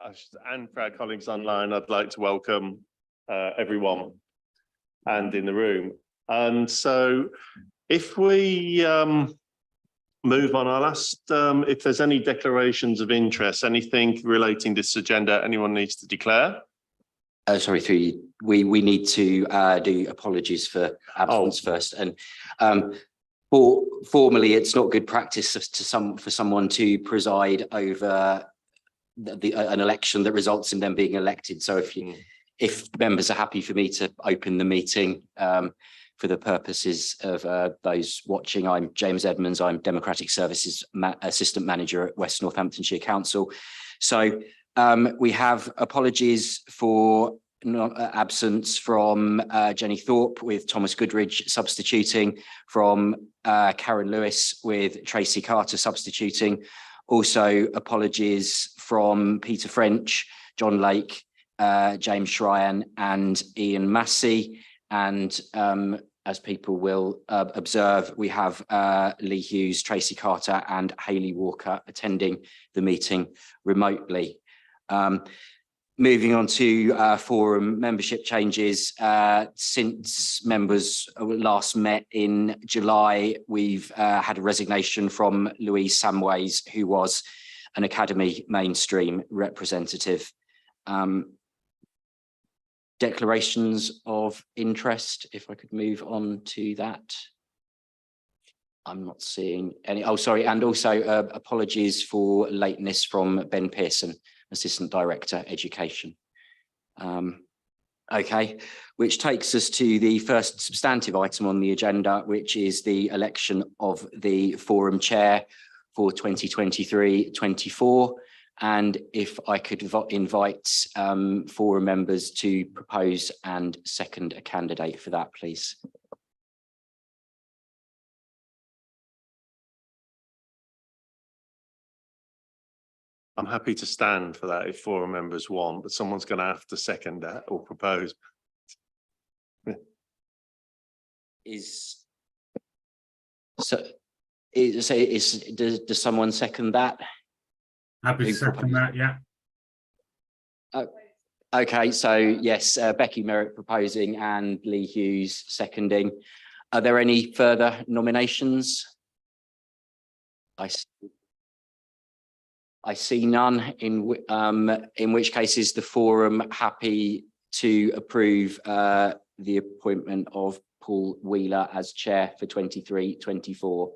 And for our colleagues online, I'd like to welcome everyone and in the room. And so if we move on, I'll ask if there's any declarations of interest, anything relating to this agenda anyone needs to declare. Sorry, we need to do apologies for absence first. And formally, it's not good practice for someone to preside over an election that results in them being elected. So if members are happy for me to open the meeting for the purposes of those watching, I'm James Edmonds. I'm Democratic Services Assistant Manager at West Northamptonshire Council. So we have apologies for absence from Jenny Thorpe with Thomas Goodridge substituting, from Karen Lewis with Tracy Carter substituting. Also apologies from Peter French, John Lake, James Shryan and Ian Massey. And as people will observe, we have Lee Hughes, Tracy Carter and Hayley Walker attending the meeting remotely. Moving on to forum membership changes. Since members last met in July, we've had a resignation from Louise Samways, who was an Academy mainstream representative. Declarations of interest, if I could move on to that. I'm not seeing any. Oh, sorry. And also apologies for lateness from Ben Pearson, Assistant Director, Education. Okay, which takes us to the first substantive item on the agenda, which is the election of the forum chair for 2023-24. And if I could invite forum members to propose and second a candidate for that, please. I'm happy to stand for that if forum members want, but someone's going to have to second that or propose. Does someone second that? Happy to second that, yeah. Okay, so yes, Becky Merritt proposing and Lee Hughes seconding. Are there any further nominations? I see none, in which case is the forum happy to approve the appointment of Paul Wheeler as chair for 23-24.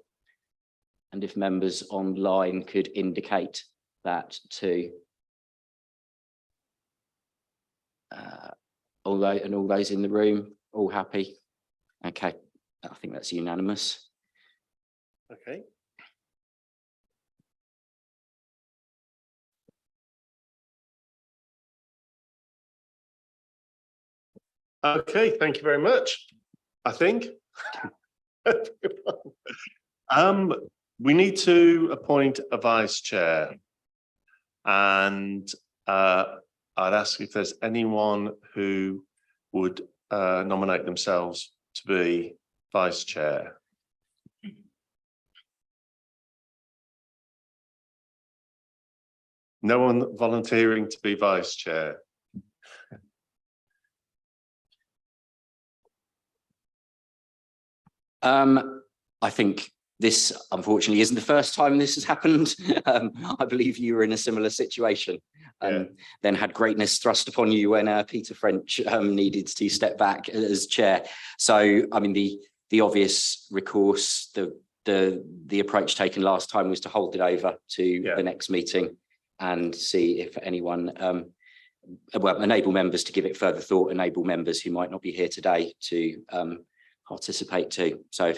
And if members online could indicate that too. All those in the room, all happy? Okay, I think that's unanimous. Okay. Okay, thank you very much. I think we need to appoint a vice chair, and I'd ask if there's anyone who would nominate themselves to be vice chair. No one volunteering to be vice chair. I think this, unfortunately, isn't the first time this has happened. I believe you were in a similar situation, then had greatness thrust upon you when Peter French needed to step back as chair. So, I mean, the obvious recourse, the approach taken last time was to hold it over to the next meeting and see if anyone, well, enable members to give it further thought, enable members who might not be here today to participate too. So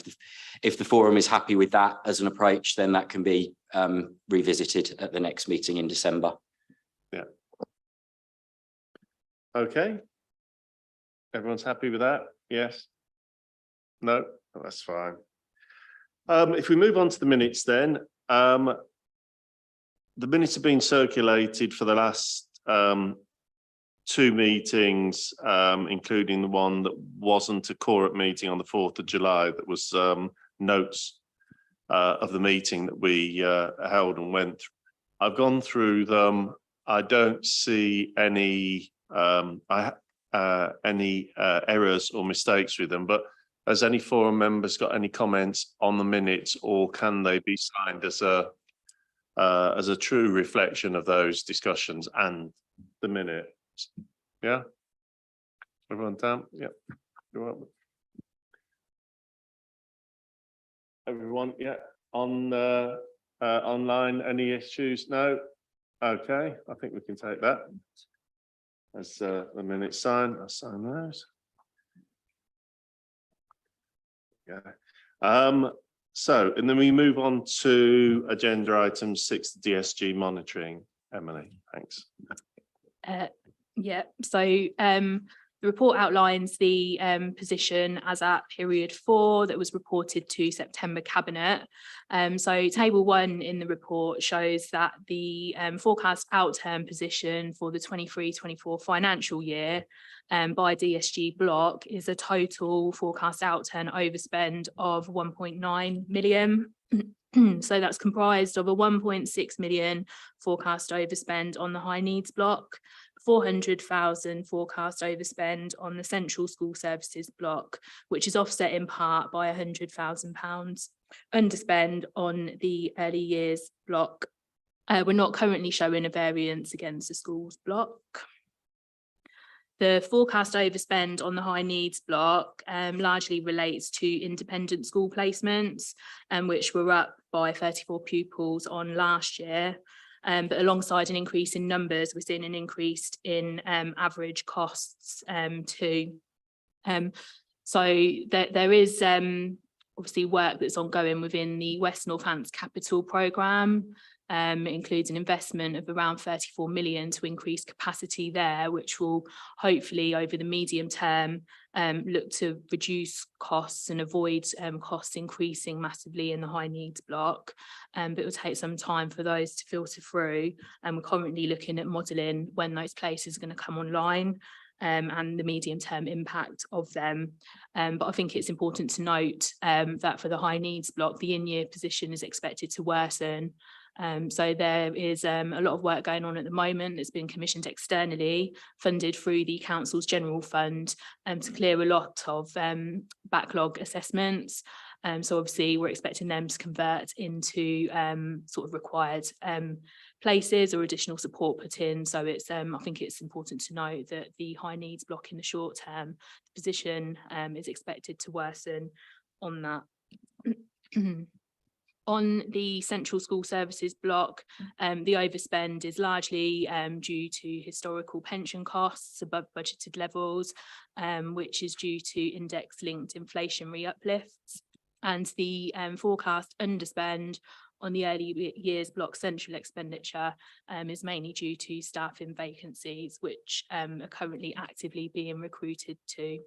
if the forum is happy with that as an approach, then that can be revisited at the next meeting in December. Yeah. Okay. Everyone's happy with that? Yes? No? Oh, that's fine. If we move on to the minutes then, the minutes have been circulated for the last two meetings, including the one that wasn't a quorum meeting on the 4th of July, that was notes of the meeting that we held and went through. I've gone through them I don't see any errors or mistakes with them, but has any forum members got any comments on the minutes, or can they be signed as a true reflection of those discussions and the minutes? Yeah. Everyone down? Yeah. You're welcome. Everyone, yeah. On online, any issues? No. Okay, I think we can take that as the minutes signed. I'll sign those. Yeah. So, and then we move on to agenda item 6, DSG monitoring. Emily, thanks. Yeah, so the report outlines the position as at period 4 that was reported to September Cabinet. So table 1 in the report shows that the forecast outturn position for the 23-24 financial year by DSG block is a total forecast outturn overspend of 1.9 million. So that's comprised of a 1.6 million forecast overspend on the high needs block, 400,000 forecast overspend on the central school services block, which is offset in part by £100,000 underspend on the early years block. We're not currently showing a variance against the schools block. The forecast overspend on the high needs block largely relates to independent school placements, which were up by 34 pupils on last year. But alongside an increase in numbers, we're seeing an increase in average costs too. So there is obviously work that's ongoing within the West Northamptonshire Capital Programme. Includes an investment of around 34 million to increase capacity there, which will hopefully over the medium term look to reduce costs and avoid costs increasing massively in the high needs block. But it will take some time for those to filter through, and we're currently looking at modelling when those places are going to come online and the medium term impact of them. But I think it's important to note that for the high needs block, the in-year position is expected to worsen. So there is a lot of work going on at the moment that's been commissioned externally, funded through the council's general fund to clear a lot of backlog assessments. So obviously we're expecting them to convert into sort of required places or additional support put in. So it's I think it's important to note that the high needs block in the short term, the position is expected to worsen on that. On the central school services block, the overspend is largely due to historical pension costs above budgeted levels, which is due to index-linked inflationary uplifts. And the forecast underspend on the early years block central expenditure is mainly due to staffing vacancies, which are currently actively being recruited to.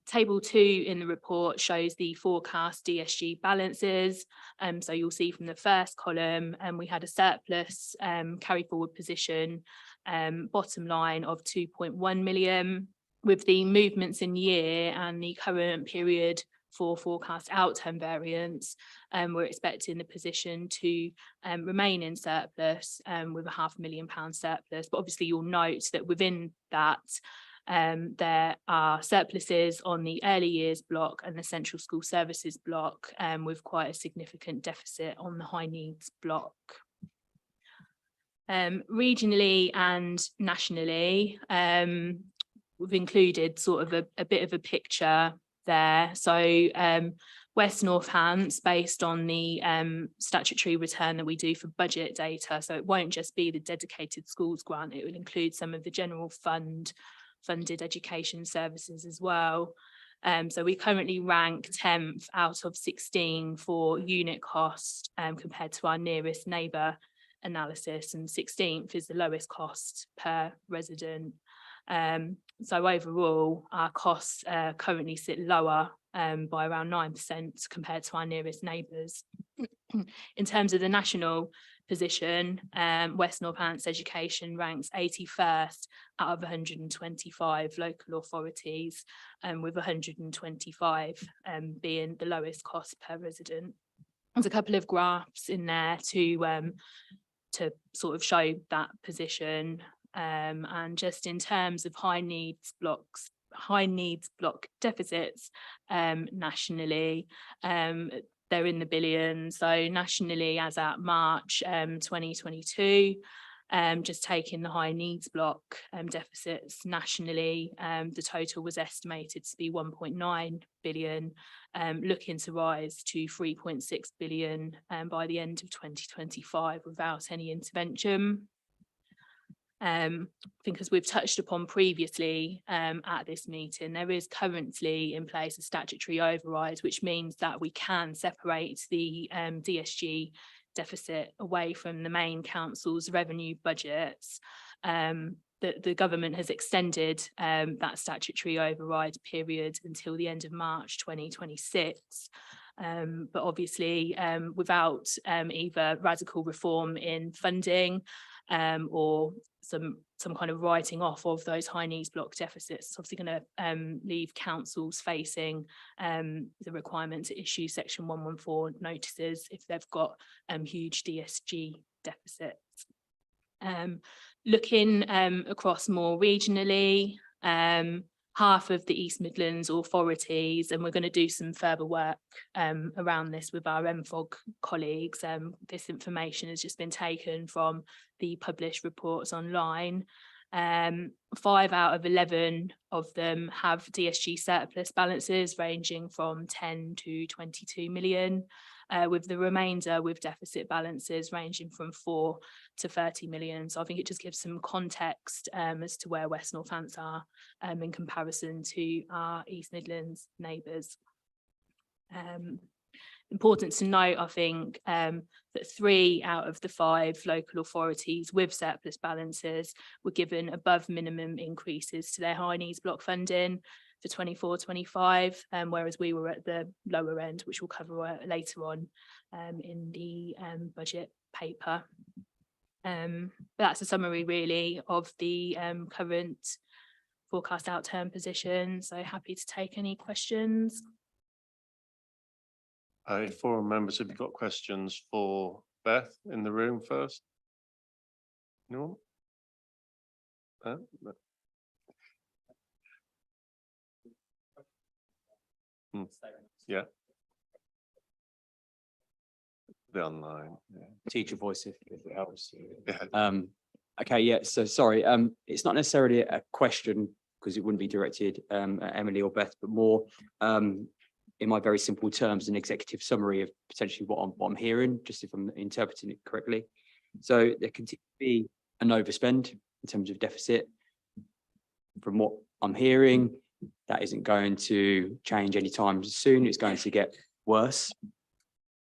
Table 2 in the report shows the forecast DSG balances. So you'll see from the first column, we had a surplus carry forward position, bottom line of 2.1 million. With the movements in year and the current period for forecast outturn variance, we're expecting the position to remain in surplus with a £500,000 surplus. But obviously you'll note that within that, there are surpluses on the early years block and the central school services block, with quite a significant deficit on the high needs block. Regionally and nationally, we've included sort of a bit of a picture there. So West Northamptonshire, based on the statutory return that we do for budget data, so it won't just be the dedicated schools grant, it will include some of the general funded education services as well. So we currently rank 10th out of 16 for unit cost compared to our nearest neighbour analysis, and 16th is the lowest cost per resident. So overall, our costs currently sit lower by around 9% compared to our nearest neighbours. In terms of the national position, West Northamptonshire Education ranks 81st out of 125 local authorities, with 125 being the lowest cost per resident. There's a couple of graphs in there to to sort of show that position. And just in terms of high needs block deficits nationally, they're in the billions. So nationally, as at March 2022, just taking the high needs block deficits nationally, the total was estimated to be 1.9 billion, looking to rise to 3.6 billion by the end of 2025 without any intervention. I think, as we've touched upon previously at this meeting, there is currently in place a statutory override, which means that we can separate the DSG deficit away from the main council's revenue budgets. The government has extended that statutory override period until the end of March 2026. But obviously, without either radical reform in funding or some kind of writing off of those high needs block deficits, it's obviously going to leave councils facing the requirement to issue Section 114 notices if they've got huge DSG deficits. Looking across more regionally, half of the East Midlands authorities, and we're going to do some further work around this with our MFOG colleagues. This information has just been taken from the published reports online. 5 out of 11 of them have DSG surplus balances ranging from 10 to 22 million, with the remainder with deficit balances ranging from 4 to 30 million. So I think it just gives some context as to where West Northants are in comparison to our East Midlands neighbours. Important to note, I think, that 3 out of the 5 local authorities with surplus balances were given above minimum increases to their high needs block funding for 24-25, whereas we were at the lower end, which we'll cover later on in the budget paper. That's a summary really of the current forecast outturn position. So happy to take any questions. Forum members, have you got questions for Beth in the room first? No? No? Yeah. The online. Yeah. Teacher voice if it helps. Yeah. Okay, yeah, so sorry, it's not necessarily a question because it wouldn't be directed at Emily or Beth, but more in my very simple terms, an executive summary of potentially what I'm hearing, just if I'm interpreting it correctly. So there continues to be an overspend in terms of deficit. From what I'm hearing, that isn't going to change anytime soon. It's going to get worse.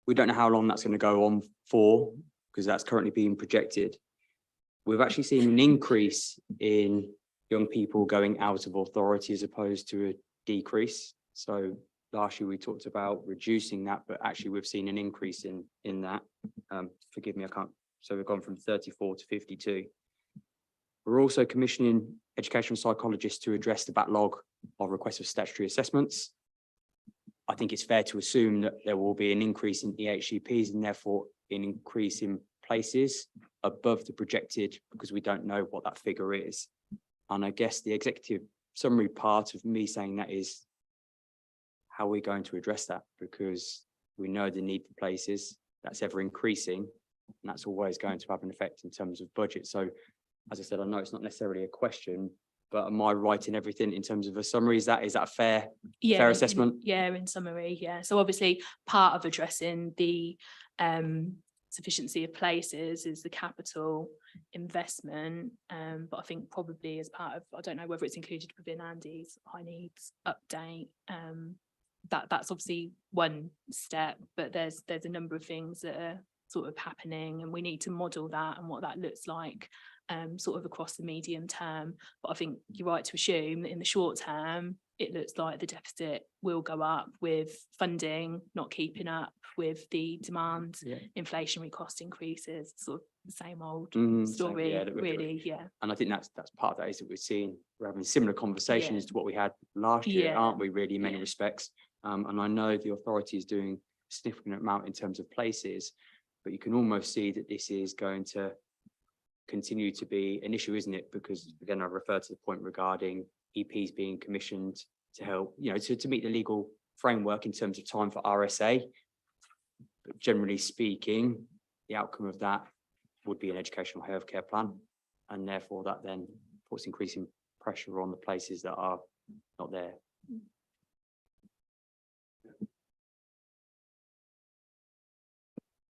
We don't know how long that's going to go on for, because that's currently being projected. We've actually seen an increase in young people going out of authority as opposed to a decrease. So last year we talked about reducing that, but actually we've seen an increase in that. Forgive me, I can't. So we've gone from 34 to 52. We're also commissioning educational psychologists to address the backlog of requests for statutory assessments. I think it's fair to assume that there will be an increase in EHCPs and therefore an increase in places above the projected, because we don't know what that figure is. And I guess the executive summary part of me saying that is, how are we going to address that? Because we know the need for places, that's ever increasing, and that's always going to have an effect in terms of budget. So as I said, I know it's not necessarily a question, but am I right in everything in terms of a summary? Is that a fair assessment? In summary, yeah. So obviously part of addressing the sufficiency of places is the capital investment, but I think probably as part of, I don't know whether it's included within Andy's high needs update, that's obviously one step, but there's a number of things that are sort of happening, and we need to model that and what that looks like sort of across the medium term. But I think you're right to assume that in the short term it looks like the deficit will go up with funding not keeping up with the demand, inflationary cost increases, sort of the same old story, really. Yeah. And I think that's part of that, is that we're having similar conversations to what we had last year, aren't we, really, in many respects. And I know the authority is doing a significant amount in terms of places. But you can almost see that this is going to continue to be an issue, isn't it? Because again, I refer to the point regarding EPs being commissioned to help, to meet the legal framework in terms of time for RSA. But generally speaking, the outcome of that would be an educational healthcare plan. And therefore that then puts increasing pressure on the places that are not there.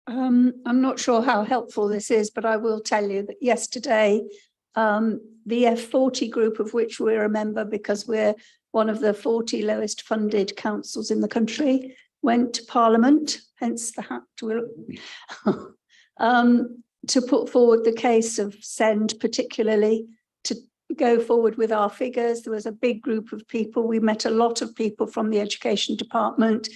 I'm not sure how helpful this is, but I will tell you that yesterday, the F40 group, of which we're a member because we're one of the 40 lowest funded councils in the country, went to Parliament, hence the hat to put forward the case of SEND, particularly to go forward with our figures. There was a big group of people. We met a lot of people from the education department.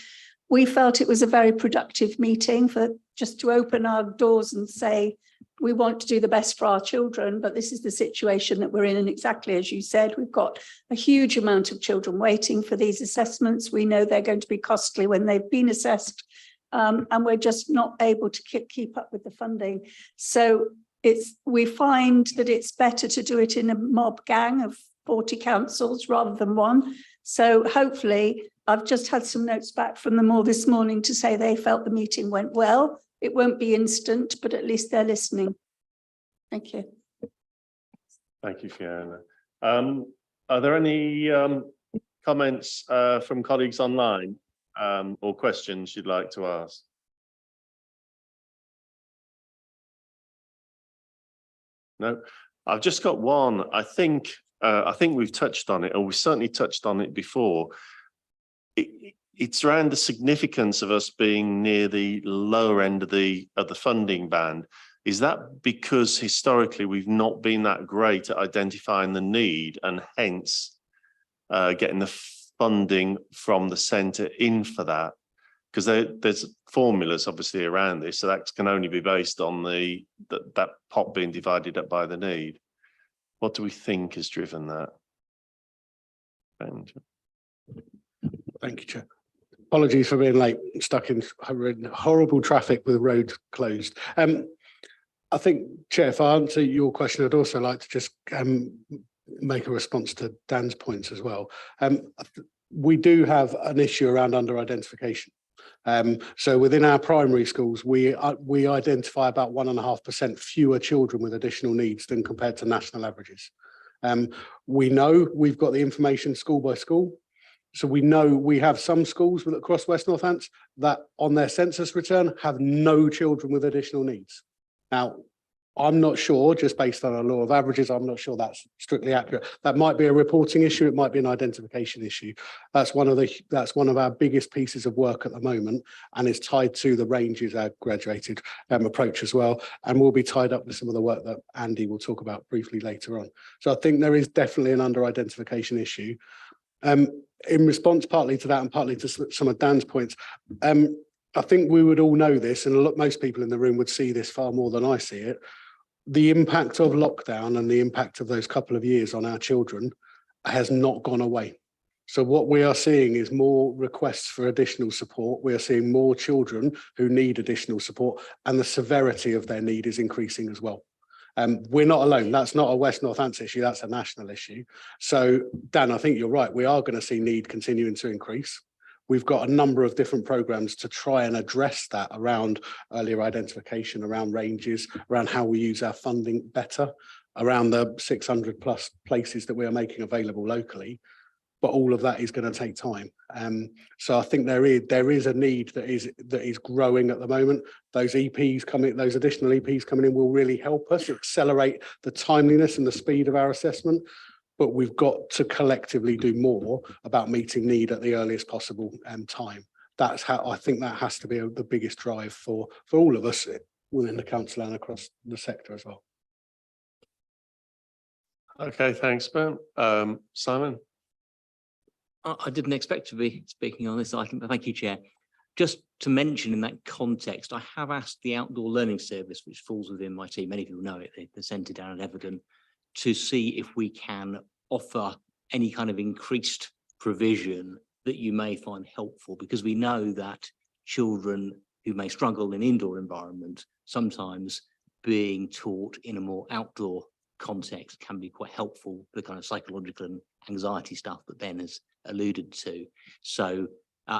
We felt it was a very productive meeting for just to open our doors and say, we want to do the best for our children, but this is the situation that we're in. And exactly as you said, we've got a huge amount of children waiting for these assessments. We know they're going to be costly when they've been assessed, and we're just not able to keep up with the funding. So we find that it's better to do it in a mob gang of 40 councils rather than one. So hopefully, I've just had some notes back from them all this morning to say they felt the meeting went well. It won't be instant, but at least they're listening. Thank you. Thank you, Fiona. Are there any comments from colleagues online or questions you'd like to ask? No, I've just got one. I think we've touched on it, or we certainly touched on it before. It's around the significance of us being near the lower end of the funding band. Is that because historically we've not been that great at identifying the need and hence getting the funding from the centre in for that? Because there's formulas obviously around this, so that can only be based on that pot being divided up by the need. What do we think has driven that? Thank you, Chair. Apologies for being late, stuck in horrible traffic with the road closed. I think, Chair, if I answer your question, I'd also like to just make a response to Dan's points as well. We do have an issue around under-identification. So within our primary schools, we identify about 1.5% fewer children with additional needs than compared to national averages. We know we've got the information school by school. So we know we have some schools across West Northants that on their census return have no children with additional needs. Now, I'm not sure, just based on a law of averages, I'm not sure that's strictly accurate. That might be a reporting issue. It might be an identification issue. That's one of our biggest pieces of work at the moment, and is tied to the ranges, our graduated approach as well, and will be tied up with some of the work that Andy will talk about briefly later on. So I think there is definitely an under-identification issue. In response partly to that and partly to some of Dan's points, I think we would all know this, and most people in the room would see this far more than I see it. The impact of lockdown and the impact of those couple of years on our children has not gone away. So what we are seeing is more requests for additional support. We are seeing more children who need additional support, and the severity of their need is increasing as well. We're not alone. That's not a West Northants issue. That's a national issue. So, Dan, I think you're right. We are going to see need continuing to increase. We've got a number of different programs to try and address that around earlier identification, around ranges, around how we use our funding better, around the 600 plus places that we are making available locally. But all of that is going to take time. So I think there is a need that is growing at the moment. Those EPs coming, those additional EPs coming in will really help us accelerate the timeliness and the speed of our assessment. But we've got to collectively do more about meeting need at the earliest possible time. That's how I think that has to be the biggest drive for all of us within the council and across the sector as well. Okay, thanks, Ben. Simon. I didn't expect to be speaking on this item, but thank you, Chair. Just to mention in that context, I have asked the Outdoor Learning Service, which falls within my team, many people know it, the centre down at Everton, to see if we can offer any kind of increased provision that you may find helpful, because we know that children who may struggle in indoor environment, sometimes being taught in a more outdoor context can be quite helpful, the kind of psychological and anxiety stuff that Ben has alluded to. So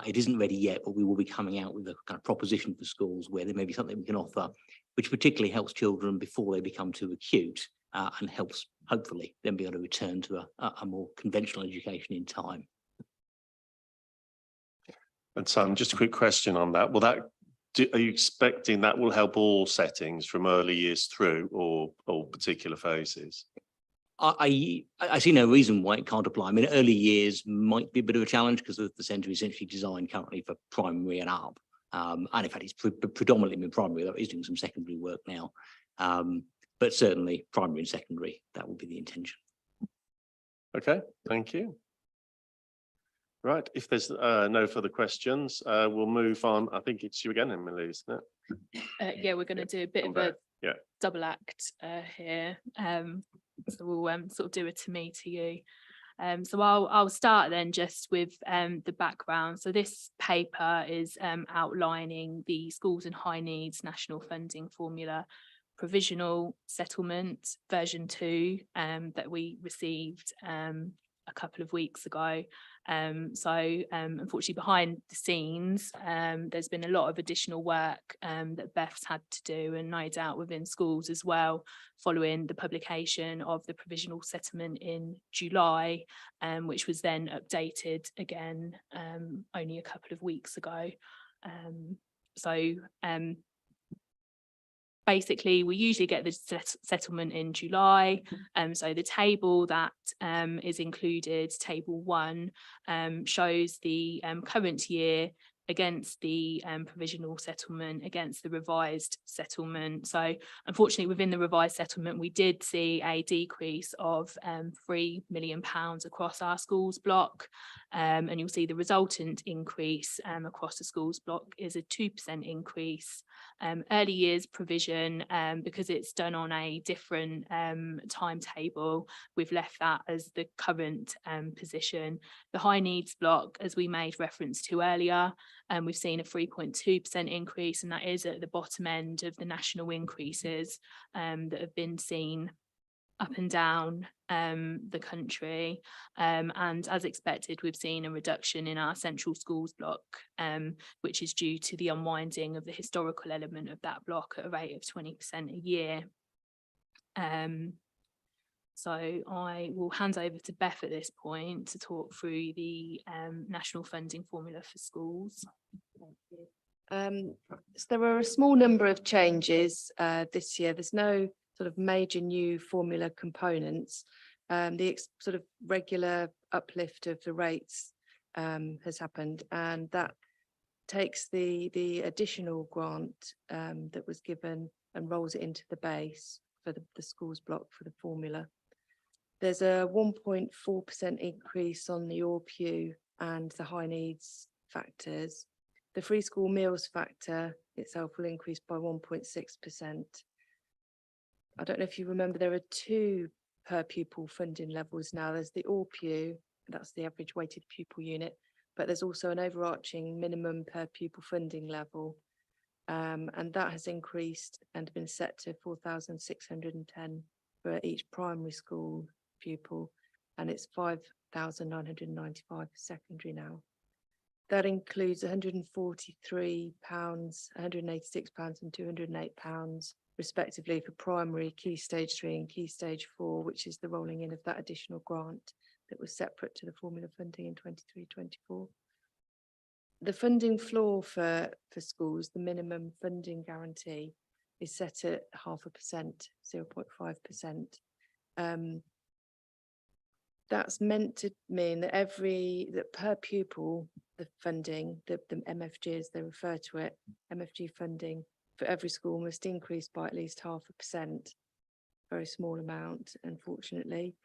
it isn't ready yet, but we will be coming out with a kind of proposition for schools where there may be something we can offer, which particularly helps children before they become too acute and helps hopefully then be able to return to a more conventional education in time. And Simon, just a quick question on that. Will that, are you expecting that will help all settings from early years through or particular phases? I see no reason why it can't apply. I mean, early years might be a bit of a challenge because the centre is essentially designed currently for primary and up. And in fact, it's predominantly in primary, though it is doing some secondary work now. But certainly primary and secondary, that will be the intention. Okay, thank you. Right, if there's no further questions, we'll move on. I think it's you again, Emily, isn't it? Yeah, we're going to do a bit of a double act here. So we'll sort of do it to me, to you. So I'll start then just with the background. So this paper is outlining the Schools and High Needs National Funding Formula Provisional Settlement version 2 that we received a couple of weeks ago. Unfortunately, behind the scenes, there's been a lot of additional work that Beth's had to do, and no doubt within schools as well, following the publication of the provisional settlement in July, which was then updated again only a couple of weeks ago. Basically, we usually get the settlement in July. So the table that is included, table 1, shows the current year against the provisional settlement, against the revised settlement. So unfortunately, within the revised settlement, we did see a decrease of £3 million across our schools block. And you'll see the resultant increase across the schools block is a 2% increase. Early years provision, because it's done on a different timetable, we've left that as the current position. The high needs block, as we made reference to earlier, we've seen a 3.2% increase, and that is at the bottom end of the national increases that have been seen up and down the country. And as expected, we've seen a reduction in our central schools block, which is due to the unwinding of the historical element of that block at a rate of 20% a year. So I will hand over to Beth at this point to talk through the national funding formula for schools. Thank you. So there were a small number of changes this year. There's no sort of major new formula components. The sort of regular uplift of the rates has happened, and that takes the additional grant that was given and rolls it into the base for the schools block for the formula. There's a 1.4% increase on the ORPU and the high needs factors. The free school meals factor itself will increase by 1.6%. I don't know if you remember, there are 2 per pupil funding levels now. There's the ORPU, that's the average weighted pupil unit, but there's also an overarching minimum per pupil funding level. And that has increased and been set to 4,610 for each primary school pupil, and it's 5,995 for secondary now. That includes £143, £186 and £208 respectively for primary key stage 3 and key stage 4, which is the rolling in of that additional grant that was separate to the formula funding in 23-24. The funding floor for schools, the minimum funding guarantee, is set at 0.5%, 0.5%. That's meant to mean that that per pupil, the funding, the MFG as they refer to it, MFG funding for every school must increase by at least 0.5%, very small amount, unfortunately.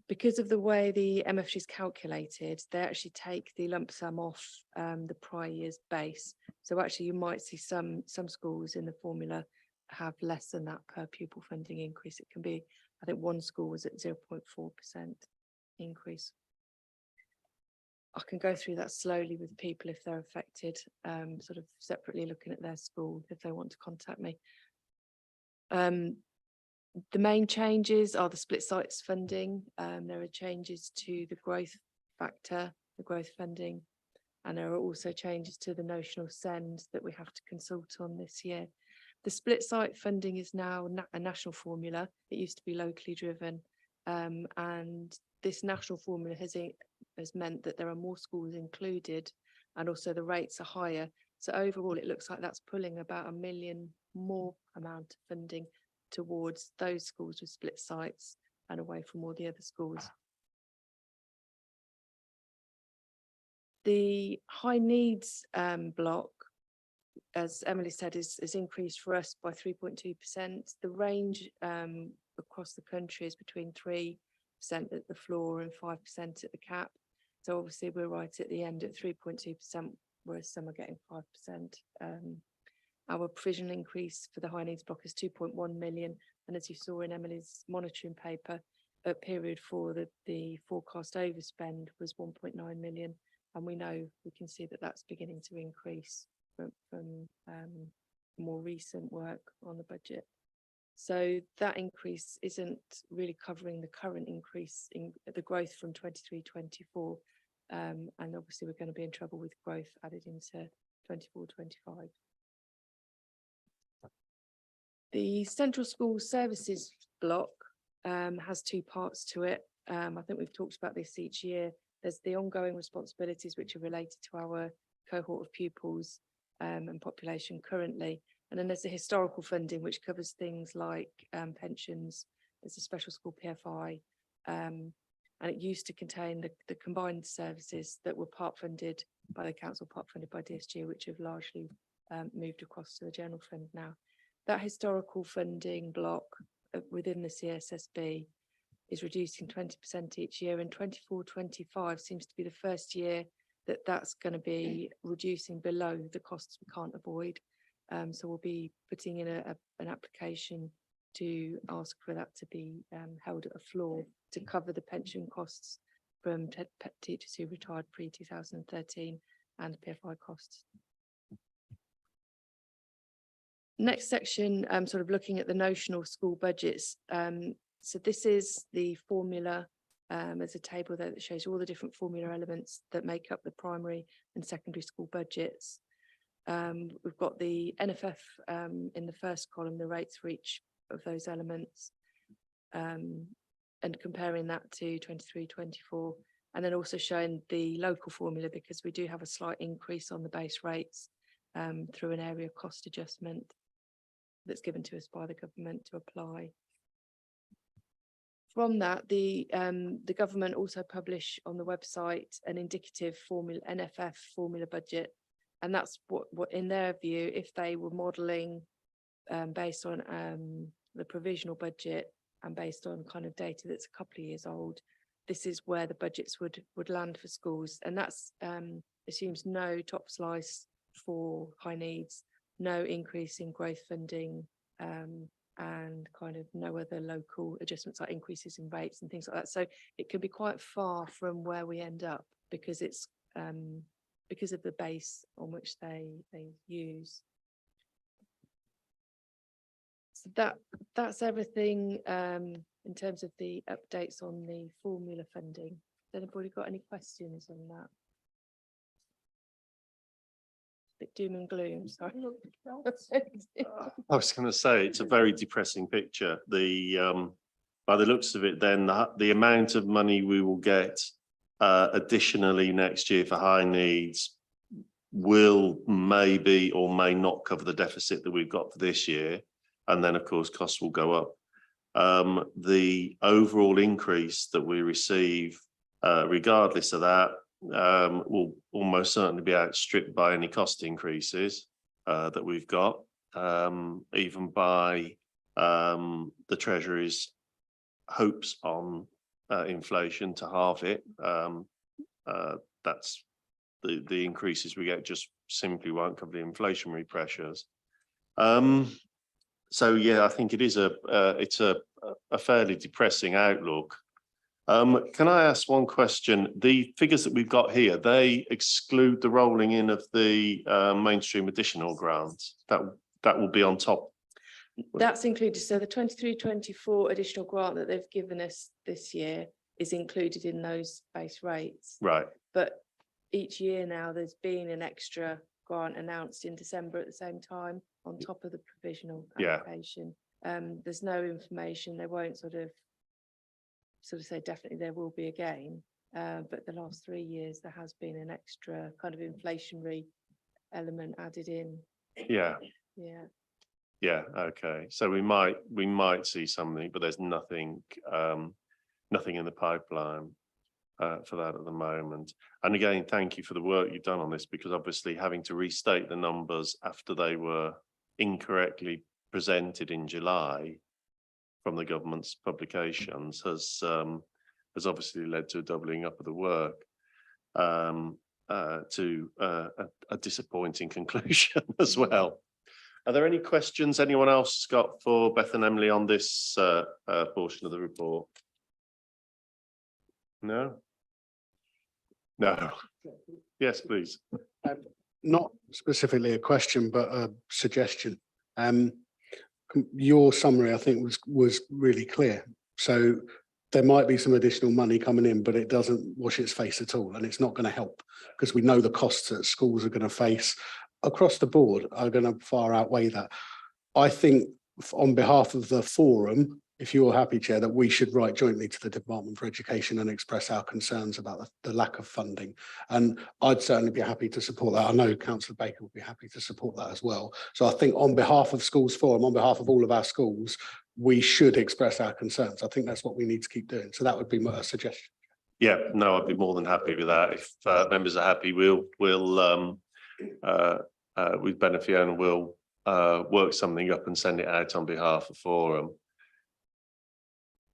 Because of the way the MFG is calculated, they actually take the lump sum off the prior year's base. So actually you might see some schools in the formula have less than that per pupil funding increase. It can be, I think one school was at 0.4% increase. I can go through that slowly with people if they're affected, sort of separately looking at their school if they want to contact me. The main changes are the split sites funding. There are changes to the growth factor, the growth funding, and there are also changes to the notional send that we have to consult on this year. The split site funding is now a national formula. It used to be locally driven, and this national formula has meant that there are more schools included, and also the rates are higher. So overall, it looks like that's pulling about £1 million more amount of funding towards those schools with split sites and away from all the other schools. The high needs block, as Emily said, is increased for us by 3.2%. The range across the country is between 3% at the floor and 5% at the cap. So obviously we're right at the end at 3.2%, whereas some are getting 5%. Our provisional increase for the high needs block is 2.1 million. And as you saw in Emily's monitoring paper, a period for the forecast overspend was 1.9 million. And we can see that that's beginning to increase from more recent work on the budget. So that increase isn't really covering the current increase in the growth from 23-24. And obviously we're going to be in trouble with growth added into 24-25. The Central School Services block has two parts to it. I think we've talked about this each year. There's the ongoing responsibilities which are related to our cohort of pupils and population currently. And then there's the historical funding, which covers things like pensions. There's a special school PFI. And it used to contain the combined services that were part funded by the council, part funded by DSG, which have largely moved across to the general fund now. That historical funding block within the CSSB is reducing 20% each year, and 24-25 seems to be the first year that that's going to be reducing below the costs we can't avoid. So we'll be putting in an application to ask for that to be held at a floor to cover the pension costs from teachers who retired pre-2013 and PFI costs. Next section, sort of looking at the notional school budgets. So this is the formula. There's a table there that shows all the different formula elements that make up the primary and secondary school budgets. We've got the NFF in the first column, the rates for each of those elements, and comparing that to 23-24, and then also showing the local formula, because we do have a slight increase on the base rates through an area cost adjustment that's given to us by the government to apply. From that, the government also publish on the website an indicative formula, NFF formula budget, and that's what in their view, if they were modelling based on the provisional budget and based on kind of data that's a couple of years old, this is where the budgets would land for schools, and that's assumes no top slice for high needs, no increase in growth funding, and kind of no other local adjustments like increases in rates and things like that. So it can be quite far from where we end up, because it's because of the base on which they use. So that's everything in terms of the updates on the formula funding. Has anybody got any questions on that? Bit doom and gloom, sorry. I was going to say, it's a very depressing picture. By the looks of it, then the amount of money we will get additionally next year for high needs will maybe or may not cover the deficit that we've got for this year. And then, of course, costs will go up. The overall increase that we receive, regardless of that, will almost certainly be outstripped by any cost increases that we've got, even by the Treasury's hopes on inflation to halve it. That's the increases we get just simply won't cover the inflationary pressures. So yeah, I think it is it's a fairly depressing outlook. Can I ask one question? The figures that we've got here, they exclude the rolling in of the mainstream additional grants. That will be on top. That's included. So the 23-24 additional grant that they've given us this year is included in those base rates. Right. But each year now, there's been an extra grant announced in December at the same time on top of the provisional Yeah. allocation. There's no information. They won't sort of say definitely there will be again. But the last 3 years, there has been an extra kind of inflationary element added in. Yeah. Yeah. Yeah. Okay. So we might see something, but there's nothing in the pipeline for that at the moment. And again, thank you for the work you've done on this, because obviously having to restate the numbers after they were incorrectly presented in July from the government's publications has obviously led to a doubling up of the work, to a disappointing conclusion as well. Are there any questions anyone else got for Beth and Emily on this portion of the report? No? No. Yes, please. Not specifically a question, but a suggestion. Your summary, I think, was really clear. So there might be some additional money coming in, but it doesn't wash its face at all, and it's not going to help, because we know the costs that schools are going to face across the board are going to far outweigh that. I think on behalf of the forum, if you're happy, Chair, that we should write jointly to the Department for Education and express our concerns about the lack of funding. And I'd certainly be happy to support that. I know Councillor Baker would be happy to support that as well. So I think on behalf of Schools Forum, on behalf of all of our schools, we should express our concerns. I think that's what we need to keep doing. So that would be my suggestion. Yeah, no, I'd be more than happy with that. If members are happy, we'll with Benefiona, we'll work something up and send it out on behalf of Forum.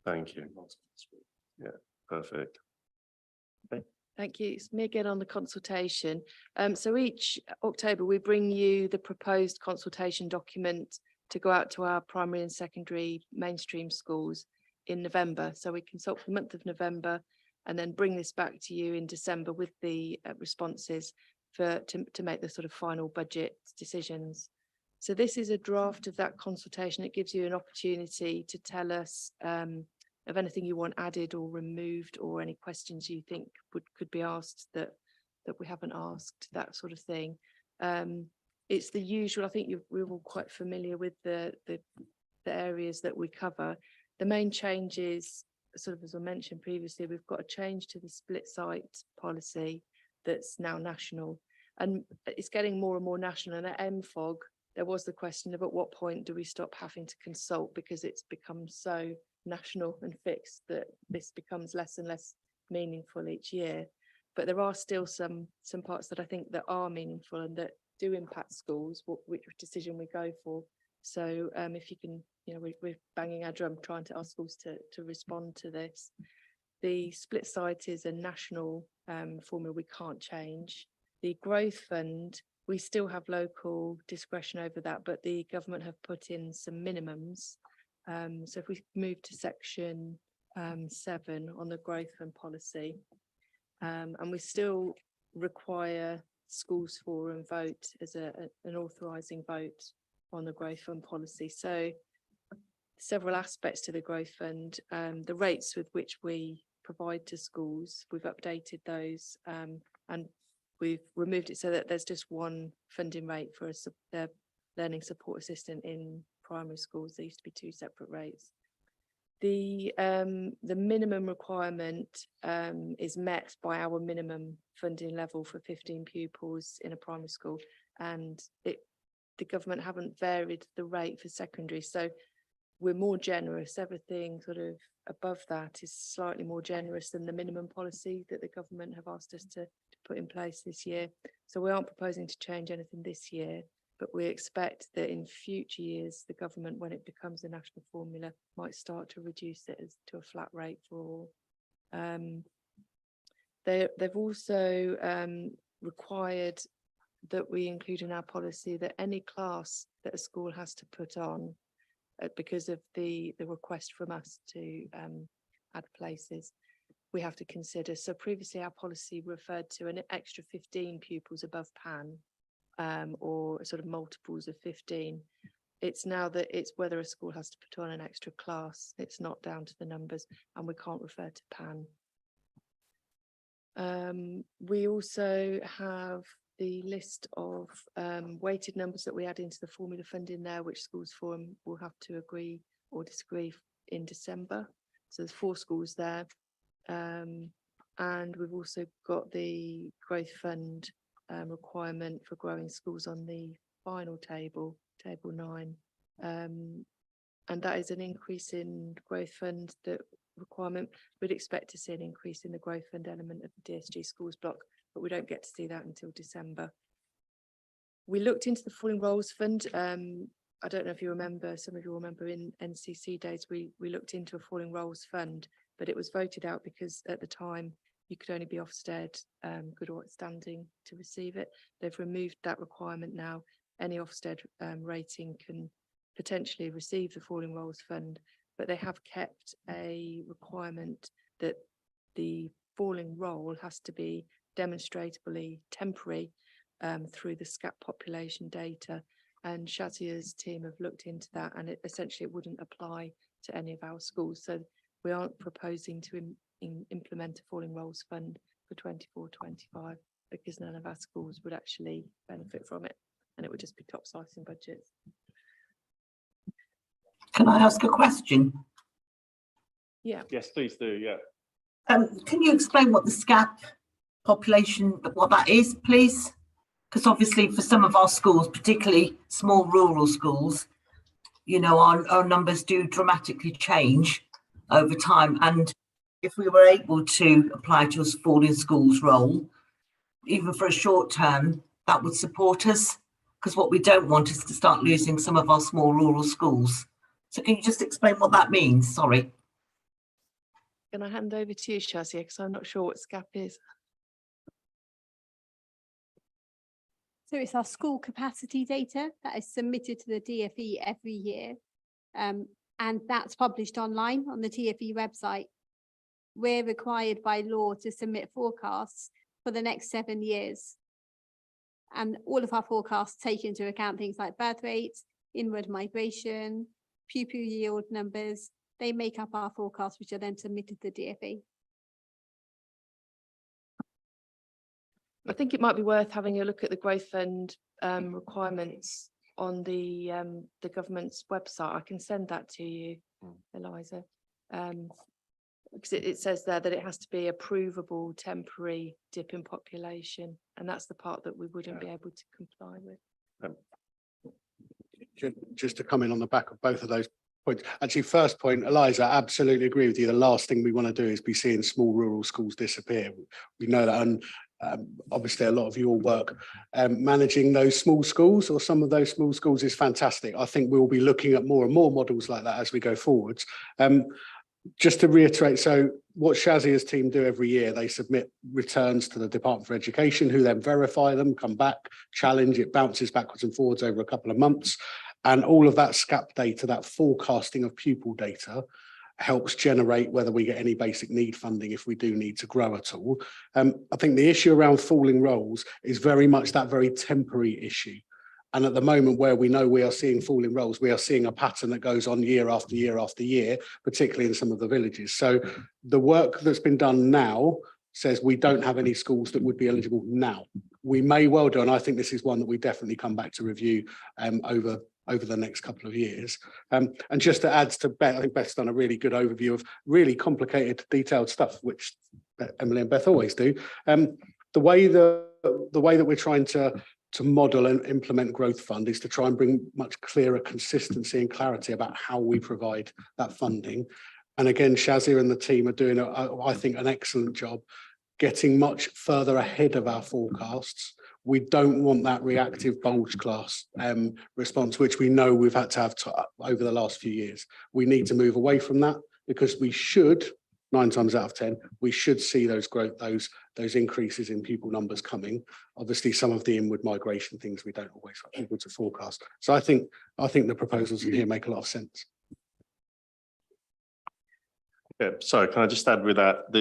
Thank you. Yeah, perfect. Thank you. It's me again on the consultation. So each October, we bring you the proposed consultation document to go out to our primary and secondary mainstream schools in November. So we consult for the month of November and then bring this back to you in December with the responses to make the sort of final budget decisions. So this is a draft of that consultation. It gives you an opportunity to tell us of anything you want added or removed, or any questions you think could be asked that we haven't asked, that sort of thing. It's the usual. I think we're all quite familiar with the areas that we cover. The main changes, sort of as I mentioned previously, we've got a change to the split site policy that's now national, and it's getting more and more national. And at MFOG, there was the question of at what point do we stop having to consult, because it's become so national and fixed that this becomes less and less meaningful each year. But there are still some parts that I think that are meaningful and that do impact schools, which decision we go for. So if you can, we're banging our drum trying to ask schools to respond to this. The split site is a national formula we can't change. The growth fund, we still have local discretion over that, but the government have put in some minimums. So if we move to section 7 on the growth fund policy, and we still require Schools Forum vote as an authorising vote on the growth fund policy. So several aspects to the growth fund, the rates with which we provide to schools, we've updated those, and we've removed it so that there's just one funding rate for a learning support assistant in primary schools. There used to be 2 separate rates. The minimum requirement is met by our minimum funding level for 15 pupils in a primary school, and the government haven't varied the rate for secondary, so we're more generous. Everything sort of above that is slightly more generous than the minimum policy that the government have asked us to put in place this year. So we aren't proposing to change anything this year, but we expect that in future years, the government, when it becomes a national formula, might start to reduce it to a flat rate for all. They've also required that we include in our policy that any class that a school has to put on, because of the request from us to add places, we have to consider. So previously our policy referred to an extra 15 pupils above PAN, or sort of multiples of 15. It's now that it's whether a school has to put on an extra class. It's not down to the numbers, and we can't refer to PAN. We also have the list of weighted numbers that we add into the formula funding there, which schools forum will have to agree or disagree in December. So there's 4 schools there. And we've also got the growth fund requirement for growing schools on the final table, table 9. And that is an increase in growth fund that requirement. We'd expect to see an increase in the growth fund element of the DSG schools block, but we don't get to see that until December. We looked into the falling roles fund. I don't know if you remember, some of you remember in NCC days, we looked into a falling roles fund, but it was voted out because at the time you could only be Ofsted good or outstanding to receive it. They've removed that requirement now. Any Ofsted rating can potentially receive the falling roles fund, but they have kept a requirement that the falling role has to be demonstrably temporary through the SCAP population data. And Shazia's team have looked into that, and essentially it wouldn't apply to any of our schools. So we aren't proposing to implement a falling roles fund for 24-25 because none of our schools would actually benefit from it, and it would just be top-sizing budgets. Can I ask a question? Yeah. Yes, please do. Yeah. Can you explain what the SCAP population, what that is, please? Because obviously for some of our schools, particularly small rural schools, you know, our numbers do dramatically change over time. And if we were able to apply to a falling schools role, even for a short term, that would support us. Because what we don't want is to start losing some of our small rural schools. So can you just explain what that means? Sorry. Can I hand over to you, Shazia, because I'm not sure what SCAP is. So it's our school capacity data that is submitted to the DfE every year. And that's published online on the DfE website. We're required by law to submit forecasts for the next 7 years. And all of our forecasts take into account things like birth rates, inward migration, pupil yield numbers. They make up our forecasts, which are then submitted to the DfE. I think it might be worth having a look at the growth fund requirements on the government's website. I can send that to you, Eliza, because it says there that it has to be a provable temporary dip in population, and that's the part that we wouldn't be able to comply with. Just to come in on the back of both of those points. Actually, first point, Eliza, I absolutely agree with you. The last thing we want to do is be seeing small rural schools disappear. We know that, and obviously a lot of your work managing those small schools or some of those small schools is fantastic. I think we'll be looking at more and more models like that as we go forwards. Just to reiterate, so what Shazia's team do every year, they submit returns to the Department for Education, who then verify them, come back, challenge, it bounces backwards and forwards over a couple of months. And all of that SCAP data, that forecasting of pupil data, helps generate whether we get any basic need funding if we do need to grow at all. I think the issue around falling roles is very much that very temporary issue. And at the moment where we know we are seeing falling roles, we are seeing a pattern that goes on year after year after year, particularly in some of the villages. So the work that's been done now says we don't have any schools that would be eligible now. We may well do, and I think this is one that we definitely come back to review over the next couple of years. And just to add to Beth, I think Beth's done a really good overview of really complicated, detailed stuff, which Emily and Beth always do. The way that we're trying to model and implement growth fund is to try and bring much clearer consistency and clarity about how we provide that funding. And again, Shazia and the team are doing, I think, an excellent job getting much further ahead of our forecasts. We don't want that reactive bulge class response, which we know we've had to have over the last few years. We need to move away from that because we should, 9 times out of 10, we should see those growth, those increases in pupil numbers coming. Obviously, some of the inward migration things we don't always are able to forecast. So I think the proposals in here make a lot of sense. Yeah, sorry, can I just add with that,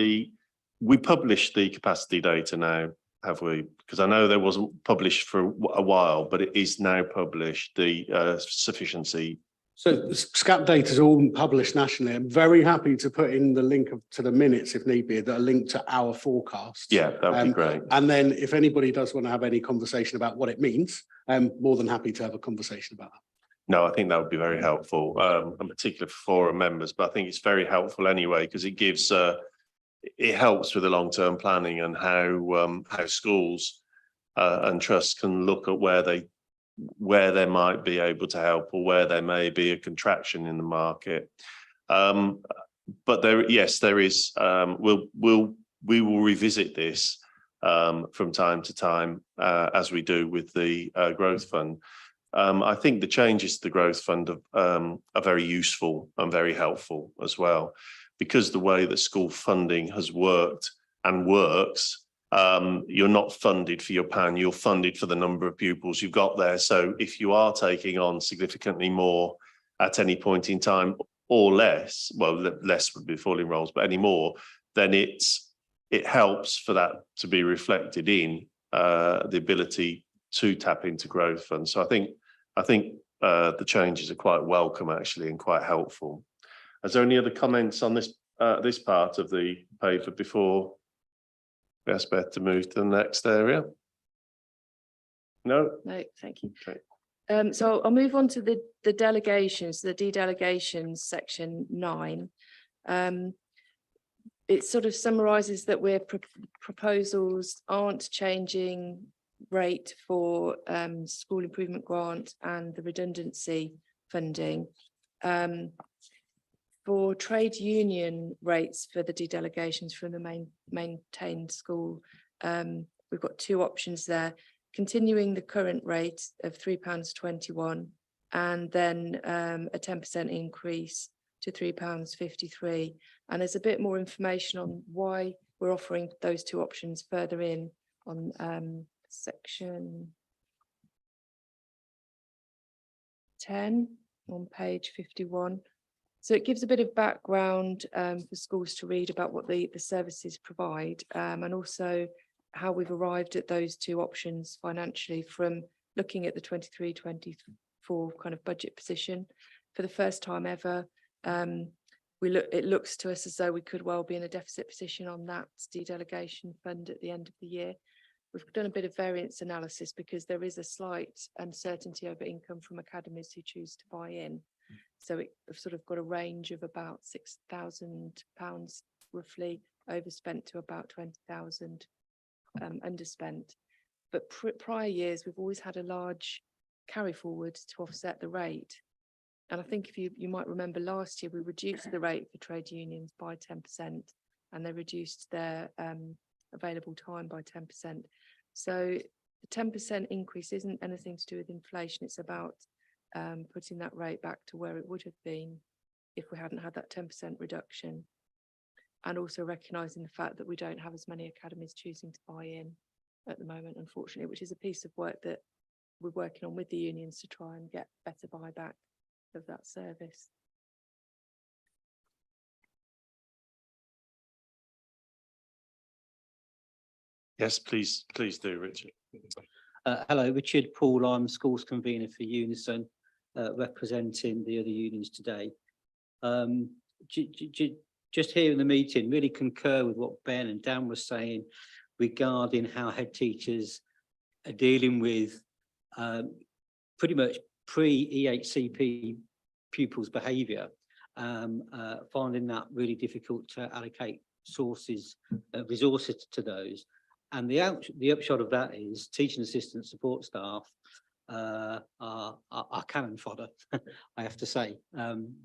we published the capacity data now, have we? Because I know there wasn't published for a while, but it is now published, the sufficiency. So SCAP data is all published nationally. I'm very happy to put in the link to the minutes if need be, that are linked to our forecasts. Yeah, that would be great. And then if anybody does want to have any conversation about what it means, I'm more than happy to have a conversation about that. No, I think that would be very helpful, in particular for forum members, but I think it's very helpful anyway, because it gives, it helps with the long-term planning and how schools and trusts can look at where they might be able to help or where there may be a contraction in the market. But there is, we will revisit this from time to time, as we do with the growth fund. I think the changes to the growth fund are very useful and very helpful as well, because the way that school funding has worked and works, you're not funded for your PAN, you're funded for the number of pupils you've got there. So if you are taking on significantly more at any point in time or less, well, less would be falling roles, but any more, then it helps for that to be reflected in the ability to tap into growth funds. So I think the changes are quite welcome actually and quite helpful. Is there any other comments on this this part of the paper before we ask Beth to move to the next area? No? No, thank you. Okay. So I'll move on to the delegations, the de-delegations, section 9. It sort of summarises that proposals aren't changing rate for school improvement grant and the redundancy funding. For trade union rates for the de-delegations from the maintained school, we've got two options there: continuing the current rate of £3.21 and then a 10% increase to £3.53. And there's a bit more information on why we're offering those two options further in on section 10 on page 51. So it gives a bit of background for schools to read about what the services provide, and also how we've arrived at those two options financially from looking at the 23-24 kind of budget position. For the first time ever, it looks to us as though we could well be in a deficit position on that de-delegation fund at the end of the year. We've done a bit of variance analysis because there is a slight uncertainty over income from academies who choose to buy in. So we've sort of got a range of about £6,000 roughly overspent to about 20,000 underspent. But prior years, we've always had a large carry forward to offset the rate. And I think if you might remember last year, we reduced the rate for trade unions by 10% and they reduced their available time by 10%. So the 10% increase isn't anything to do with inflation. It's about putting that rate back to where it would have been if we hadn't had that 10% reduction. And also recognising the fact that we don't have as many academies choosing to buy in at the moment, unfortunately, which is a piece of work that we're working on with the unions to try and get better buyback of that service. Yes, please do, Richard. Hello, Richard Paul. I'm schools convener for Unison, representing the other unions today. Just here in the meeting, really concur with what Ben and Dan were saying regarding how head teachers are dealing with pretty much pre-EHCP pupils' behaviour, finding that really difficult to allocate resources to those. And the upshot of that is teaching assistant support staff are cannon fodder, I have to say.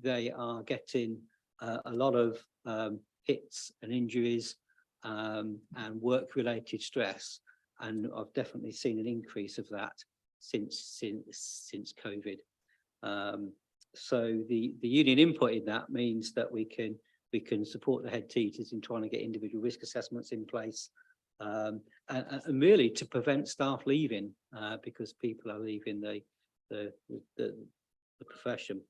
They are getting a lot of hits and injuries and work-related stress, and I've definitely seen an increase of that since COVID. So the union input in that means that we can support the head teachers in trying to get individual risk assessments in place, and really to prevent staff leaving because people are leaving the profession.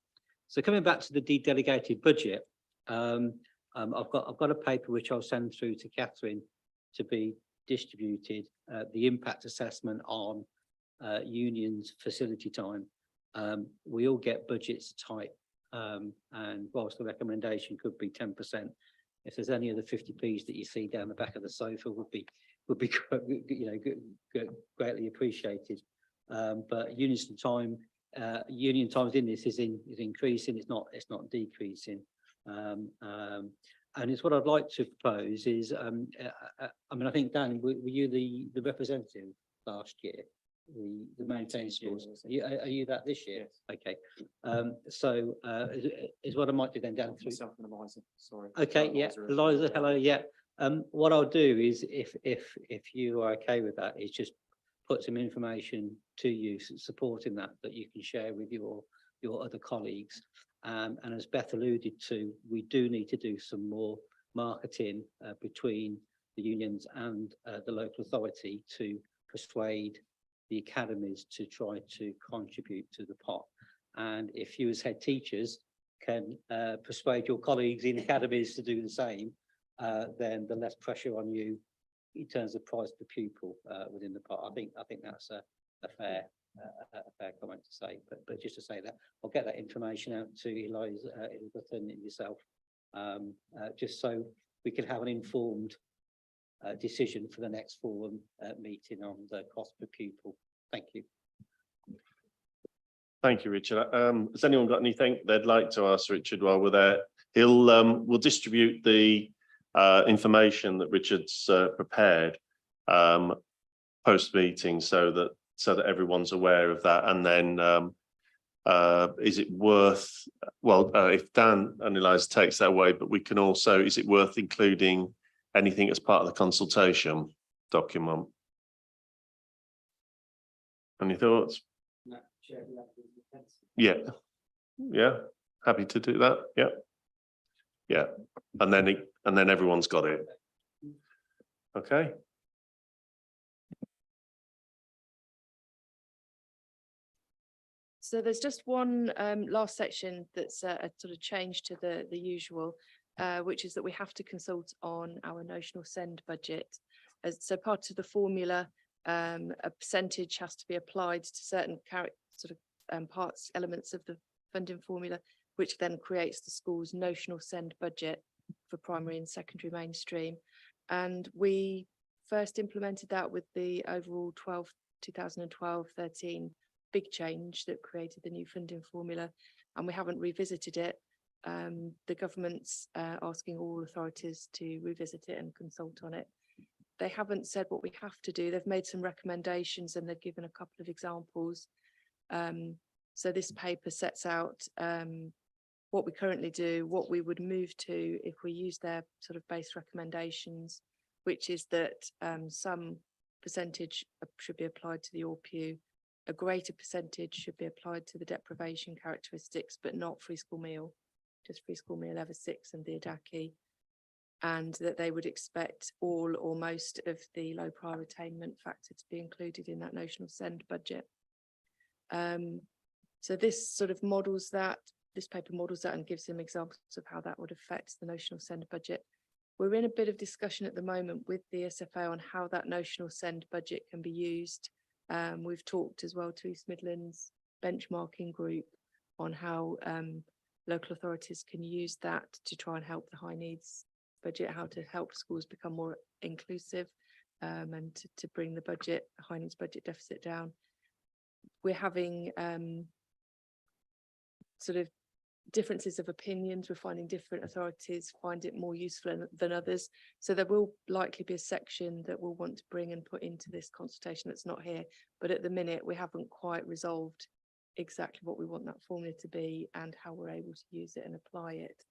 So coming back to the de-delegated budget, I've got a paper which I'll send through to Catherine to be distributed, the impact assessment on unions facility time. We all get budgets tight, and whilst the recommendation could be 10%, if there's any of the 50p's that you see down the back of the sofa would be greatly appreciated. But union times in this is increasing. It's not decreasing. And it's what I'd like to propose is, I mean, I think, Dan, were you the representative last year? The maintained schools. Are you that this year? Yes. Okay. So is what I might do then, Dan. Sorry. Okay. Yeah. Eliza. Hello. Yeah. What I'll do is, if you are okay with that, is just put some information to you supporting that you can share with your other colleagues. And as Beth alluded to, we do need to do some more marketing between the unions and the local authority to persuade the academies to try to contribute to the pot. And if you as head teachers can persuade your colleagues in academies to do the same, then the less pressure on you in terms of price per pupil within the pot. I think that's a fair comment to say, but just to say that I'll get that information out to Eliza, Elizabeth and yourself, just so we can have an informed decision for the next forum meeting on the cost per pupil. Thank you. Thank you, Richard. Has anyone got anything they'd like to ask Richard while we're there? We'll distribute the information that Richard's prepared post meeting so that everyone's aware of that. And then is it worth, well, if Dan and Eliza takes that away, but we can also, is it worth including anything as part of the consultation document? Any thoughts? No, Chair, yeah. Yeah. Happy to do that. Yeah. Yeah. And then everyone's got it. Okay. So there's just one last section that's a sort of change to the usual, which is that we have to consult on our notional send budget. So part of the formula, a percentage has to be applied to certain parts, elements of the funding formula, which then creates the school's notional send budget for primary and secondary mainstream. And we first implemented that with the overall 2012-13 big change that created the new funding formula, and we haven't revisited it. The government's asking all authorities to revisit it and consult on it. They haven't said what we have to do. They've made some recommendations and they've given a couple of examples. So this paper sets out what we currently do, what we would move to if we use their sort of base recommendations, which is that some percentage should be applied to the ORPU, a greater percentage should be applied to the deprivation characteristics, but not free school meal, just free school meal level 6 and the ADACI, and that they would expect all or most of the low prior attainment factor to be included in that notional send budget. So this sort of models that, this paper models that and gives them examples of how that would affect the notional send budget. We're in a bit of discussion at the moment with the SFA on how that notional send budget can be used. We've talked as well to East Midlands benchmarking group on how local authorities can use that to try and help the high needs budget, how to help schools become more inclusive and to bring the budget, high needs budget deficit down. We're having sort of differences of opinions. We're finding different authorities find it more useful than others. So there will likely be a section that we'll want to bring and put into this consultation that's not here. But at the minute, we haven't quite resolved exactly what we want that formula to be and how we're able to use it and apply it.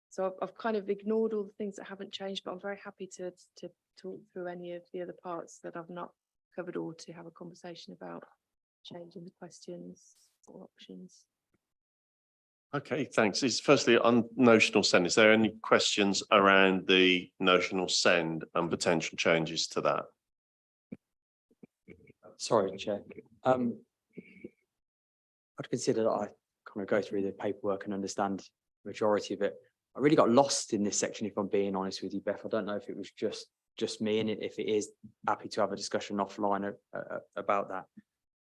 So I've kind of ignored all the things that haven't changed, but I'm very happy to talk through any of the other parts that I've not covered, or to have a conversation about changing the questions or options. Okay, thanks. Firstly, on notional send, is there any questions around the notional send and potential changes to that? Sorry, Chair. I'd consider that I kind of go through the paperwork and understand the majority of it. I really got lost in this section, if I'm being honest with you, Beth. I don't know if it was just me, and if it is, happy to have a discussion offline about that.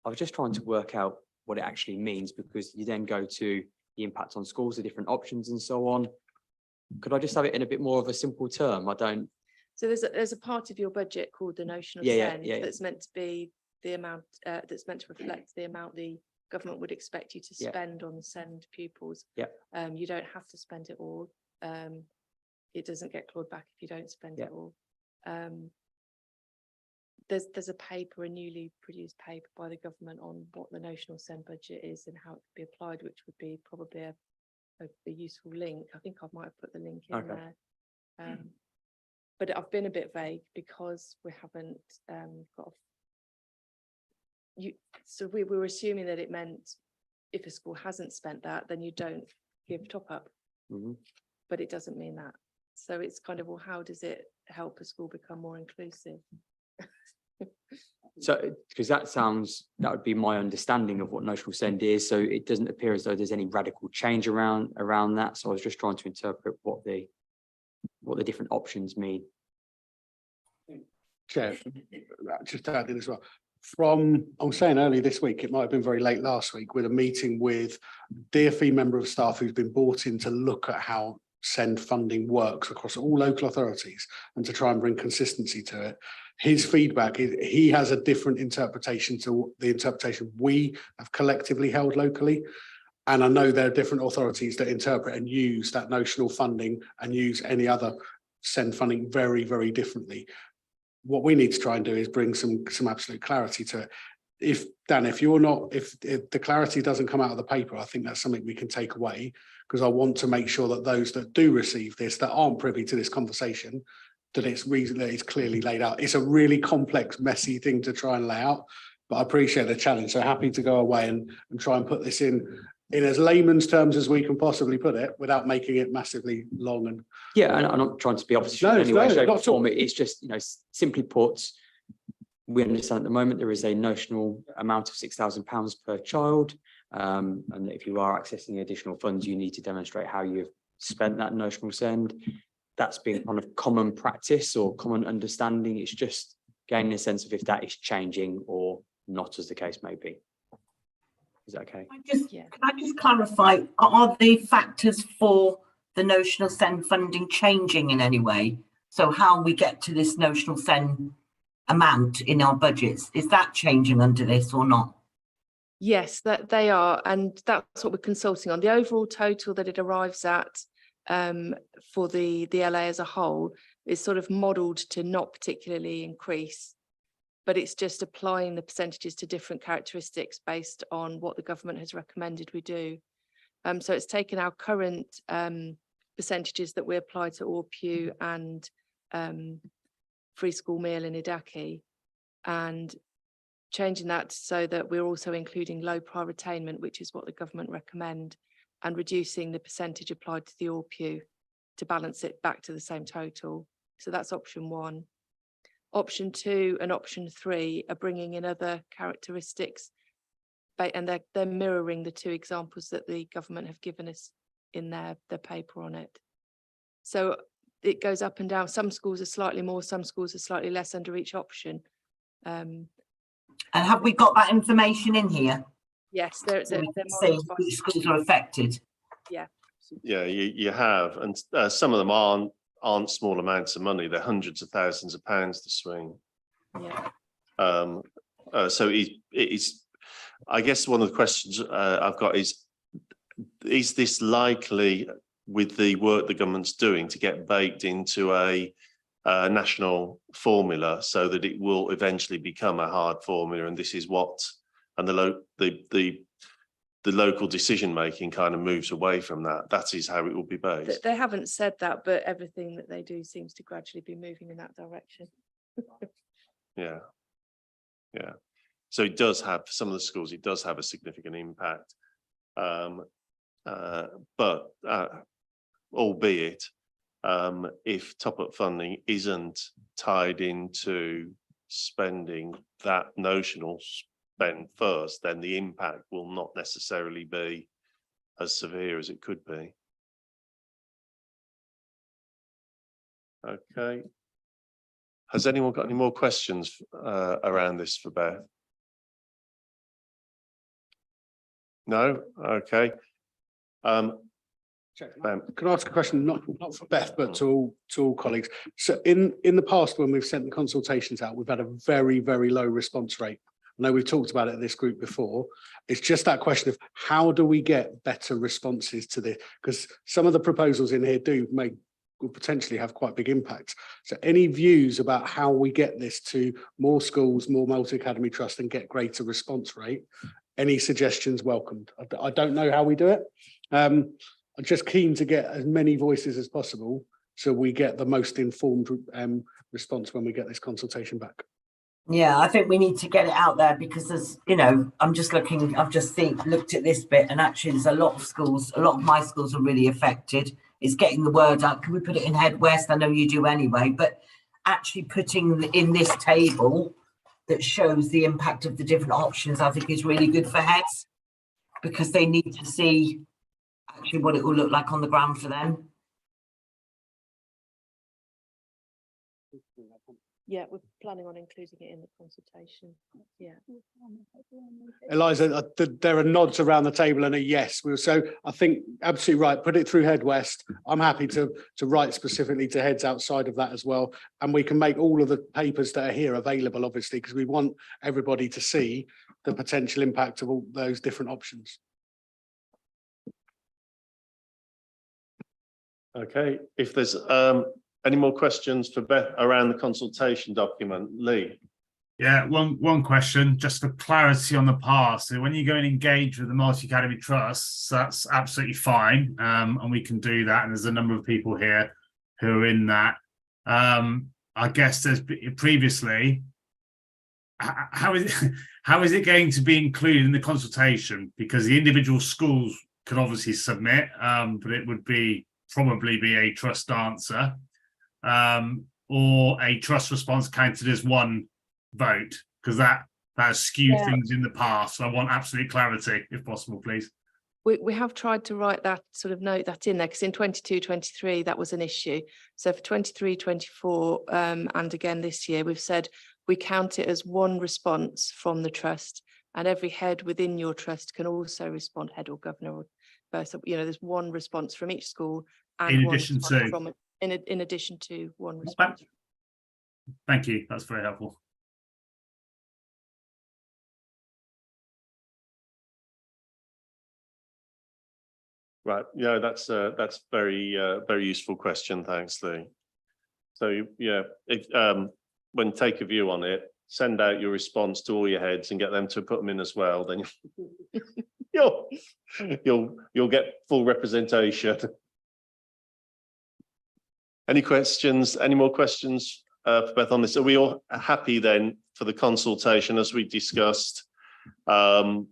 I was just trying to work out what it actually means, because you then go to the impact on schools, the different options and so on. Could I just have it in a reflect of a simple term? I don't. So there's a part of your budget called the notional send that's meant to be the amount that's meant to reflect the amount the government would expect you to spend on send pupils. You don't have to spend it all. It doesn't get clawed back if you don't spend it all. There's a paper, a newly produced paper by the government on what the notional send budget is and how it could be applied, which would be probably a useful link. I think I might have put the link in there. But I've been a bit vague because we haven't got so we were assuming that it meant if a school hasn't spent that, then you don't give top up. But it doesn't mean that. So it's kind of, well, how does it help a school become more inclusive? So, because that would be my understanding of what notional send is. So it doesn't appear as though there's any radical change around that. So I was just trying to interpret what the different options mean. Chair, just to add in as well. I was saying earlier this week, it might have been very late last week, with a meeting with DfE member of staff who's been brought in to look at how send funding works across all local authorities and to try and bring consistency to it. His feedback is he has a different interpretation to the interpretation we have collectively held locally. And I know there are different authorities that interpret and use that notional funding and use any other send funding very, very differently. What we need to try and do is bring some absolute clarity to it. If the clarity doesn't come out of the paper, I think that's something we can take away, because I want to make sure that those that do receive this, that aren't privy to this conversation, that it's clearly laid out. It's a really complex, messy thing to try and lay out, but I appreciate the challenge. So happy to go away and try and put this in as layman's terms as we can possibly put it, without making it massively long. And and I'm not trying to be oppositional in any way, shape or form. It's just, simply put, we understand at the moment there is a notional amount of £6,000 per child, and that if you are accessing additional funds, you need to demonstrate how you've spent that notional send. That's been kind of common practice or common understanding. It's just gaining a sense of if that is changing or not, as the case may be. Is that okay? Can I just clarify, are the factors for the notional send funding changing in any way? So how we get to this notional send amount in our budgets, is that changing under this or not? Yes, that they are, and that's what we're consulting on. The overall total that it arrives at for the LA as a whole is sort of modelled to not particularly increase, but it's just applying the percentages to different characteristics based on what the government has recommended we do. So it's taken our current percentages that we apply to ORPU and free school meal in Idaki, and changing that so that we're also including low prior attainment, which is what the government recommend, and reducing the percentage applied to the ORPU to balance it back to the same total. So that's option 1. Option 2 and option 3 are bringing in other characteristics, and they're mirroring the 2 examples that the government have given us in their paper on it. So it goes up and down. Some schools are slightly more, some schools are slightly less under each option. And have we got that information in here? Yes, they're see which schools are affected. Yeah. Yeah, you have, and some of them aren't small amounts of money. They're hundreds of thousands of pounds to swing. Yeah. So it is. I guess one of the questions I've got is this likely, with the work the government's doing, to get baked into a national formula so that it will eventually become a hard formula, and this is what, and the local decision making kind of moves away from that. That is how it will be based. They haven't said that, but everything that they do seems to gradually be moving in that direction. Yeah. So it does have, for some of the schools, it does have a significant impact. But albeit if top-up funding isn't tied into spending that notional spend first, then the impact will not necessarily be as severe as it could be. Okay. Has anyone got any more questions around this for Beth? No? Okay. Can I ask a question, not for Beth, but to all colleagues? So in the past, when we've sent the consultations out, we've had a very, very low response rate. I know we've talked about it in this group before. It's just that question of how do we get better responses to this? Because some of the proposals in here will potentially have quite big impacts. So any views about how we get this to more schools, more multi-academy trust and get greater response rate? Any suggestions welcomed? I don't know how we do it. I'm just keen to get as many voices as possible so we get the most informed response when we get this consultation back. Yeah, I think we need to get it out there because there's, you know, I've just looked at this bit, and actually there's a lot of schools, a lot of my schools are really affected. It's getting the word out. Can we put it in Head West? I know you do anyway, but actually putting in this table that shows the impact of the different options, I think is really good for heads, because they need to see actually what it will look like on the ground for them. Yeah, we're planning on including it in the consultation. Yeah. Eliza, there are nods around the table and a yes. So I think absolutely right. Put it through Head West. I'm happy to write specifically to heads outside of that as well. And we can make all of the papers that are here available, obviously, because we want everybody to see the potential impact of all those different options. Okay, if there's any more questions for Beth around the consultation document, Lee? Yeah, one question, just for clarity on the past. So when you go and engage with the multi-academy trusts, that's absolutely fine. And we can do that. And there's a number of people here who are in that. I guess there's previously, how is it going to be included in the consultation? Because the individual schools could obviously submit, but it would probably be a trust answer. Or a trust response counted as one vote, because that has skewed things in the past. So I want absolute clarity, if possible, please. We have tried to write that, sort of note that in there, because in 22-23 that was an issue. So for 23-24 and again this year, we've said we count it as one response from the trust, and every head within your trust can also respond, head or governor or both. You know, there's one response from each school, and In one addition response to? from in addition to one response. Thank you. That's very helpful. Right, yeah, that's very useful question. Thanks, Lee. So yeah, when take a view on it, send out your response to all your heads and get them to put them in as well. Then you'll get full representation. Any questions? Any more questions for Beth on this? Are we all happy then for the consultation as we discussed to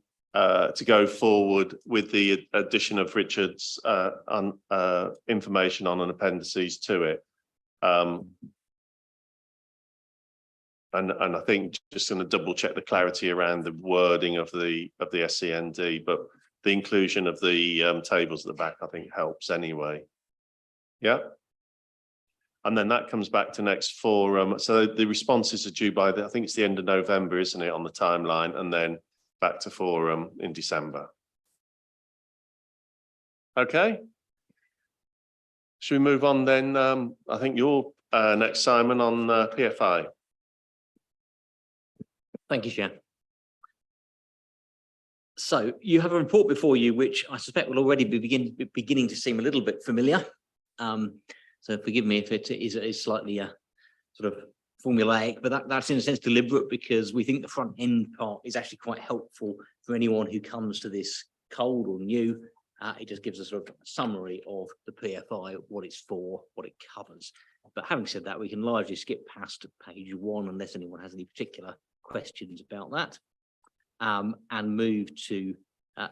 go forward with the addition of Richard's information on an appendices to it? And I think just going to double check the clarity around the wording of the SEND, but the inclusion of the tables at the back I think helps anyway. Yeah. And then that comes back to next forum. So the responses are due by I think it's the end of November, isn't it, on the timeline, and then back to forum in December. Okay. Should we move on then? I think you're next, Simon, on PFI. Thank you, Chair. So you have a report before you, which I suspect will already be beginning to seem a little bit familiar. So forgive me if it is slightly sort of formulaic, but that's in a sense deliberate, because we think the front end part is actually quite helpful for anyone who comes to this cold or new. It just gives us a sort of summary of the PFI, what it's for, what it covers. But having said that, we can largely skip past page 1 unless anyone has any particular questions about that, and move to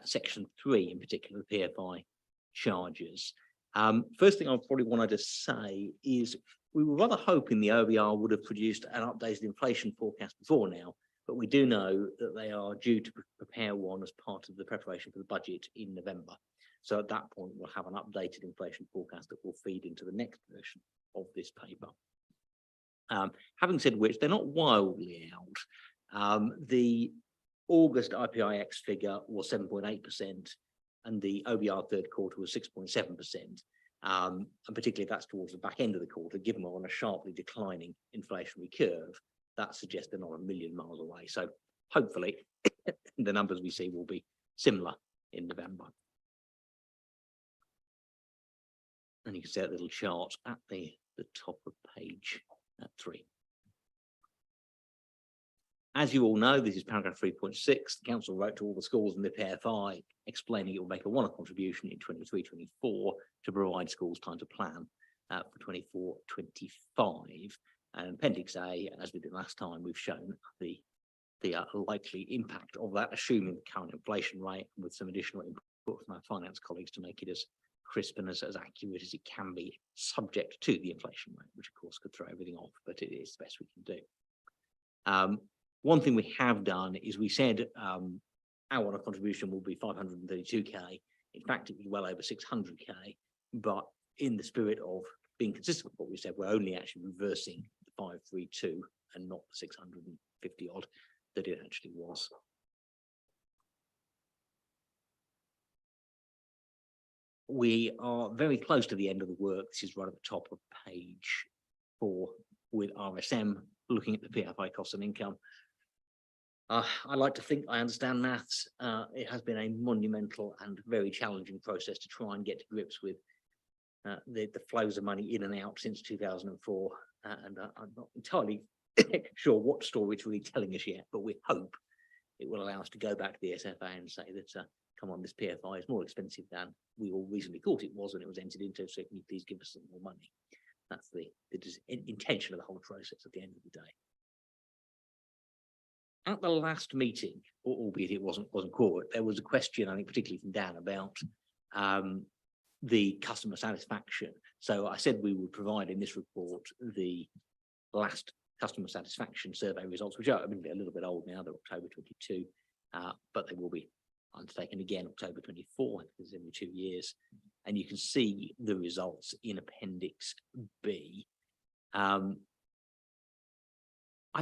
section 3, in particular, the PFI charges. First thing I probably wanted to say is we were rather hoping the OBR would have produced an updated inflation forecast before now, but we do know that they are due to prepare one as part of the preparation for the budget in November. So at that point, we'll have an updated inflation forecast that will feed into the next version of this paper. Having said which, they're not wildly out. The August IPIX figure was 7.8%, and the OBR third quarter was 6.7%. And particularly if that's towards the back end of the quarter, given we're on a sharply declining inflationary curve, that suggests they're not a million miles away. So hopefully the numbers we see will be similar in November. And you can see that little chart at the top of page 3. As you all know, this is paragraph 3.6. The council wrote to all the schools in the PFI explaining it will make a one-off contribution in 23-24 to provide schools time to plan for 24-25. And Appendix A, as we did last time, we've shown the likely impact of that, assuming the current inflation rate, with some additional input from our finance colleagues to make it as crisp and as accurate as it can be, subject to the inflation rate, which of course could throw everything off, but it is the best we can do. One thing we have done is we said our one-off contribution will be 532k. In fact, it was well over 600k, but in the spirit of being consistent with what we said, we're only actually reversing the 532 and not the 650 odd that it actually was. We are very close to the end of the work. This is right at the top of page 4 with RSM, looking at the PFI costs and income. I like to think I understand maths. It has been a monumental and very challenging process to try and get to grips with the flows of money in and out since 2004. And I'm not entirely sure what story it's really telling us yet, but we hope it will allow us to go back to the SFA and say that, come on, this PFI is more expensive than we all reasonably thought it was when it was entered into, so can you please give us some more money? That's the intention of the whole process at the end of the day. At the last meeting, albeit it wasn't core, there was a question, I think particularly from Dan, about the customer satisfaction. So I said we would provide in this report the last customer satisfaction survey results, which are a little bit old now, they're October 22, but they will be undertaken again October 24, because every 2 years. And you can see the results in Appendix B. I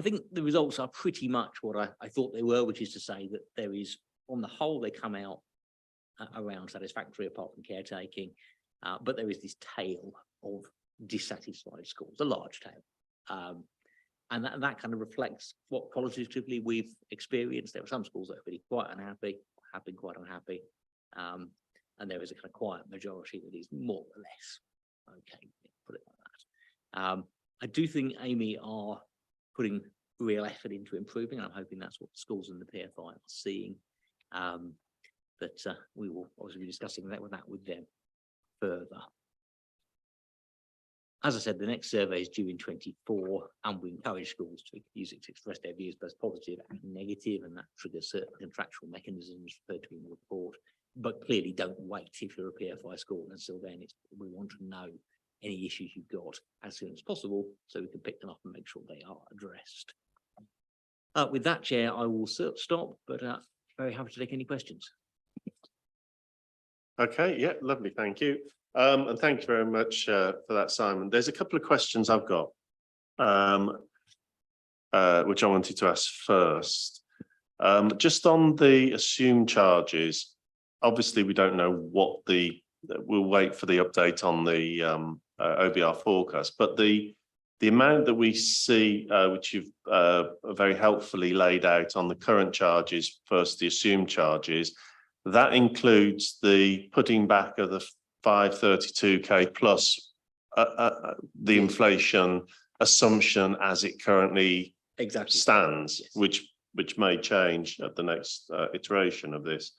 think the results are pretty much what I thought they were, which is to say that there is, on the whole, they come out around satisfactory apart from caretaking, but there is this tail of dissatisfied schools, a large tail. And that kind of reflects what qualitatively we've experienced. There are some schools that are really quite unhappy, have been quite unhappy, and there is a kind of quiet majority that is more or less okay, put it like that. I do think Amy are putting real effort into improving, and I'm hoping that's what the schools in the PFI are seeing. But we will obviously be discussing that with them further. As I said, the next survey is due in 24, and we encourage schools to use it to express their views, both positive and negative, and that triggers certain contractual mechanisms referred to in the report. But clearly don't wait if you're a PFI school. Until then, we want to know any issues you've got as soon as possible, so we can pick them up and make sure they are addressed. With that, Chair, I will stop, but very happy to take any questions. Okay, yeah, lovely, thank you. And thank you very much for that, Simon. There's a couple of questions I've got, which I wanted to ask first. Just on the assumed charges, obviously we don't know what we'll wait for the update on the OBR forecast, but the amount that we see, which you've very helpfully laid out on the current charges versus the assumed charges, that includes the putting back of the 532k plus the inflation assumption as it currently stands, yes. which may change at the next iteration of this.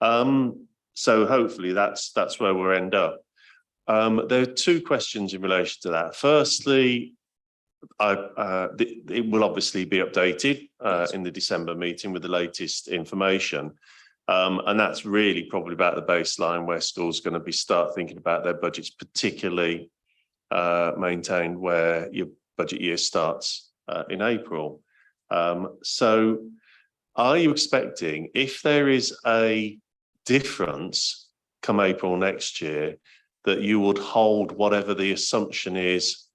So hopefully that's where we'll end up. There are two questions in relation to that. Firstly, it will obviously be updated in the December meeting with the latest information. And that's really probably about the baseline where schools are going to start thinking about their budgets, particularly maintained where your budget year starts in April. So are you expecting, if there is a difference come April next year, that you would hold whatever the assumption is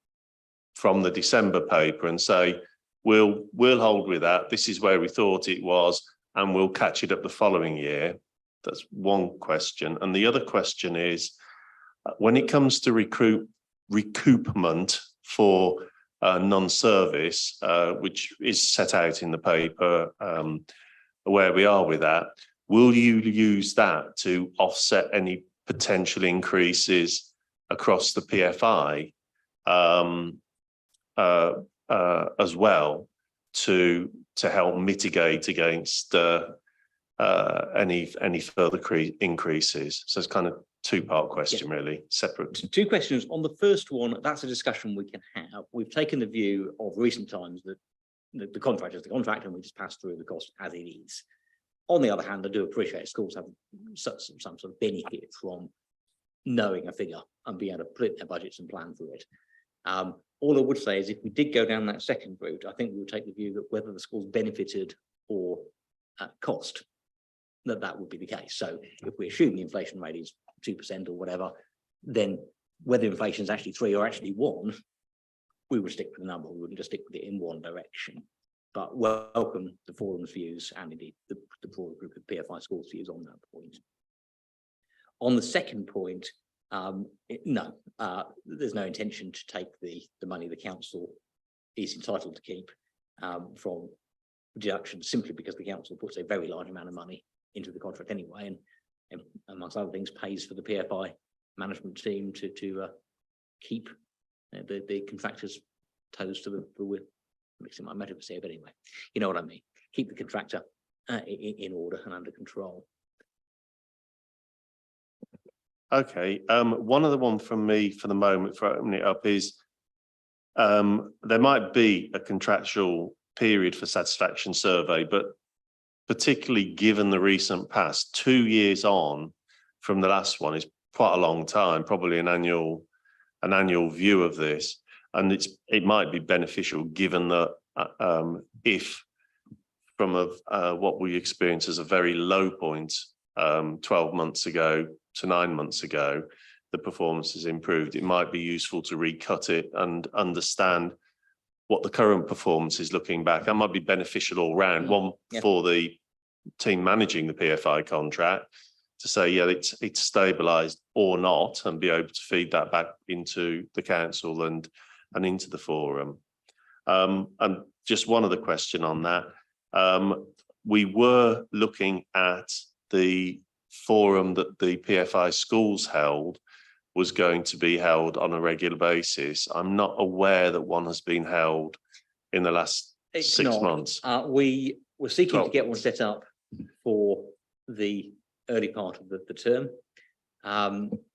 from the December paper and say, we'll hold with that, this is where we thought it was, and we'll catch it up the following year? That's one question. And the other question is, when it comes to recoupment for non-service, which is set out in the paper, where we are with that, will you use that to offset any potential increases across the PFI as well to help mitigate against any further increases? So it's kind of two-part question, really, separate. Two questions. On the first one, that's a discussion we can have. We've taken the view of recent times that the contract is the contract and we just pass through the cost as it is. On the other hand, I do appreciate schools have some sort of benefit from knowing a figure and being able to put their budgets and plan through it. All I would say is if we did go down that second route, I think we would take the view that whether the schools benefited or cost, that would be the case. So if we assume the inflation rate is 2% or whatever, then whether inflation is actually 3 or actually 1, we would stick with the number. We wouldn't just stick with it in one direction. But welcome the forum's views and indeed the broader group of PFI schools' views on that point. On the second point, no, there's no intention to take the money the council is entitled to keep from deduction simply because the council puts a very large amount of money into the contract anyway, and amongst other things pays for the PFI management team to keep the contractors' toes to the wheel. Mixing my metaphors here, but anyway, you know what I mean. Keep the contractor in order and under control. Okay, one other one from me for the moment for opening it up is there might be a contractual period for satisfaction survey, but particularly given the recent past, 2 years on from the last one is quite a long time, probably an annual view of this. And it might be beneficial given that if from what we experienced as a very low point 12 months ago to 9 months ago, the performance has improved. It might be useful to recut it and understand what the current performance is looking back. That might be beneficial all round. One for the team managing the PFI contract to say, yeah, it's stabilised or not, and be able to feed that back into the council and into the forum. And just one other question on that. We were looking at the forum that the PFI schools held was going to be held on a regular basis. I'm not aware that one has been held in the last 6 months. We were seeking to get one set up for the early part of the term.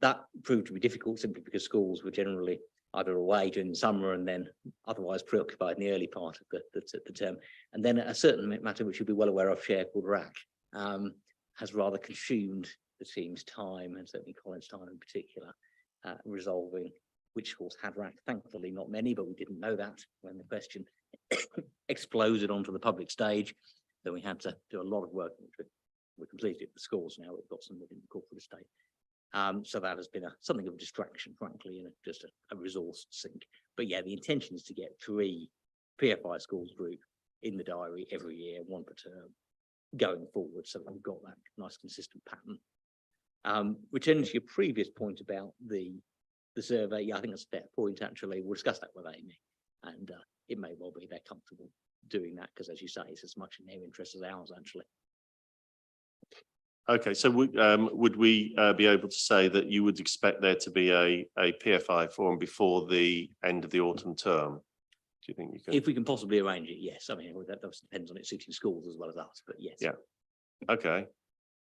That proved to be difficult simply because schools were generally either away during the summer and then otherwise preoccupied in the early part of the term. And then a certain matter which you'll be well aware of, Chair, called RAC, has rather consumed the team's time, and certainly Colin's time in particular, resolving which schools had RAC. Thankfully, not many, but we didn't know that when the question exploded onto the public stage. Then we had to do a lot of work, which we completed at the schools now. We've got some within the corporate estate. So that has been something of a distraction, frankly, and just a resource sink. But yeah, the intention is to get 3 PFI schools group in the diary every year, 1 per term, going forward, so that we've got that nice consistent pattern. Returning to your previous point about the survey, yeah, I think that's a fair point, actually. We'll discuss that with Amy, and it may well be they're comfortable doing that, because as you say, it's as much in their interest as ours, actually. Okay, so would we be able to say that you would expect there to be a PFI forum before the end of the autumn term? Do you think you can? If we can possibly arrange it, yes. I mean, that depends on it suiting schools as well as us, but yes. Yeah. Okay.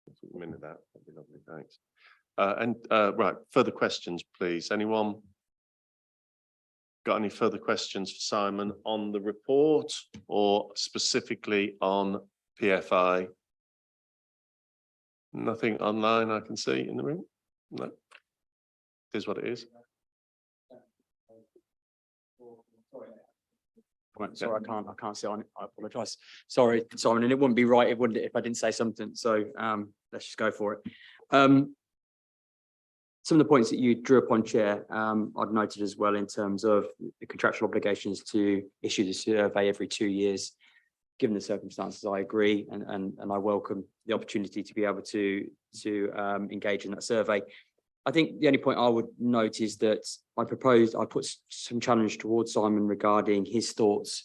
A minute that. That'd be lovely. Thanks. Right, further questions, please. Anyone got any further questions for Simon on the report or specifically on PFI? Nothing online I can see in the room? No. Here's what it is. Sorry, I can't sit on it. I apologise. Sorry, Simon, and it wouldn't be right, it wouldn't, if I didn't say something. So let's just go for it. Some of the points that you drew upon, Chair, I've noted as well in terms of the contractual obligations to issue the survey every 2 years. Given the circumstances, I agree, and I welcome the opportunity to be able to engage in that survey. I think the only point I would note is that I put some challenge towards Simon regarding his thoughts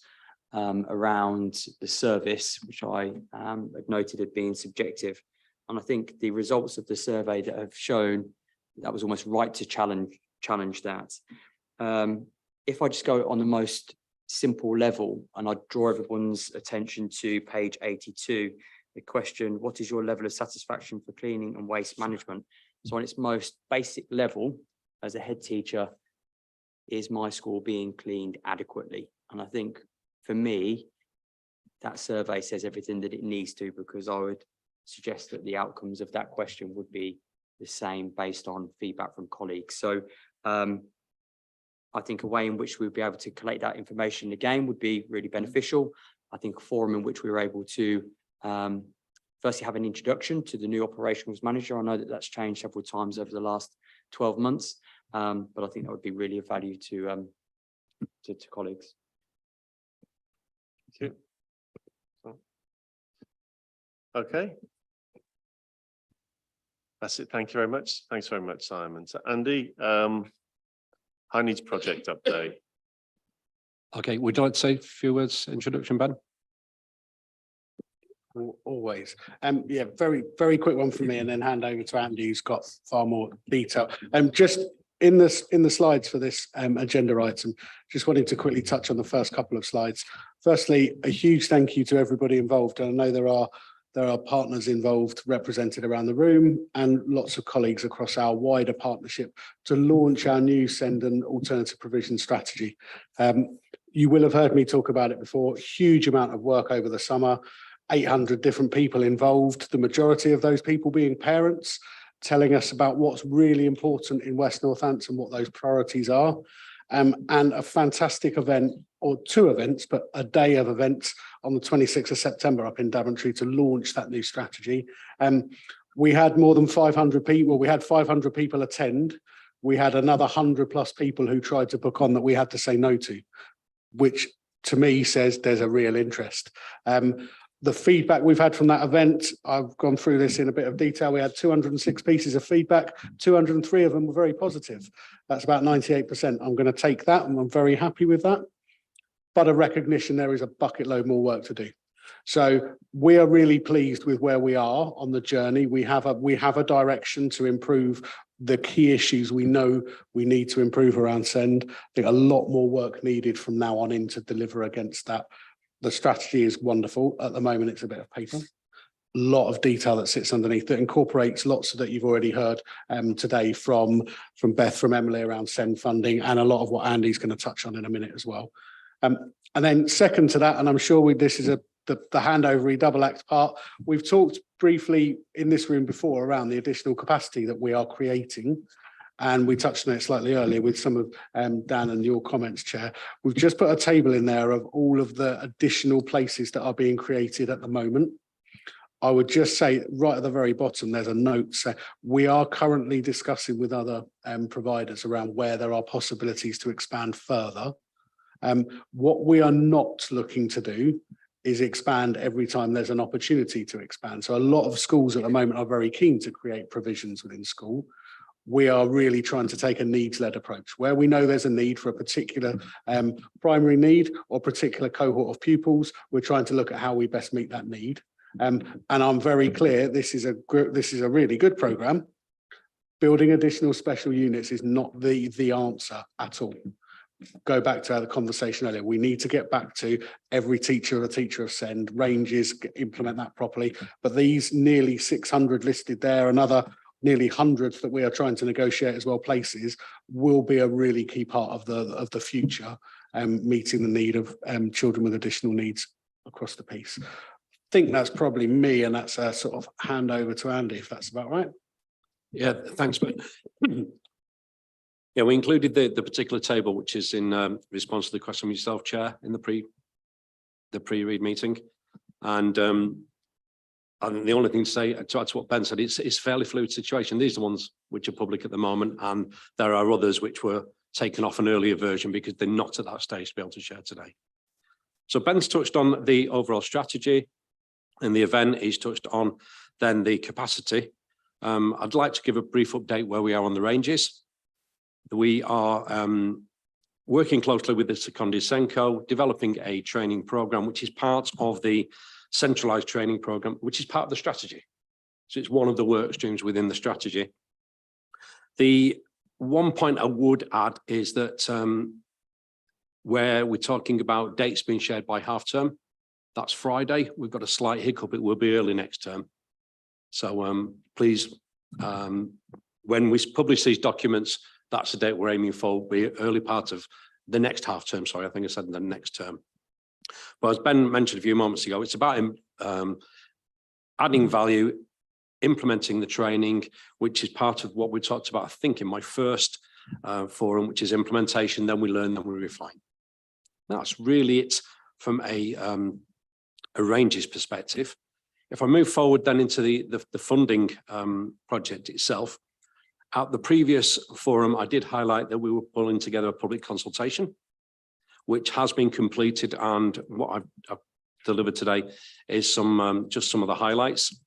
around the service, which I have noted as being subjective. And I think the results of the survey that have shown that was almost right to challenge that. If I just go on the most simple level, and I draw everyone's attention to page 82, the question, what is your level of satisfaction for cleaning and waste management? So on its most basic level, as a head teacher, is my school being cleaned adequately? And I think for me, that survey says everything that it needs to, because I would suggest that the outcomes of that question would be the same based on feedback from colleagues. So I think a way in which we'd be able to collect that information again would be really beneficial. I think a forum in which we were able to firstly have an introduction to the new operations manager. I know that that's changed several times over the last 12 months, but I think that would be really of value to colleagues. Thank you. Okay. That's it. Thank you very much. Thanks very much, Simon. So Andy, High Needs Project update. Okay, would you like to say a few words, introduction, Ben? Always. Yeah, very quick one from me, and then hand over to Andy, who's got far more detail. Just in the slides for this agenda item, just wanted to quickly touch on the first couple of slides. Firstly, a huge thank you to everybody involved. And I know there are partners involved represented around the room, and lots of colleagues across our wider partnership to launch our new SEND and alternative provision strategy. You will have heard me talk about it before. Huge amount of work over the summer, 800 different people involved, the majority of those people being parents, telling us about what's really important in West Northampton, what those priorities are. And a fantastic event, or two events, but a day of events on the 26th of September up in Daventry to launch that new strategy. We had more than 500 people, we had 500 people attend. We had another 100+ people who tried to book on that we had to say no to, which to me says there's a real interest. The feedback we've had from that event, I've gone through this in a bit of detail. We had 206 pieces of feedback, 203 of them were very positive. That's about 98%. I'm going to take that, and I'm very happy with that. But a recognition there is a bucket load more work to do. So we are really pleased with where we are on the journey. We have a direction to improve the key issues we know we need to improve around SEND. I think a lot more work needed from now on in to deliver against that. The strategy is wonderful. At the moment, it's a bit of paper. A lot of detail that sits underneath that incorporates lots of that you've already heard today from Beth, from Emily around SEND funding, and a lot of what Andy's going to touch on in a minute as well. And then second to that, and I'm sure this is the handover double act part, we've talked briefly in this room before around the additional capacity that we are creating. And we touched on it slightly earlier with some of Dan and your comments, Chair. We've just put a table in there of all of the additional places that are being created at the moment. I would just say right at the very bottom, there's a note. So we are currently discussing with other providers around where there are possibilities to expand further. What we are not looking to do is expand every time there's an opportunity to expand. So a lot of schools at the moment are very keen to create provisions within school. We are really trying to take a needs-led approach where we know there's a need for a particular primary need or particular cohort of pupils. We're trying to look at how we best meet that need. And I'm very clear, this is a really good programme. Building additional special units is not the answer at all. Go back to the conversation earlier. We need to get back to every teacher, a teacher of SEND, ranges, implement that properly. But these nearly 600 listed there, another nearly hundreds that we are trying to negotiate as well, places, will be a really key part of the future, meeting the need of children with additional needs across the piece. I think that's probably me, and that's a sort of hand over to Andy, if that's about right. Yeah, thanks, Ben. Yeah, we included the particular table, which is in response to the question from yourself, Chair, in the pre-read meeting. And I think the only thing to say to add to what Ben said, it's a fairly fluid situation. These are the ones which are public at the moment, and there are others which were taken off an earlier version because they're not at that stage to be able to share today. So Ben's touched on the overall strategy in the event. He's touched on then the capacity. I'd like to give a brief update where we are on the ranges. We are working closely with the Secondi Senko, developing a training program, which is part of the centralized training program, which is part of the strategy. So it's one of the work streams within the strategy. The one point I would add is that where we're talking about dates being shared by half term, that's Friday. We've got a slight hiccup. It will be early next term. So please, when we publish these documents, that's the date we're aiming for, be early part of the next half term. Sorry, I think I said the next term. But as Ben mentioned a few moments ago, it's about adding value, implementing the training, which is part of what we talked about, I think, in my first forum, which is implementation. Then we learn, then we refine. That's really it from a ranges perspective. If I move forward then into the funding project itself, at the previous forum, I did highlight that we were pulling together a public consultation, which has been completed, and what I've delivered today is some just some of the highlights.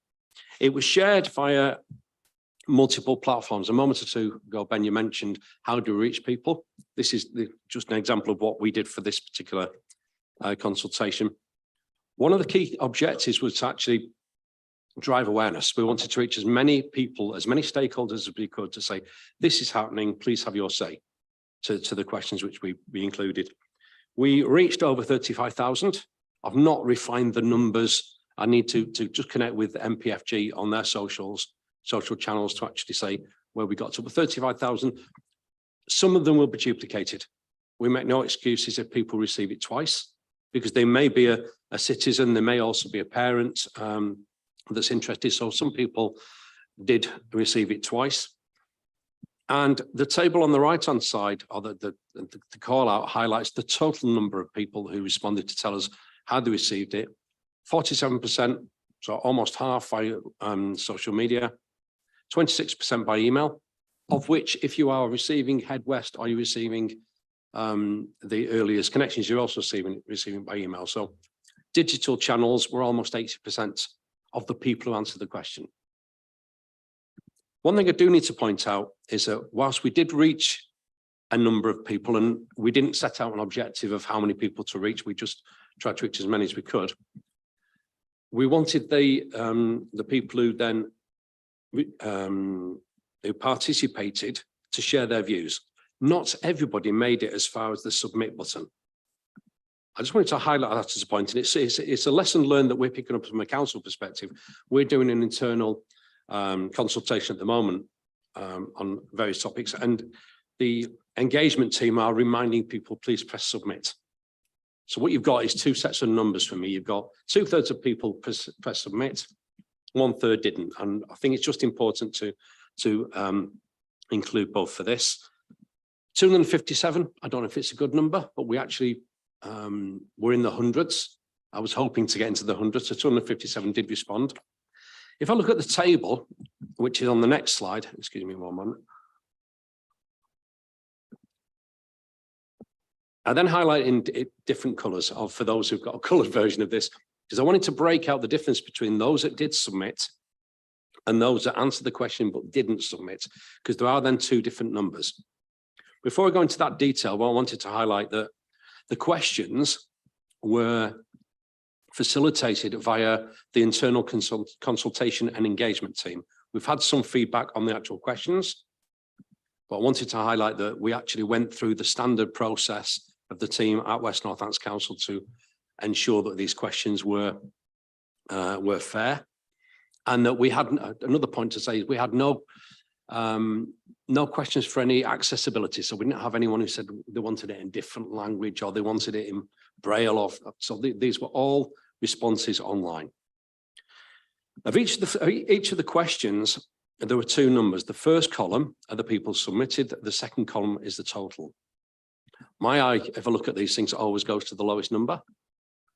It was shared via multiple platforms. A moment or two ago, Ben, you mentioned how do we reach people. This is just an example of what we did for this particular consultation. One of the key objectives was to actually drive awareness. We wanted to reach as many people, as many stakeholders as we could, to say, this is happening, please have your say to the questions which we included. We reached over 35,000. I've not refined the numbers. I need to just connect with MPFG on their social channels to actually say where we got to. But 35,000, some of them will be duplicated. We make no excuses if people receive it twice, because they may be a citizen, they may also be a parent that's interested. So some people did receive it twice. And the table on the right-hand side, or the call out, highlights the total number of people who responded to tell us how they received it. 47%, so almost half by social media, 26% by email, of which, if you are receiving Head West, are you receiving the earliest connections, you're also receiving by email. So digital channels were almost 80% of the people who answered the question. One thing I do need to point out is that whilst we did reach a number of people, and we didn't set out an objective of how many people to reach, we just tried to reach as many as we could. We wanted the people who then who participated to share their views. Not everybody made it as far as the submit button. I just wanted to highlight that as a point, and it's a lesson learned that we're picking up from a council perspective. We're doing an internal consultation at the moment on various topics, and the engagement team are reminding people, please press submit. So what you've got is two sets of numbers for me. You've got 2/3 of people press submit, 1/3 didn't, and I think it's just important to include both for this. 257, I don't know if it's a good number, but we actually were in the hundreds. I was hoping to get into the hundreds, so 257 did respond. If I look at the table, which is on the next slide, excuse me one moment. I then highlight in different colours for those who've got a coloured version of this, because I wanted to break out the difference between those that did submit and those that answered the question but didn't submit, because there are then two different numbers. Before I go into that detail, well, I wanted to highlight that the questions were facilitated via the internal consultation and engagement team. We've had some feedback on the actual questions, but I wanted to highlight that we actually went through the standard process of the team at West Northants Council to ensure that these questions were fair, and that we had another point to say is we had no questions for any accessibility. So we didn't have anyone who said they wanted it in different language or they wanted it in Braille, or so these were all responses online. Of each of the questions, there were two numbers. The first column are the people submitted. The second column is the total. My eye, if I look at these things, always goes to the lowest number.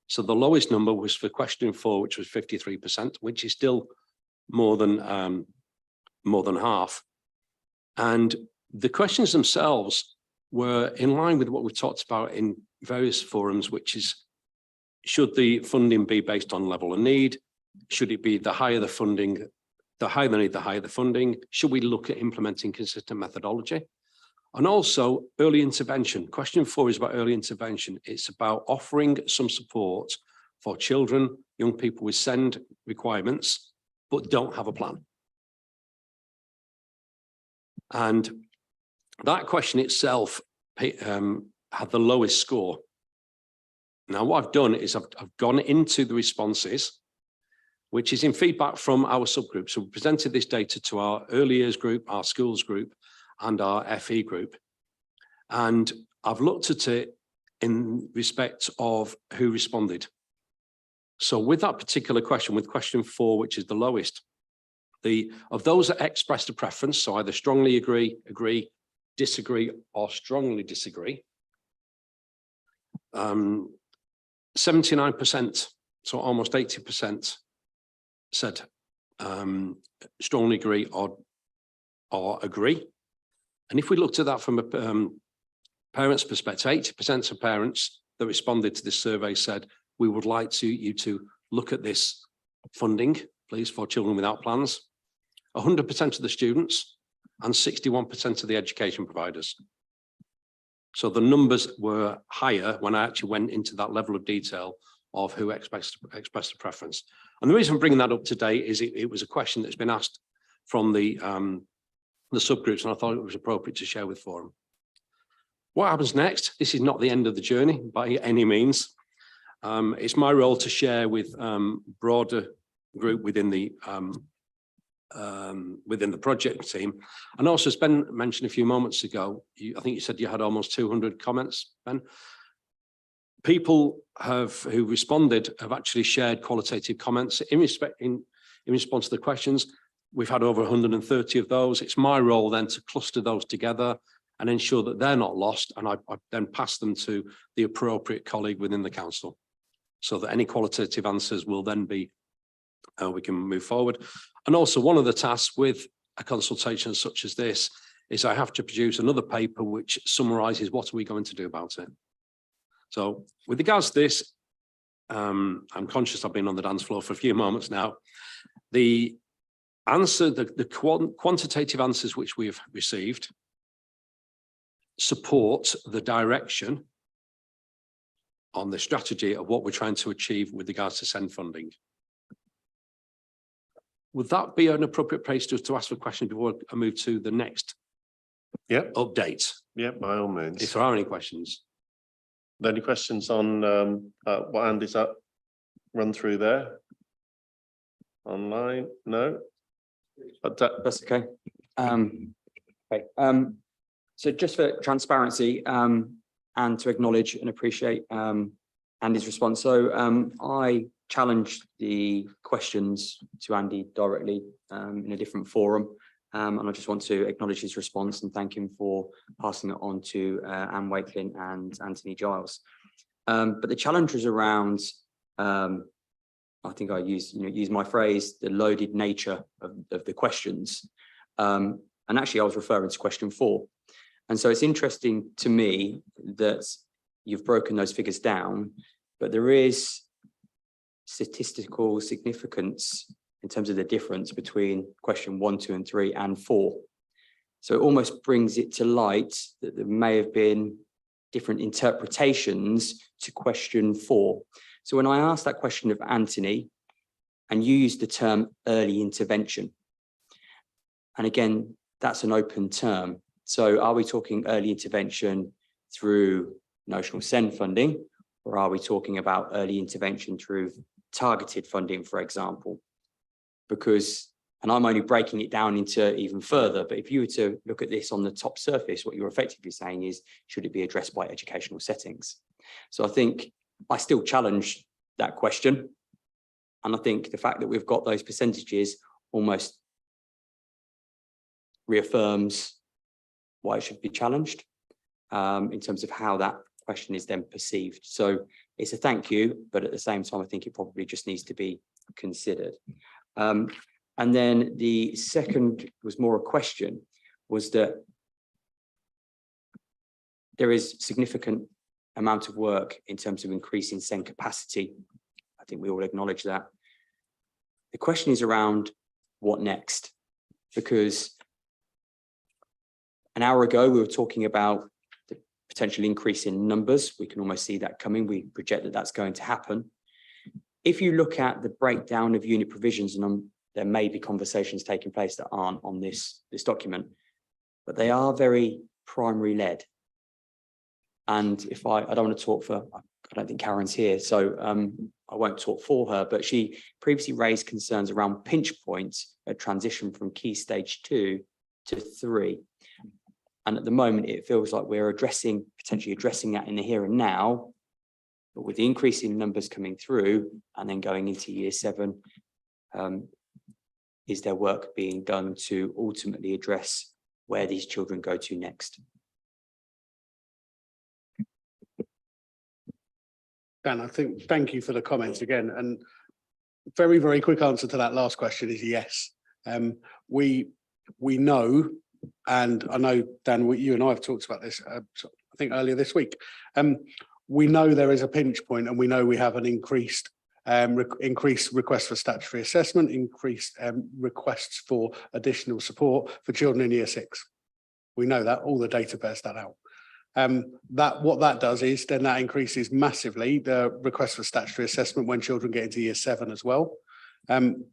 So the lowest number was for question 4, which was 53%, which is still more than half. And the questions themselves were in line with what we talked about in various forums, which is, should the funding be based on level of need? Should it be the higher the funding, the higher the need, the higher the funding? Should we look at implementing consistent methodology? And also early intervention. Question 4 is about early intervention. It's about offering some support for children, young people with SEND requirements, but don't have a plan. And that question itself had the lowest score. Now, what I've done is I've gone into the responses, which is in feedback from our subgroup. So we presented this data to our early years group, our schools group, and our FE group. And I've looked at it in respect of who responded. So with that particular question, with question 4, which is the lowest, of those that expressed a preference, so either strongly agree, disagree, or strongly disagree, 79%, so almost 80%, said strongly agree or agree. And if we looked at that from a parent's perspective, 80% of parents that responded to this survey said, we would like you to look at this funding, please, for children without plans. 100% of the students and 61% of the education providers. So the numbers were higher when I actually went into that level of detail of who expressed a preference. And the reason I'm bringing that up today is it was a question that's been asked from the subgroups, and I thought it was appropriate to share with forum. What happens next? This is not the end of the journey by any means. It's my role to share with broader group within the project team. And also, as Ben mentioned a few moments ago, I think you said you had almost 200 comments, Ben. People who responded have actually shared qualitative comments in response to the questions. We've had over 130 of those. It's my role then to cluster those together and ensure that they're not lost. And I then pass them to the appropriate colleague within the council so that any qualitative answers will then be, we can move forward. And also one of the tasks with a consultation such as this is I have to produce another paper which summarises what are we going to do about it. So with regards to this, I'm conscious I've been on the dance floor for a few moments now. The answer, the quantitative answers which we have received support the direction on the strategy of what we're trying to achieve with regards to SEND funding. Would that be an appropriate place to ask for questions before I move to the next update? Yeah, by all means. If there are any questions. Any questions on what Andy's run through there? Online? No? That's okay. So just for transparency and to acknowledge and appreciate Andy's response. So I challenged the questions to Andy directly in a different forum. And I just want to acknowledge his response and thank him for passing it on to Anne Wakelin and Anthony Giles. But the challenge was around, I think I used my phrase, the loaded nature of the questions. And actually I was referring to question 4. And so it's interesting to me that you've broken those figures down, but there is statistical significance in terms of the difference between question 1, 2, and 3 and 4. So it almost brings it to light that there may have been different interpretations to question 4. So when I asked that question of Anthony, and you used the term early intervention, and again, that's an open term. So are we talking early intervention through notional SEND funding, or are we talking about early intervention through targeted funding, for example? Because, and I'm only breaking it down into even further, but if you were to look at this on the top surface, what you're effectively saying is, should it be addressed by educational settings? So I think I still challenge that question. And I think the fact that we've got those percentages almost reaffirms why it should be challenged in terms of how that question is then perceived. So it's a thank you, but at the same time, I think it probably just needs to be considered. And then the second was more a question, was that there is significant amount of work in terms of increasing SEND capacity. I think we all acknowledge that. The question is around what next? Because an hour ago, we were talking about the potential increase in numbers. We can almost see that coming. We project that that's going to happen. If you look at the breakdown of unit provisions, and there may be conversations taking place that aren't on this document, but they are very primary led. And if I don't want to talk for, I don't think Karen's here, so I won't talk for her, but she previously raised concerns around pinch points at transition from key stage 2 to 3. And at the moment, it feels like we're potentially addressing that in the here and now, but with the increase in numbers coming through and then going into year 7, is there work being done to ultimately address where these children go to next? Dan, I think, thank you for the comments again. And very, very quick answer to that last question is yes. We know, and I know, Dan, you and I have talked about this, I think earlier this week. We know there is a pinch point, and we know we have an increased requests for statutory assessment, increased requests for additional support for children in year 6. We know that, all the data bears that out. What that does is then that increases massively the request for statutory assessment when children get into year 7 as well.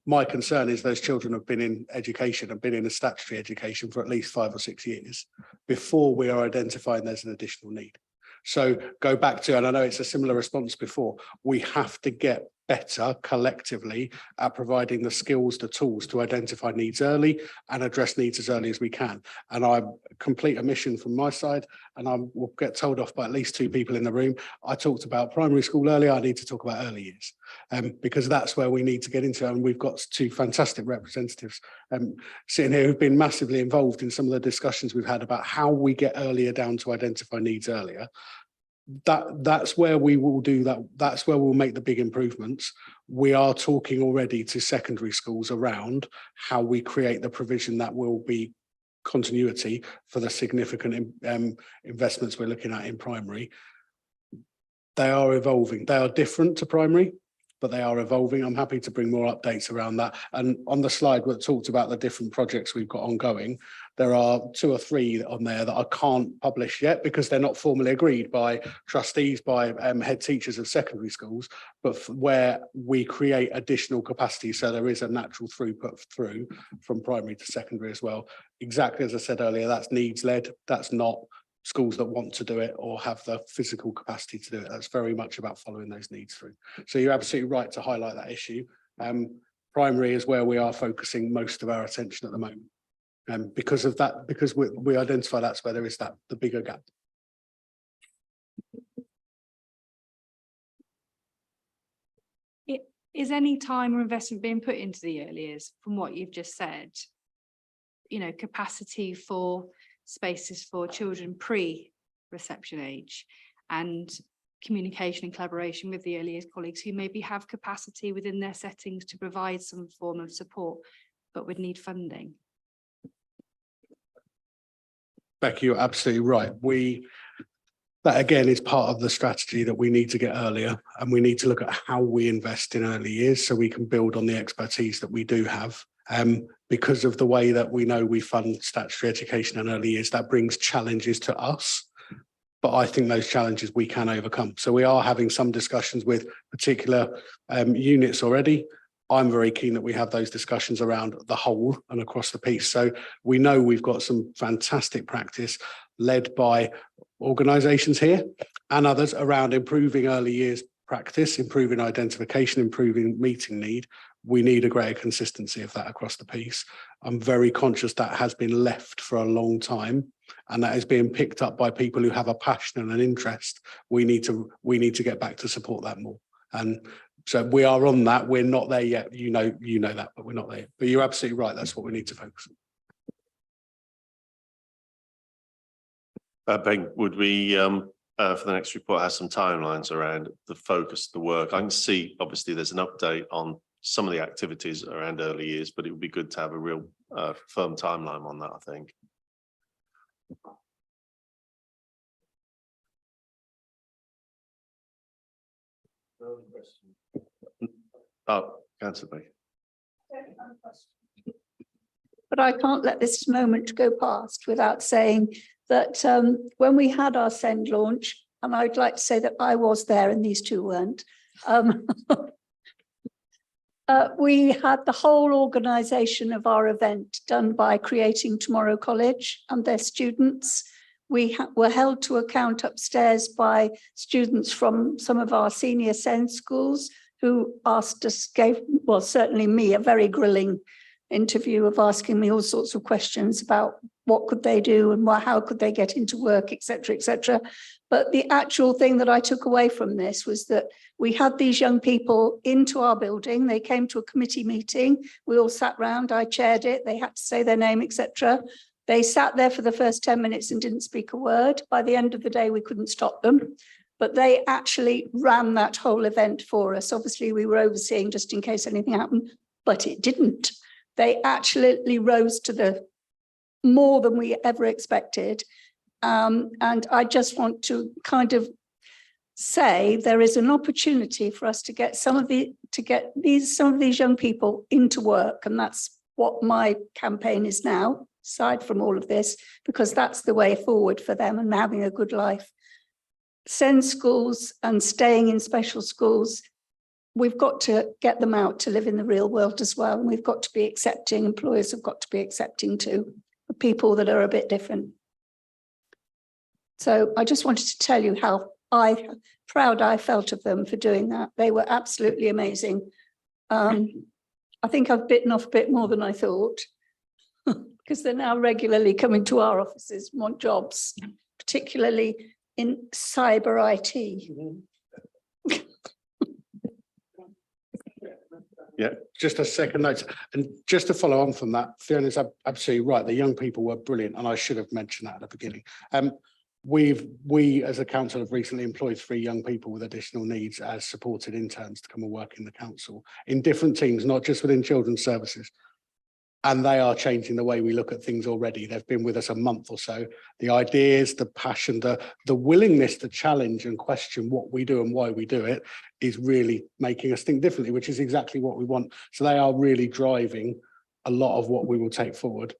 My concern is those children have been in education and been in a statutory education for at least 5 or 6 years before we are identifying there's an additional need. So go back to, and I know it's a similar response before, we have to get better collectively at providing the skills, the tools to identify needs early and address needs as early as we can. And I complete a mission from my side, and I will get told off by at least 2 people in the room. I talked about primary school earlier. I need to talk about early years because that's where we need to get into. And we've got 2 fantastic representatives sitting here who've been massively involved in some of the discussions we've had about how we get earlier down to identify needs earlier. That's where we will do that. That's where we'll make the big improvements. We are talking already to secondary schools around how we create the provision that will be continuity for the significant investments we're looking at in primary. They are evolving. They are different to primary, but they are evolving. I'm happy to bring more updates around that. And on the slide where it talked about the different projects we've got ongoing, there are 2 or 3 on there that I can't publish yet because they're not formally agreed by trustees, by head teachers of secondary schools, but where we create additional capacity. So there is a natural throughput through from primary to secondary as well. Exactly as I said earlier, that's needs led. That's not schools that want to do it or have the physical capacity to do it. That's very much about following those needs through. So you're absolutely right to highlight that issue. Primary is where we are focusing most of our attention at the moment. Because of that, because we identify that's where there is the bigger gap. Is any time or investment being put into the early years from what you've just said? You know, capacity for spaces for children pre-reception age and communication and collaboration with the early years colleagues who maybe have capacity within their settings to provide some form of support, but would need funding. Becky, you're absolutely right. That again is part of the strategy that we need to get earlier, and we need to look at how we invest in early years so we can build on the expertise that we do have. Because of the way that we know we fund statutory education and early years, that brings challenges to us. But I think those challenges we can overcome. So we are having some discussions with particular units already. I'm very keen that we have those discussions around the whole and across the piece. So we know we've got some fantastic practice led by organisations here and others around improving early years practice, improving identification, improving meeting need. We need a greater consistency of that across the piece. I'm very conscious that has been left for a long time, and that is being picked up by people who have a passion and an interest. We need to get back to support that more. And so we are on that. We're not there yet. You know that, but we're not there. But you're absolutely right. That's what we need to focus on. Ben, would we for the next report has some timelines around the focus of the work. I can see, obviously, there's an update on some of the activities around early years, but it would be good to have a real firm timeline on that, I think. Oh, Councillor Baker. But I can't let this moment go past without saying that when we had our SEND launch, and I'd like to say that I was there and these two weren't, we had the whole organisation of our event done by Creating Tomorrow College and their students. We were held to account upstairs by students from some of our senior SEND schools who asked us, well, certainly me, a very grilling interview of asking me all sorts of questions about what could they do and how could they get into work, etc., etc. But the actual thing that I took away from this was that we had these young people into our building. They came to a committee meeting. We all sat round. I chaired it. They had to say their name, etc. They sat there for the first 10 minutes and didn't speak a word. By the end of the day, we couldn't stop them. But they actually ran that whole event for us. Obviously, we were overseeing just in case anything happened, but it didn't. They actually rose to the more than we ever expected. And I just want to kind of say there is an opportunity for us to get some of these young people into work. And that's what my campaign is now, aside from all of this, because that's the way forward for them and having a good life. SEND schools and staying in special schools, we've got to get them out to live in the real world as well. And we've got to be accepting, employers have got to be accepting too, the people that are a bit different. So I just wanted to tell you how proud I felt of them for doing that. They were absolutely amazing. I think I've bitten off a bit more than I thought because they're now regularly coming to our offices, want jobs, particularly in cyber IT. Yeah, just a second note. And just to follow on from that, Fiona's absolutely right. The young people were brilliant, and I should have mentioned that at the beginning. We as a council have recently employed 3 young people with additional needs as supported interns to come and work in the council in different teams, not just within children's services. And they are changing the way we look at things already. They've been with us a month or so. The ideas, the passion, the willingness to challenge and question what we do and why we do it is really making us think differently, which is exactly what we want. So they are really driving a lot of what we will take forward.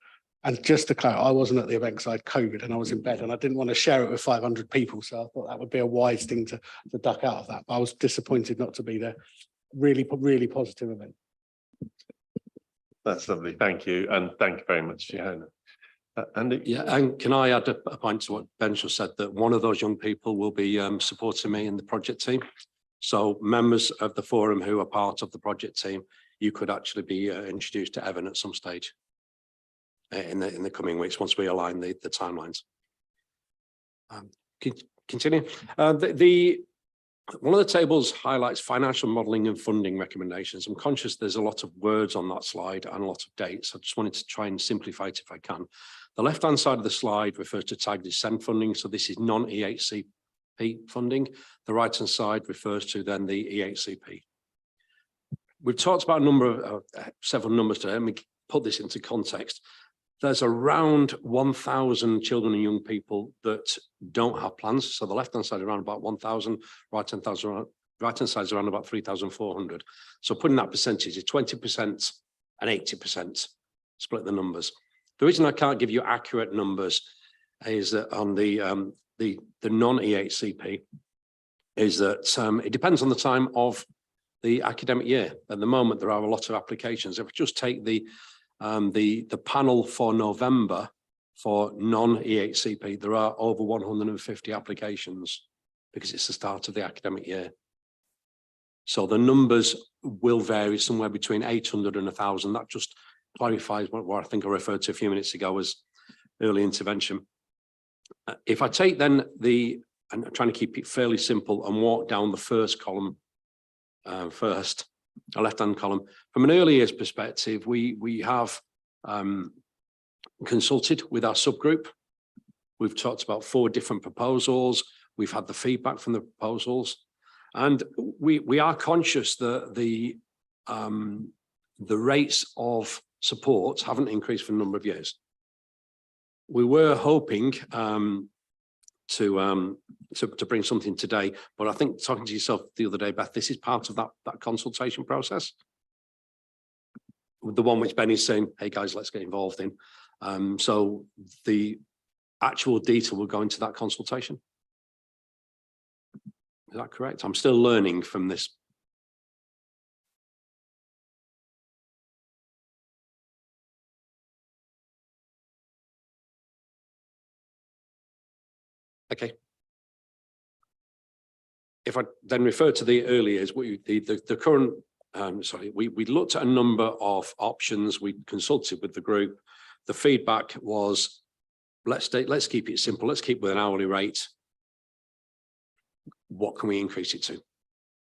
And just to clarify, I wasn't at the event because I had COVID and I was in bed and I didn't want to share it with 500 people. So I thought that would be a wise thing to duck out of that. But I was disappointed not to be there. Really, really positive event. That's lovely. Thank you. And thank you very much, Fiona. Andy? Yeah, and can I add a point to what Ben just said, that one of those young people will be supporting me in the project team. So members of the forum who are part of the project team, you could actually be introduced to Evan at some stage in the coming weeks once we align the timelines. Continue. One of the tables highlights financial modelling and funding recommendations. I'm conscious there's a lot of words on that slide and a lot of dates. I just wanted to try and simplify it if I can. The left-hand side of the slide refers to targeted SEND funding. So this is non-EHCP funding. The right-hand side refers to then the EHCP. We've talked about a number of several numbers today. Let me put this into context. There's around 1,000 children and young people that don't have plans. So the left-hand side is around about 1,000, right-hand side is around about 3,400. So putting that percentage is 20% and 80%, split the numbers. The reason I can't give you accurate numbers is that on the non-EHCP is that it depends on the time of the academic year. At the moment, there are a lot of applications. If we just take the panel for November for non-EHCP, there are over 150 applications because it's the start of the academic year. So the numbers will vary somewhere between 800 and 1,000. That just clarifies what I think I referred to a few minutes ago as early intervention. If I take then and I'm trying to keep it fairly simple and walk down the first column first, a left-hand column. From an early years perspective, we have consulted with our subgroup. We've talked about 4 different proposals. We've had the feedback from the proposals. And we are conscious that the rates of support haven't increased for a number of years. We were hoping to bring something today, but I think talking to yourself the other day, Beth, this is part of that consultation process. The one which Benny's saying, hey guys, let's get involved in. So the actual detail will go into that consultation. Is that correct? I'm still learning from this. Okay. If I then refer to the early years, the current, we looked at a number of options. We consulted with the group. The feedback was, let's keep it simple. Let's keep with an hourly rate. What can we increase it to?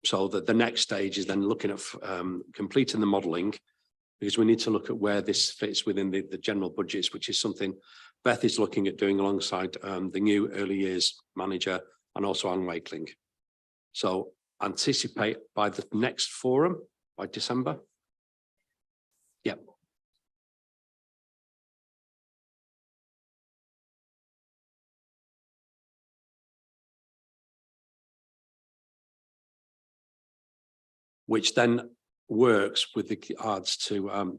So that the next stage is then looking at completing the modelling, because we need to look at where this fits within the general budgets, which is something Beth is looking at doing alongside the new early years manager and also Anne Wakeling. So anticipate by the next forum, by December. Yep. Which then works with regards to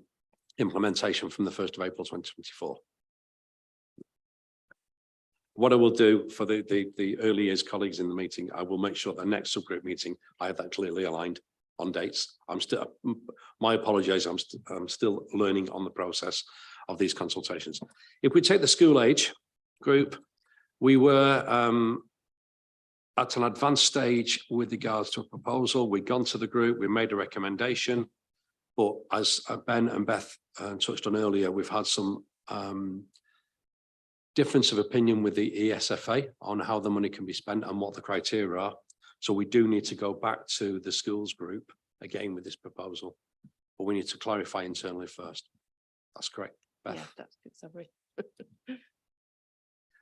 implementation from the 1st of April 2024. What I will do for the early years colleagues in the meeting, I will make sure that the next subgroup meeting, I have that clearly aligned on dates. My apologies, I'm still learning on the process of these consultations. If we take the school age group, we were at an advanced stage with regards to a proposal. We'd gone to the group, we made a recommendation, but as Ben and Beth touched on earlier, we've had some difference of opinion with the ESFA on how the money can be spent and what the criteria are. So we do need to go back to the schools group again with this proposal, but we need to clarify internally first. That's correct, Beth. Yeah, that's a good summary.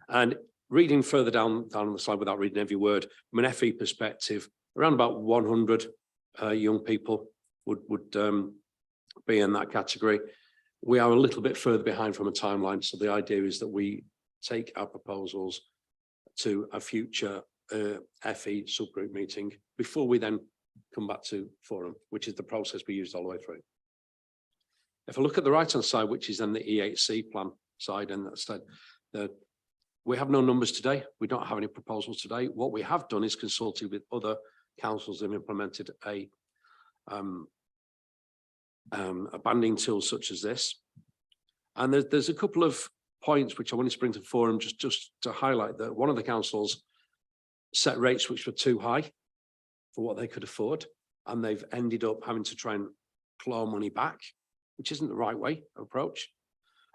And reading further down the slide without reading every word, from an FE perspective, around about 100 young people would be in that category. We are a little bit further behind from a timeline, so the idea is that we take our proposals to a future FE subgroup meeting before we then come back to forum, which is the process we used all the way through. If I look at the right hand side, which is then the E8C plan side, and that's that we have no numbers today. We don't have any proposals today. What we have done is consulted with other councils and implemented a banding tool such as this. And there's a couple of points which I wanted to bring to the forum just to highlight that one of the councils set rates which were too high for what they could afford, and they've ended up having to try and claw money back, which isn't the right way of approach.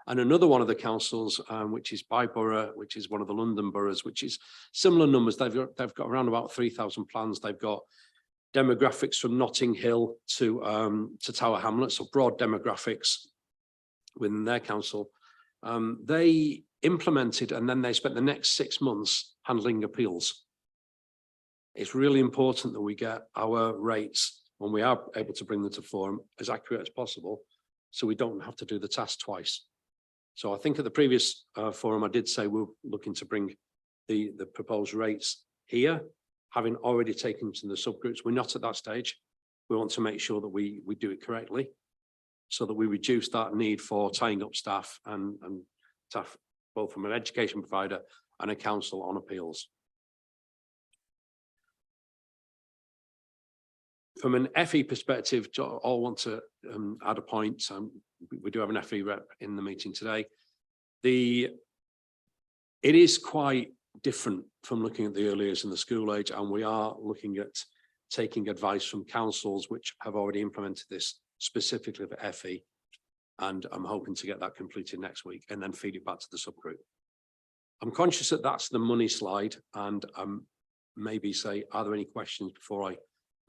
And another one of the councils, which is by borough, which is one of the London boroughs, which is similar numbers. They've got around about 3,000 plans. They've got demographics from Notting Hill to Tower Hamlets, so broad demographics within their council. They implemented and then they spent the next 6 months handling appeals. It's really important that we get our rates when we are able to bring them to forum as accurate as possible, so we don't have to do the task twice. So I think at the previous forum, I did say we're looking to bring the proposed rates here, having already taken to the subgroups. We're not at that stage. We want to make sure that we do it correctly so that we reduce that need for tying up staff and staff, both from an education provider and a council on appeals. From an FE perspective, I want to add a point. We do have an FE rep in the meeting today. It is quite different from looking at the early years in the school age, and we are looking at taking advice from councils which have already implemented this specifically for FE, and I'm hoping to get that completed next week and then feed it back to the subgroup. I'm conscious that that's the money slide, and maybe say, are there any questions before I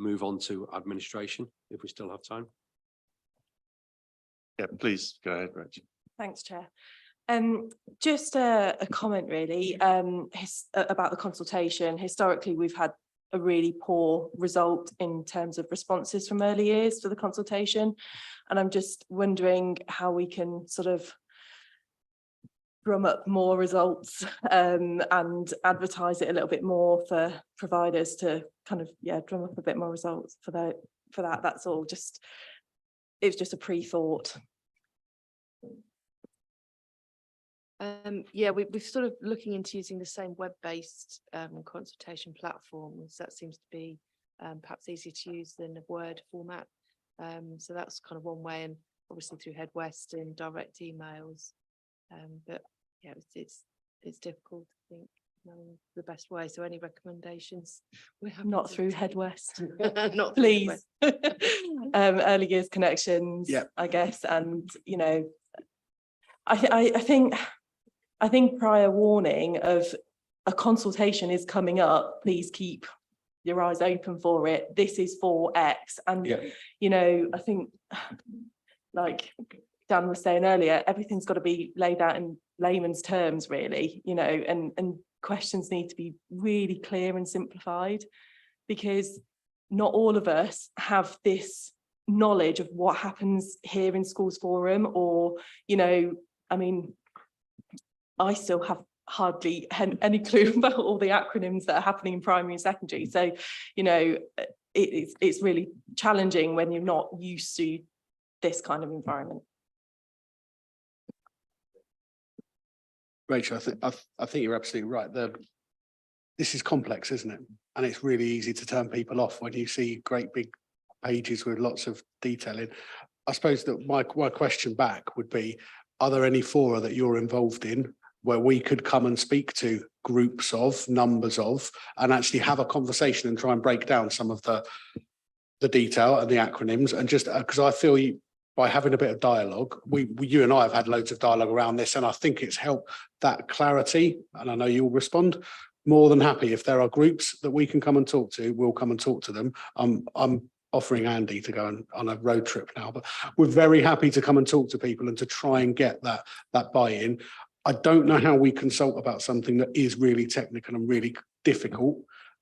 move on to administration, if we still have time? Yeah, please go ahead, Rach. Thanks, Chair. Just a comment really, about the consultation. Historically, we've had a really poor result in terms of responses from early years for the consultation. And I'm just wondering how we can sort of drum up more results and advertise it a little bit more for providers to kind of, yeah, drum up a bit more results for that. That's all. Just, it was just a pre-thought. Yeah, we're sort of looking into using the same web-based consultation platforms. That seems to be perhaps easier to use than a Word format. So that's kind of one way, and obviously through Head West and direct emails. But yeah, it's difficult to think knowing the best way. So any recommendations? We have Not through Head West, not please. Early years connections, Yeah. I guess, and you know, I think prior warning of a consultation is coming up, please keep your eyes open for it. This is for X. And, you know, I think like Dan was saying earlier, everything's got to be laid out in layman's terms, really, you know, and questions need to be really clear and simplified, because not all of us have this knowledge of what happens here in Schools Forum, or, you know, I mean, I still have hardly any clue about all the acronyms that are happening in primary and secondary. So, you know, it's really challenging when you're not used to this kind of environment. Rachel, I think you're absolutely right. This is complex, isn't it? And it's really easy to turn people off when you see great big pages with lots of detailing. I suppose that my question back would be, are there any fora that you're involved in where we could come and speak to groups of, numbers of, and actually have a conversation and try and break down some of the detail and the acronyms? And just because I feel by having a bit of dialogue, you and I have had loads of dialogue around this, and I think it's helped that clarity. And I know you'll respond. More than happy if there are groups that we can come and talk to, we'll come and talk to them. I'm offering Andy to go on a road trip now, but we're very happy to come and talk to people and to try and get that buy-in. I don't know how we consult about something that is really technical and really difficult.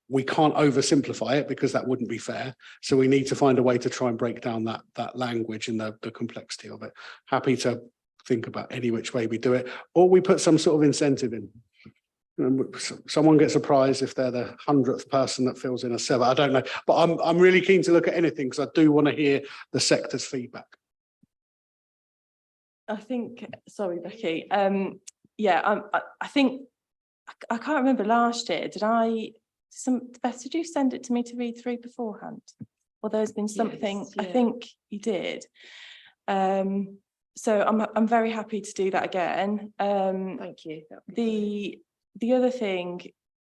We can't oversimplify it because that wouldn't be fair. So we need to find a way to try and break down that language and the complexity of it. Happy to think about any which way we do it, or we put some sort of incentive in. Someone gets a prize if they're the 100th person that fills in a survey. I don't know, but I'm really keen to look at anything because I do want to hear the sector's feedback. I think, sorry, Becky. Yeah, I think I can't remember last year. Beth, did you send it to me to read through beforehand? Or there's been something, yes, yeah. I think you did. So I'm very happy to do that again. Thank you. The other thing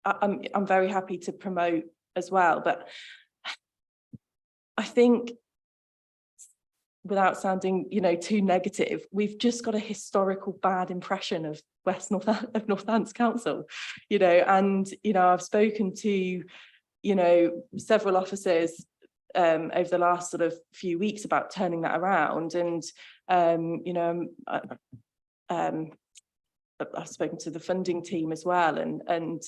I'm very happy to promote as well, but I think, without sounding, you know, too negative, we've just got a historical bad impression of Northants Council, you know, and, you know, I've spoken to, you know, several officers over the last sort of few weeks about turning that around. And, you know, I've spoken to the funding team as well. And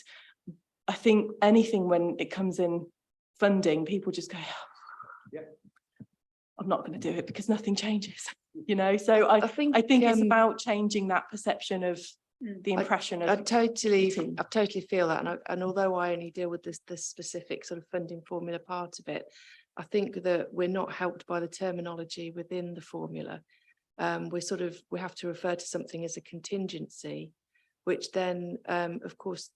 I think anything when it comes in funding, people just go, yeah, I'm not going to do it because nothing changes, you know. So I think it's about changing that perception of the impression of. I totally feel that, and although I only deal with this specific sort of funding formula part of it, I think that we're not helped by the terminology within the formula. We have to refer to something as a contingency, which then, of course,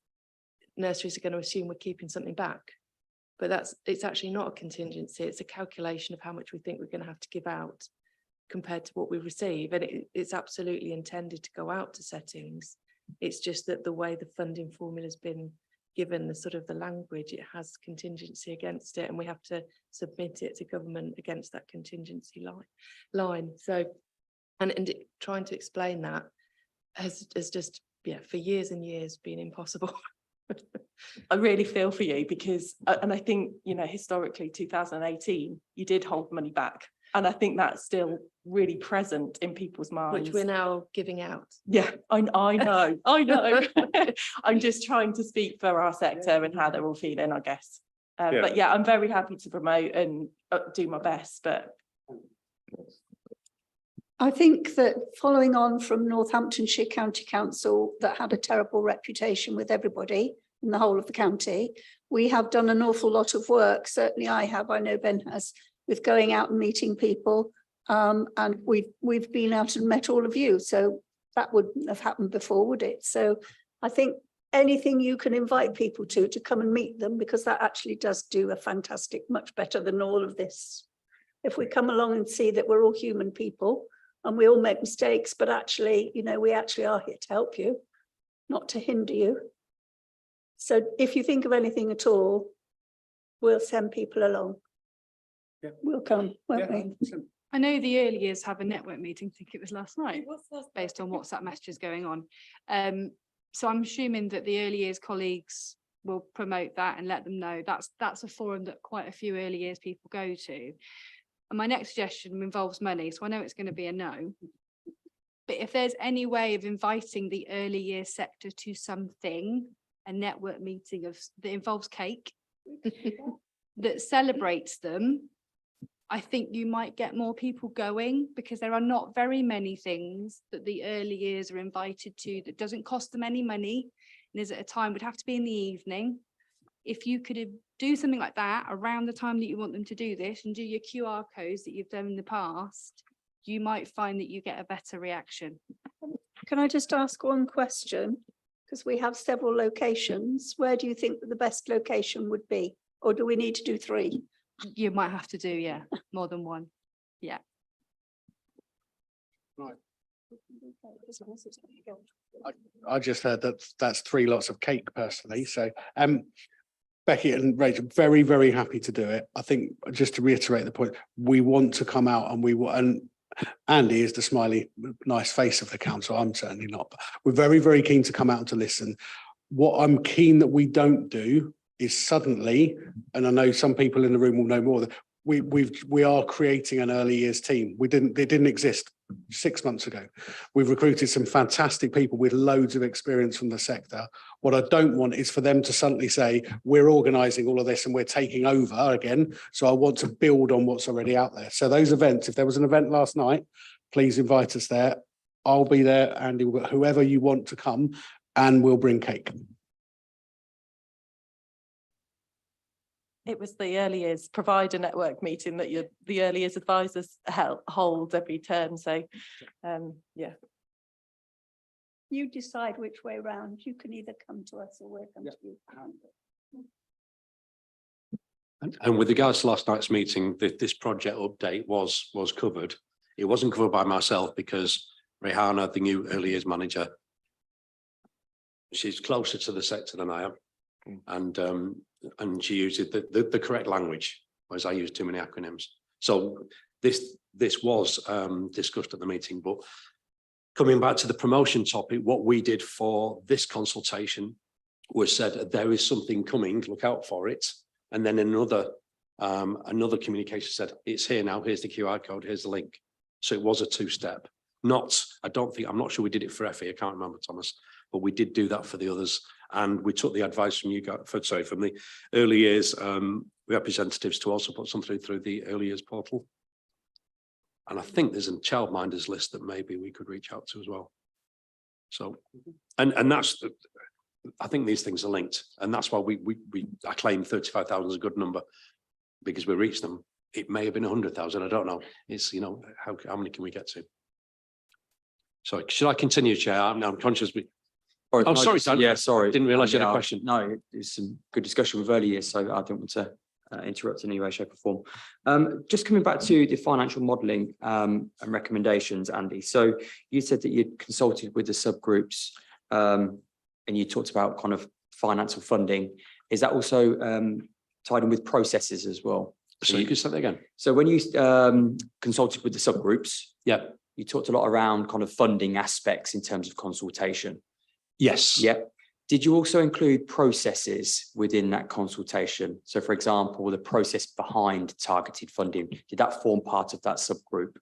nurseries are going to assume we're keeping something back. But it's actually not a contingency. It's a calculation of how much we think we're going to have to give out compared to what we receive. And it's absolutely intended to go out to settings. It's just that the way the funding formula has been given, the sort of the language, it has contingency against it, and we have to submit it to government against that contingency line. So, and trying to explain that has just, yeah, for years and years been impossible. I really feel for you because, and I think, you know, historically 2018, you did hold money back, And I think that's still really present in people's minds. Which we're now giving out. Yeah, I know, I know. I'm just trying to speak for our sector and how they're all feeling, I guess. But yeah, I'm very happy to promote and do my best, but. I think that following on from Northamptonshire County Council that had a terrible reputation with everybody in the whole of the county, we have done an awful lot of work. Certainly I have, I know Ben has, with going out and meeting people. And we've been out and met all of you. So that wouldn't have happened before, would it? So I think anything you can invite people to come and meet them, because that actually does do a fantastic, much better than all of this. If we come along and see that we're all human people and we all make mistakes, but actually, you know, we actually are here to help you, not to hinder you. So if you think of anything at all, we'll send people along. Yeah. We'll come, won't we? I know the early years have a network meeting, I think it was last night, based on WhatsApp messages going on. So I'm assuming that the early years colleagues will promote that and let them know that's a forum that quite a few early years people go to. And my next suggestion involves money, so I know it's going to be a no. But if there's any way of inviting the early years sector to something, a network meeting that involves cake, that celebrates them, I think you might get more people going, because there are not very many things that the early years are invited to that doesn't cost them any money and is at a time, would have to be in the evening. If you could do something like that around the time that you want them to do this and do your QR codes that you've done in the past, you might find that you get a better reaction. Can I just ask one question? Because we have several locations. Where do you think that the best location would be? Or do we need to do 3? You might have to do, yeah, more than one. Yeah. Right. I just heard that's 3 lots of cake personally. So Becky and Rachel, very, very happy to do it. I think just to reiterate the point, we want to come out and and Andy is the smiley, nice face of the council. I'm certainly not, but we're very, very keen to come out and to listen. What I'm keen that we don't do is suddenly, and I know some people in the room will know more, that we are creating an early years team. It didn't exist 6 months ago. We've recruited some fantastic people with loads of experience from the sector. What I don't want is for them to suddenly say, we're organising all of this and we're taking over again. So I want to build on what's already out there. So those events, if there was an event last night, please invite us there. I'll be there, Andy, whoever you want to come, and we'll bring cake. It was the early years provider network meeting that the early years advisors hold every term. So, yeah. You decide which way round. You can either come to us or we'll come to you. And with regards to last night's meeting, this project update was covered. It wasn't covered by myself because Rihanna, the new early years manager, she's closer to the sector than I am. And she uses the correct language, whereas I use too many acronyms. So this was discussed at the meeting, but coming back to the promotion topic, what we did for this consultation was said there is something coming, look out for it. And then another communication said, it's here now, here's the QR code, here's the link. So it was a 2-step. I'm not sure we did it for FE, I can't remember, Thomas, but we did do that for the others. And we took the advice from you guys, from the early years representatives to also put something through the early years portal. And I think there's a childminders list that maybe we could reach out to as well. So, and that's, I think these things are linked, and that's why I claim 35,000 is a good number, because we reached them. It may have been 100,000, I don't know. It's, you know, how many can we get to? So should I continue, Chair? I'm conscious. Oh, sorry, Dan. Yeah, sorry. Didn't realise you had a question. No, it's some good discussion with early years, so I didn't want to interrupt in any way, shape or form. Just coming back to the financial modelling and recommendations, Andy. So you said that you'd consulted with the subgroups and you talked about kind of financial funding. Is that also tied in with processes as well? So you can say that again. So when you consulted with the subgroups, yeah, you talked a lot around kind of funding aspects in terms of consultation. Yes. Yeah. Did you also include processes within that consultation? So for example, the process behind targeted funding, did that form part of that subgroup?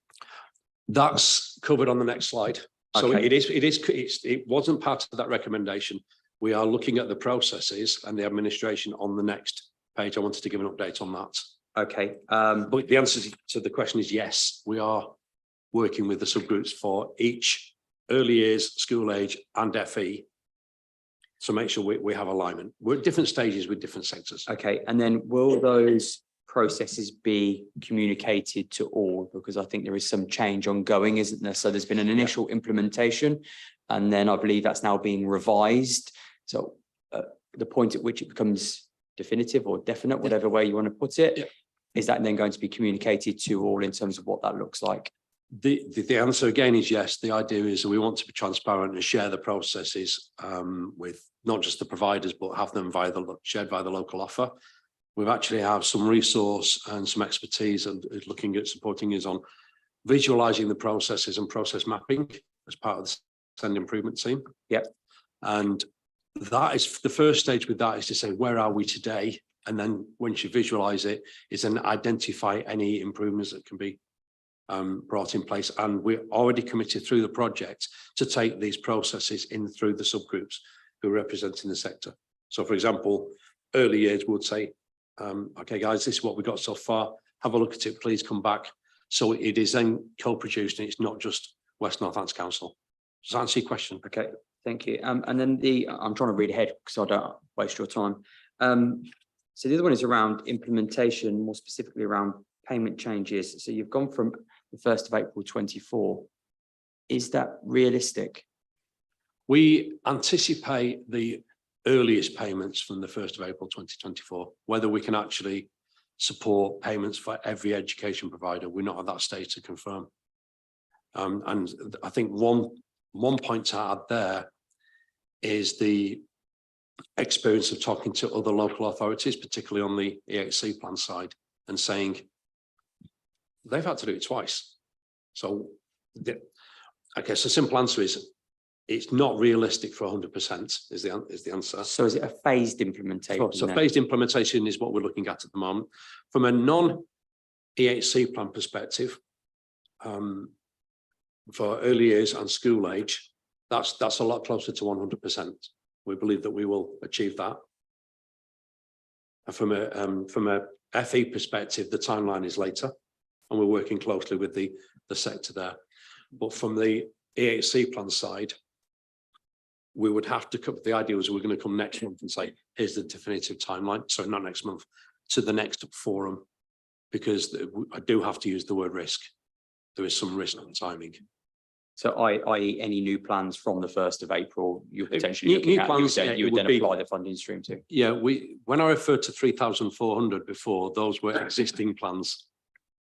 That's covered on the next slide. So Okay. it wasn't part of that recommendation. We are looking at the processes and the administration on the next page. I wanted to give an update on that. Okay. But the answer to the question is yes, we are working with the subgroups for each early years, school age and FE. So make sure we have alignment. We're at different stages with different sectors. Okay, and then will those processes be communicated to all? Because I think there is some change ongoing, isn't there? So there's been an initial implementation, and then I believe that's now being revised. So the point at which it becomes definitive or definite, whatever way you want to put it, is that then going to be communicated to all in terms of what that looks like? The answer again is yes. The idea is that we want to be transparent and share the processes with not just the providers, but have them shared via the local offer. We've actually have some resource and some expertise and looking at supporting us on visualizing the processes and process mapping as part of the SEND improvement team. Yep. And that is the first stage with that is to say, where are we today? And then once you visualize it, is then identify any improvements that can be brought in place. And we're already committed through the project to take these processes in through the subgroups who are representing the sector. So for example, early years would say, okay, guys, this is what we got so far. Have a look at it, please come back. So it is then co-produced and it's not just West Northants Council. Does that answer your question? Okay, thank you. And then I'm trying to read ahead because I don't waste your time. So the other one is around implementation, more specifically around payment changes. So you've gone from the 1st of April 24. Is that realistic? We anticipate the earliest payments from the 1st of April 2024. Whether we can actually support payments for every education provider, we're not at that stage to confirm. And I think one point to add there is the experience of talking to other local authorities, particularly on the EHC plan side, and saying they've had to do it twice. So I guess the simple answer is it's not realistic for 100% is the answer. So is it a phased implementation? So phased implementation is what we're looking at the moment. From a non-EHC plan perspective, for early years and school age, that's a lot closer to 100%. We believe that we will achieve that. And from a FE perspective, the timeline is later, and we're working closely with the sector there. But from the EHC plan side, we would have to come, the idea was we're going to come next month and say, here's the definitive timeline. So not next month, to the next forum, because I do have to use the word risk. There is some risk on timing. So i.e. any new plans from the 1st of April, you're potentially looking at, plans, you would then apply the funding stream to? Yeah, when I referred to 3,400 before, those were existing plans.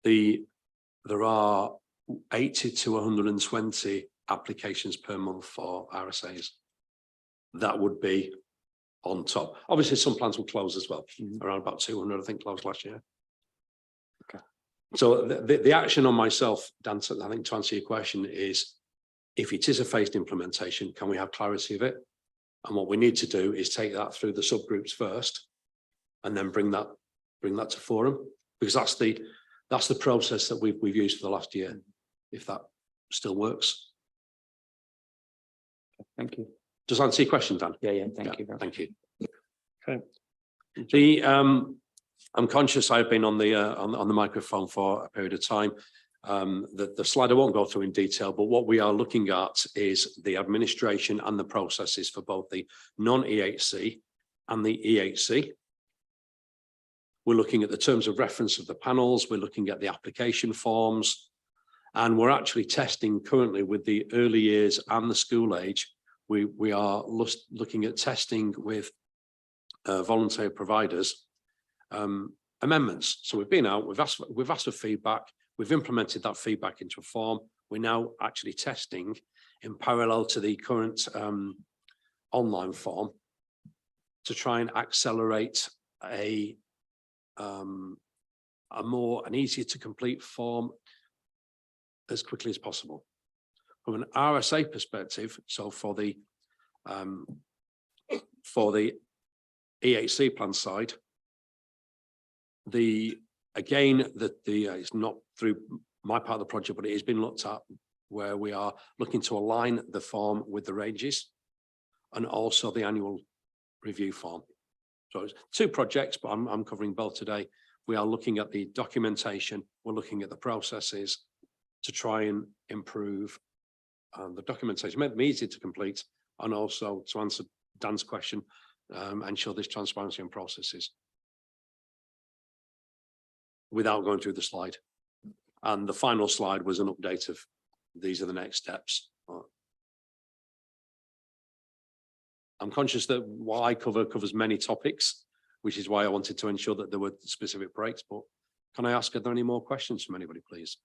There are 80 to 120 applications per month for RSAs. That would be on top. Obviously, some plans will close as well. Around about 200, I think, closed last year. Okay. So the action on myself, Dan, I think to answer your question is, if it is a phased implementation, can we have clarity of it? And what we need to do is take that through the subgroups first, and then bring that to forum, because that's the process that we've used for the last year. If that still works. Thank you. Does that answer your question, Dan? Yeah, thank you. Thank you. Okay. I'm conscious I've been on the microphone for a period of time. The slide I won't go through in detail, but what we are looking at is the administration and the processes for both the non-EHC and the EHC. We're looking at the terms of reference of the panels. We're looking at the application forms, and we're actually testing currently with the early years and the school age. We are looking at testing with voluntary providers amendments. So we've been out, we've asked for feedback, we've implemented that feedback into a form. We're now actually testing in parallel to the current online form to try and accelerate an easier to complete form as quickly as possible. From an RSA perspective, so for the for the EHC plan side, it's not through my part of the project, but it has been looked at where we are looking to align the form with the ranges and also the annual review form. So it's two projects, but I'm covering both today. We are looking at the documentation, we're looking at the processes to try and improve the documentation, make them easy to complete, and also to answer Dan's question, ensure there's transparency in processes without going through the slide. And the final slide was an update of these are the next steps. I'm conscious that what I cover covers many topics, which is why I wanted to ensure that there were specific breaks. But can I ask, are there any more questions from anybody, please?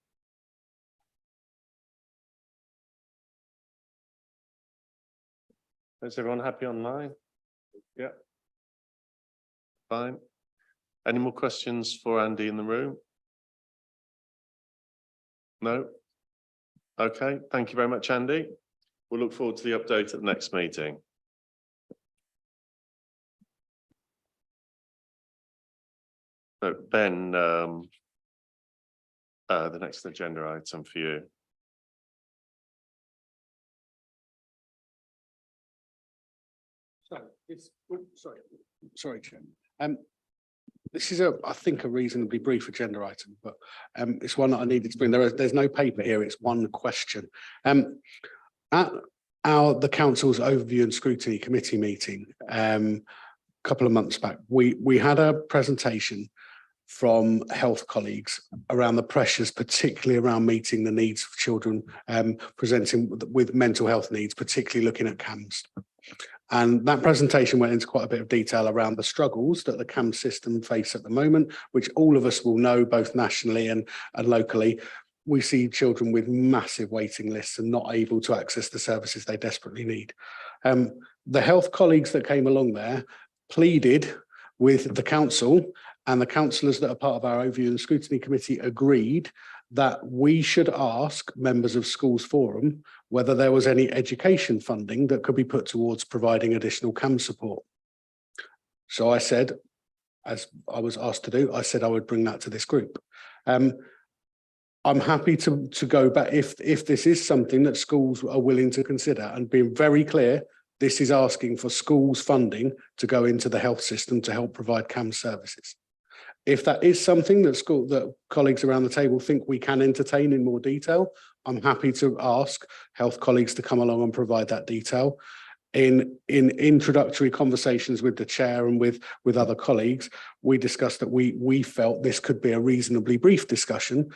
Is everyone happy online? Yeah. Fine. Any more questions for Andy in the room? No? Okay, thank you very much, Andy. We'll look forward to the update at the next meeting. So Ben, the next agenda item for you. So it's, sorry, Chair. This is I think a reasonably brief agenda item, but it's one that I needed to bring. There's no paper here. It's one question. At the council's overview and scrutiny committee meeting, a couple of months back, we had a presentation from health colleagues around the pressures, particularly around meeting the needs of children presenting with mental health needs, particularly looking at CAMHS. And that presentation went into quite a bit of detail around the struggles that the CAMHS system face at the moment, which all of us will know both nationally and locally. We see children with massive waiting lists and not able to access the services they desperately need. The health colleagues that came along there pleaded with the council, and the councillors that are part of our overview and scrutiny committee agreed that we should ask members of Schools Forum whether there was any education funding that could be put towards providing additional CAMHS support. So I said, as I was asked to do, I said I would bring that to this group. I'm happy to go back if this is something that schools are willing to consider, and being very clear, this is asking for schools funding to go into the health system to help provide CAMHS services. If that is something that colleagues around the table think we can entertain in more detail, I'm happy to ask health colleagues to come along and provide that detail. In introductory conversations with the chair and with other colleagues, we discussed that we felt this could be a reasonably brief discussion,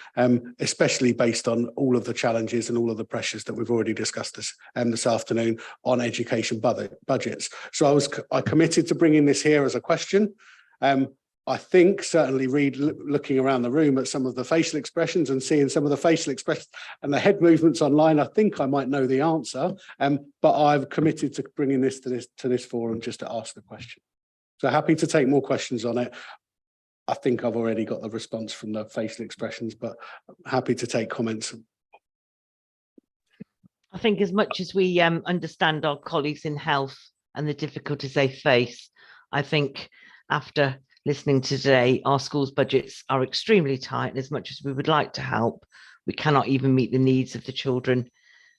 especially based on all of the challenges and all of the pressures that we've already discussed this afternoon on education budgets. So I committed to bringing this here as a question. I think certainly looking around the room at some of the facial expressions and seeing some of the facial expressions and the head movements online, I think I might know the answer. But I've committed to bringing this to this forum just to ask the question. So happy to take more questions on it. I think I've already got the response from the facial expressions, but happy to take comments. I think as much as we understand our colleagues in health and the difficulties they face, I think after listening to today, our schools' budgets are extremely tight, and as much as we would like to help, we cannot even meet the needs of the children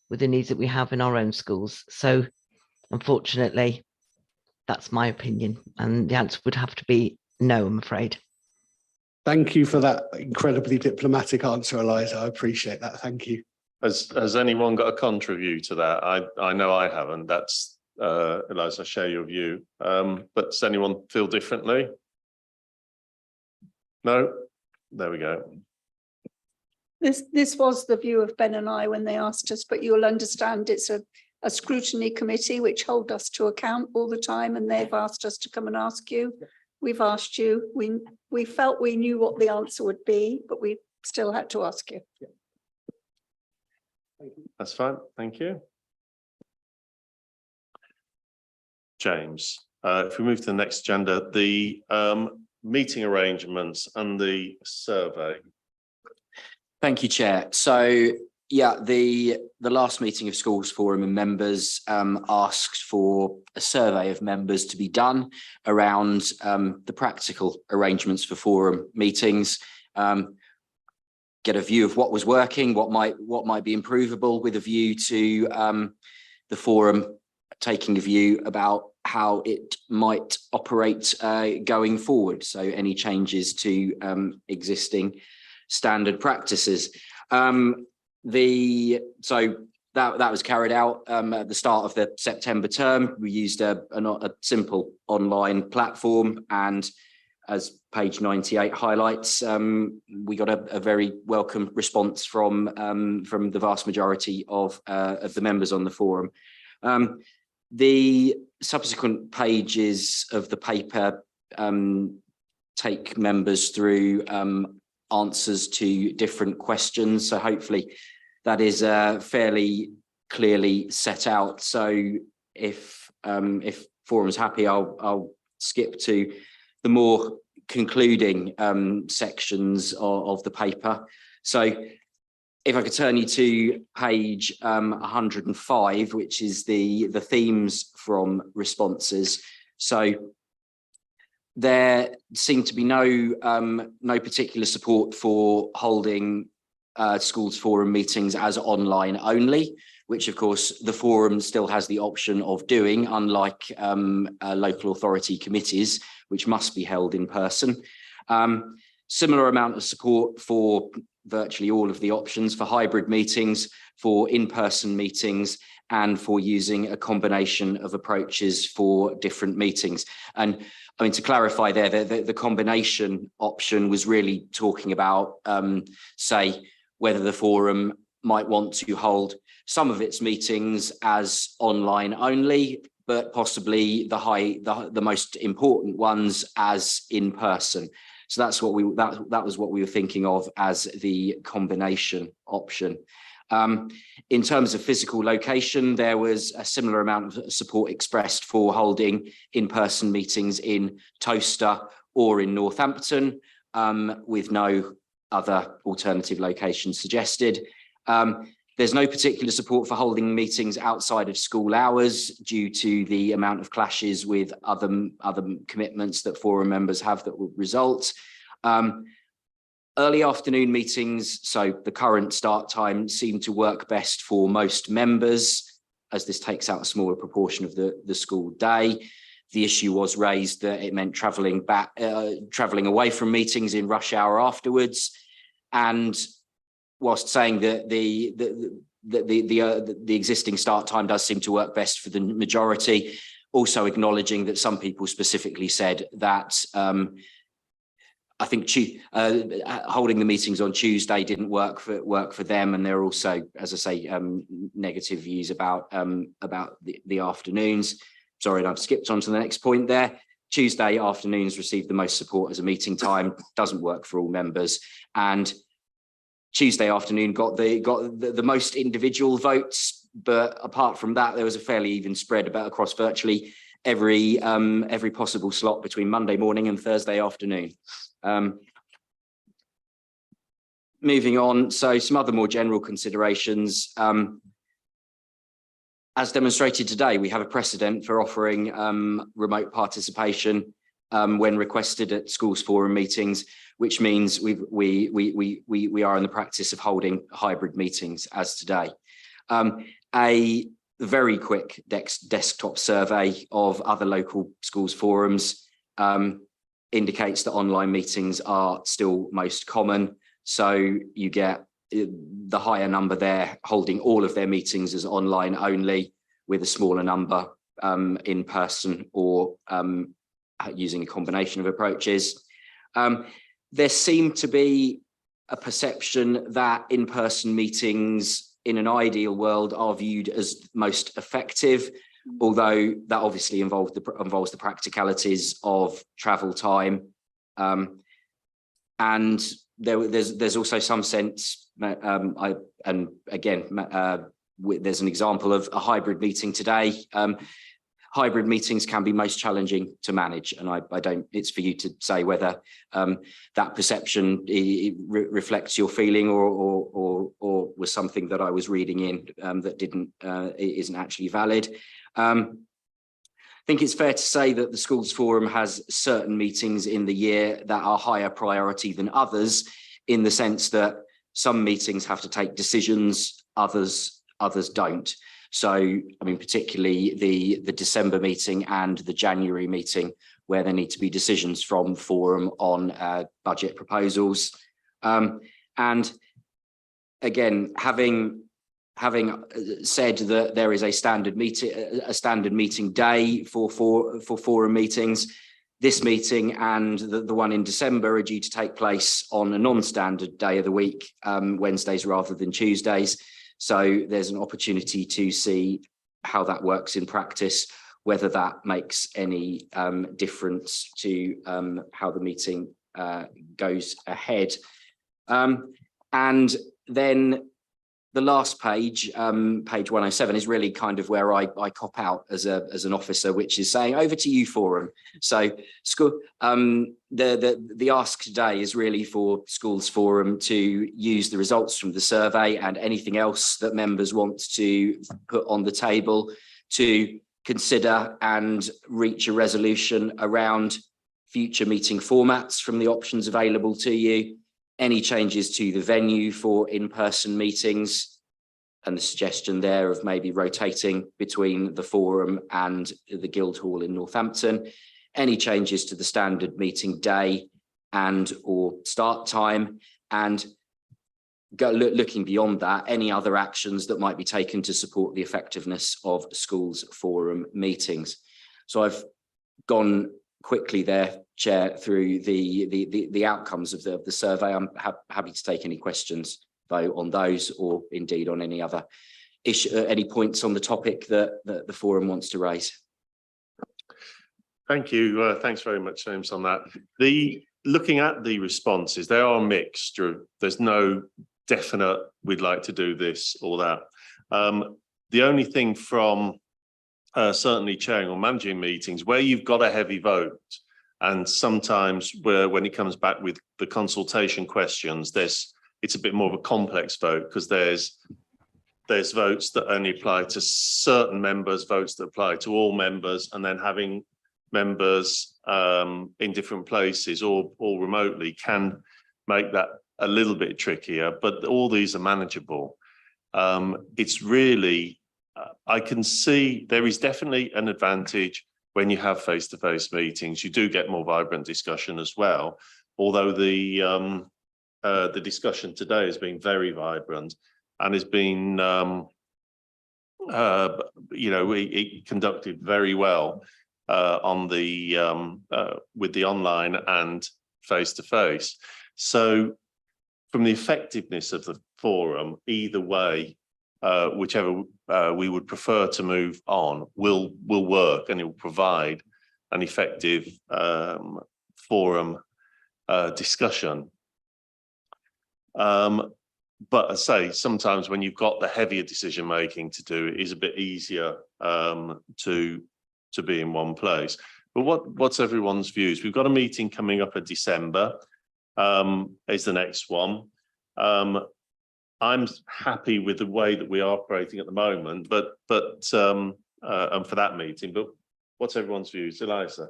with the needs that we have in our own schools. So unfortunately, that's my opinion, and the answer would have to be no, I'm afraid. Thank you for that incredibly diplomatic answer, Eliza. I appreciate that. Thank you. Has anyone got a contra view to that? I know I haven't. That's Eliza, I share your view. But does anyone feel differently? No? There we go. This was the view of Ben and I when they asked us, but you'll understand it's a scrutiny committee which hold us to account all the time, and they've asked us to come and ask you. We've asked you. We felt we knew what the answer would be, but we still had to ask you. That's fine. Thank you. James, if we move to the next agenda, the meeting arrangements and the survey. Thank you, Chair. So Yeah, the last meeting of Schools Forum and members asked for a survey of members to be done around the practical arrangements for forum meetings. Get a view of what was working, what might be improvable, with a view to the forum taking a view about how it might operate going forward. So any changes to existing standard practices. So that was carried out at the start of the September term. We used a simple online platform, and as page 98 highlights, we got a very welcome response from the vast majority of the members on the forum. The subsequent pages of the paper take members through answers to different questions. So hopefully that is fairly clearly set out. So if forum's happy, I'll skip to the more concluding sections of the paper. So if I could turn you to page 105, which is the themes from responses. So there seemed to be no particular support for holding schools forum meetings as online only, which of course the forum still has the option of doing, unlike local authority committees, which must be held in person. Similar amount of support for virtually all of the options for hybrid meetings, for in-person meetings, and for using a combination of approaches for different meetings. And I mean, to clarify there, the combination option was really talking about, say, whether the forum might want to hold some of its meetings as online only, but possibly the most important ones as in person. So that's what that was what we were thinking of as the combination option. In terms of physical location, there was a similar amount of support expressed for holding in-person meetings in Towcester or in Northampton, with no other alternative locations suggested. There's no particular support for holding meetings outside of school hours due to the amount of clashes with other commitments that forum members have that would result. Early afternoon meetings, so the current start time, seem to work best for most members, as this takes out a smaller proportion of the school day. The issue was raised that it meant travelling away from meetings in rush hour afterwards, and whilst saying that the existing start time does seem to work best for the majority, also acknowledging that some people specifically said that I think holding the meetings on Tuesday didn't work for them, and there are also, as I say, negative views about the afternoons. Sorry, and I've skipped on to the next point there. Tuesday afternoons received the most support as a meeting time. Doesn't work for all members, and Tuesday afternoon got the most individual votes, but apart from that, there was a fairly even spread across virtually every possible slot between Monday morning and Thursday afternoon. Moving on, so some other more general considerations. As demonstrated today, we have a precedent for offering remote participation when requested at schools forum meetings, which means we are in the practice of holding hybrid meetings as today. A very quick desktop survey of other local schools forums indicates that online meetings are still most common. So you get the higher number there holding all of their meetings as online only, with a smaller number in person or using a combination of approaches. There seemed to be a perception that in-person meetings in an ideal world are viewed as most effective, although that obviously involves the practicalities of travel time. And there's also some sense, and again, there's an example of a hybrid meeting today. Hybrid meetings can be most challenging to manage, and I don't. It's for you to say whether that perception reflects your feeling or was something that I was reading in that isn't actually valid. I think it's fair to say that the Schools Forum has certain meetings in the year that are higher priority than others, in the sense that some meetings have to take decisions, others don't. So, I mean, particularly the December meeting and the January meeting, where there need to be decisions from Forum on budget proposals. And again, having said that there is a standard meeting day for Forum meetings, this meeting and the one in December are due to take place on a non-standard day of the week, Wednesdays rather than Tuesdays. So there's an opportunity to see how that works in practice, whether that makes any difference to how the meeting goes ahead. And then the last page, page 107, is really kind of where I cop out as an officer, which is saying, over to you, Forum. So school, the ask today is really for Schools Forum to use the results from the survey and anything else that members want to put on the table to consider and reach a resolution around future meeting formats from the options available to you, any changes to the venue for in-person meetings, and the suggestion there of maybe rotating between the Forum and the Guildhall in Northampton, any changes to the standard meeting day and or start time, and looking beyond that, any other actions that might be taken to support the effectiveness of Schools Forum meetings. So I've gone quickly there, Chair, through the outcomes of the survey. I'm happy to take any questions though on those, or indeed on any other issue, any points on the topic that the Forum wants to raise. Thank you. Thanks very much, James, on that. Looking at the responses, they are mixed. There's no definite, we'd like to do this or that. The only thing from certainly chairing or managing meetings where you've got a heavy vote, and sometimes when it comes back with the consultation questions, it's a bit more of a complex vote, because there's votes that only apply to certain members, votes that apply to all members, and then having members in different places or remotely can make that a little bit trickier, but all these are manageable. It's really, I can see there is definitely an advantage when you have face-to-face meetings. You do get more vibrant discussion as well, although the discussion today has been very vibrant and has been, it conducted very well on with the online and face-to-face. So from the effectiveness of the Forum, either way, whichever we would prefer to move on, will work, and it will provide an effective Forum discussion. But I say, sometimes when you've got the heavier decision making to do, it is a bit easier to be in one place. But what's everyone's views? We've got a meeting coming up in December, is the next one. I'm happy with the way that we are operating at the moment, but for that meeting. But what's everyone's views, Eliza?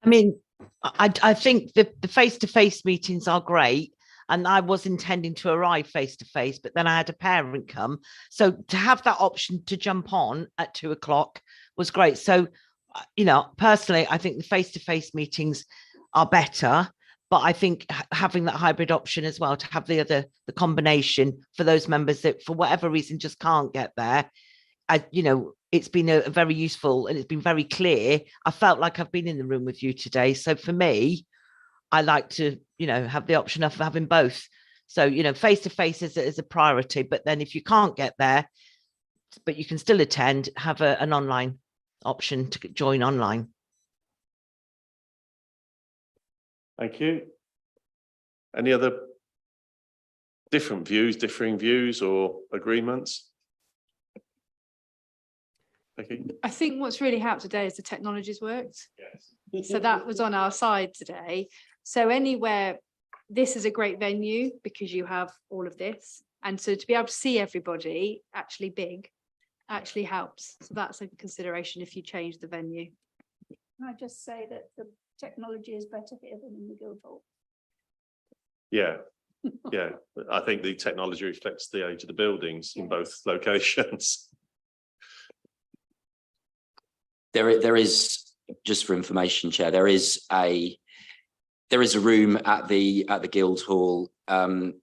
I mean, I think the face-to-face meetings are great. And I was intending to arrive face-to-face, but then I had a parent come. So to have that option to jump on at 2 o'clock was great. So, personally, I think the face-to-face meetings are better, but I think having that hybrid option as well, to have the combination for those members that for whatever reason just can't get there, it's been a very useful, and it's been very clear. I felt like I've been in the room with you today. So for me, I like to, have the option of having both. So, face-to-face is a priority, but then if you can't get there, but you can still attend, have an online option to join online. Thank you. Any other differing views or agreements? Okay. I think what's really helped today is the technology's worked. Yes. So that was on our side today. So anywhere, this is a great venue because you have all of this, And so to be able to see everybody actually big actually helps. So that's a consideration if you change the venue. Can I just say that the technology is better here than in the Guildhall? Yeah, yeah. I think the technology reflects the age of the buildings in both locations. There is, just for information, Chair, there is a room at the Guildhall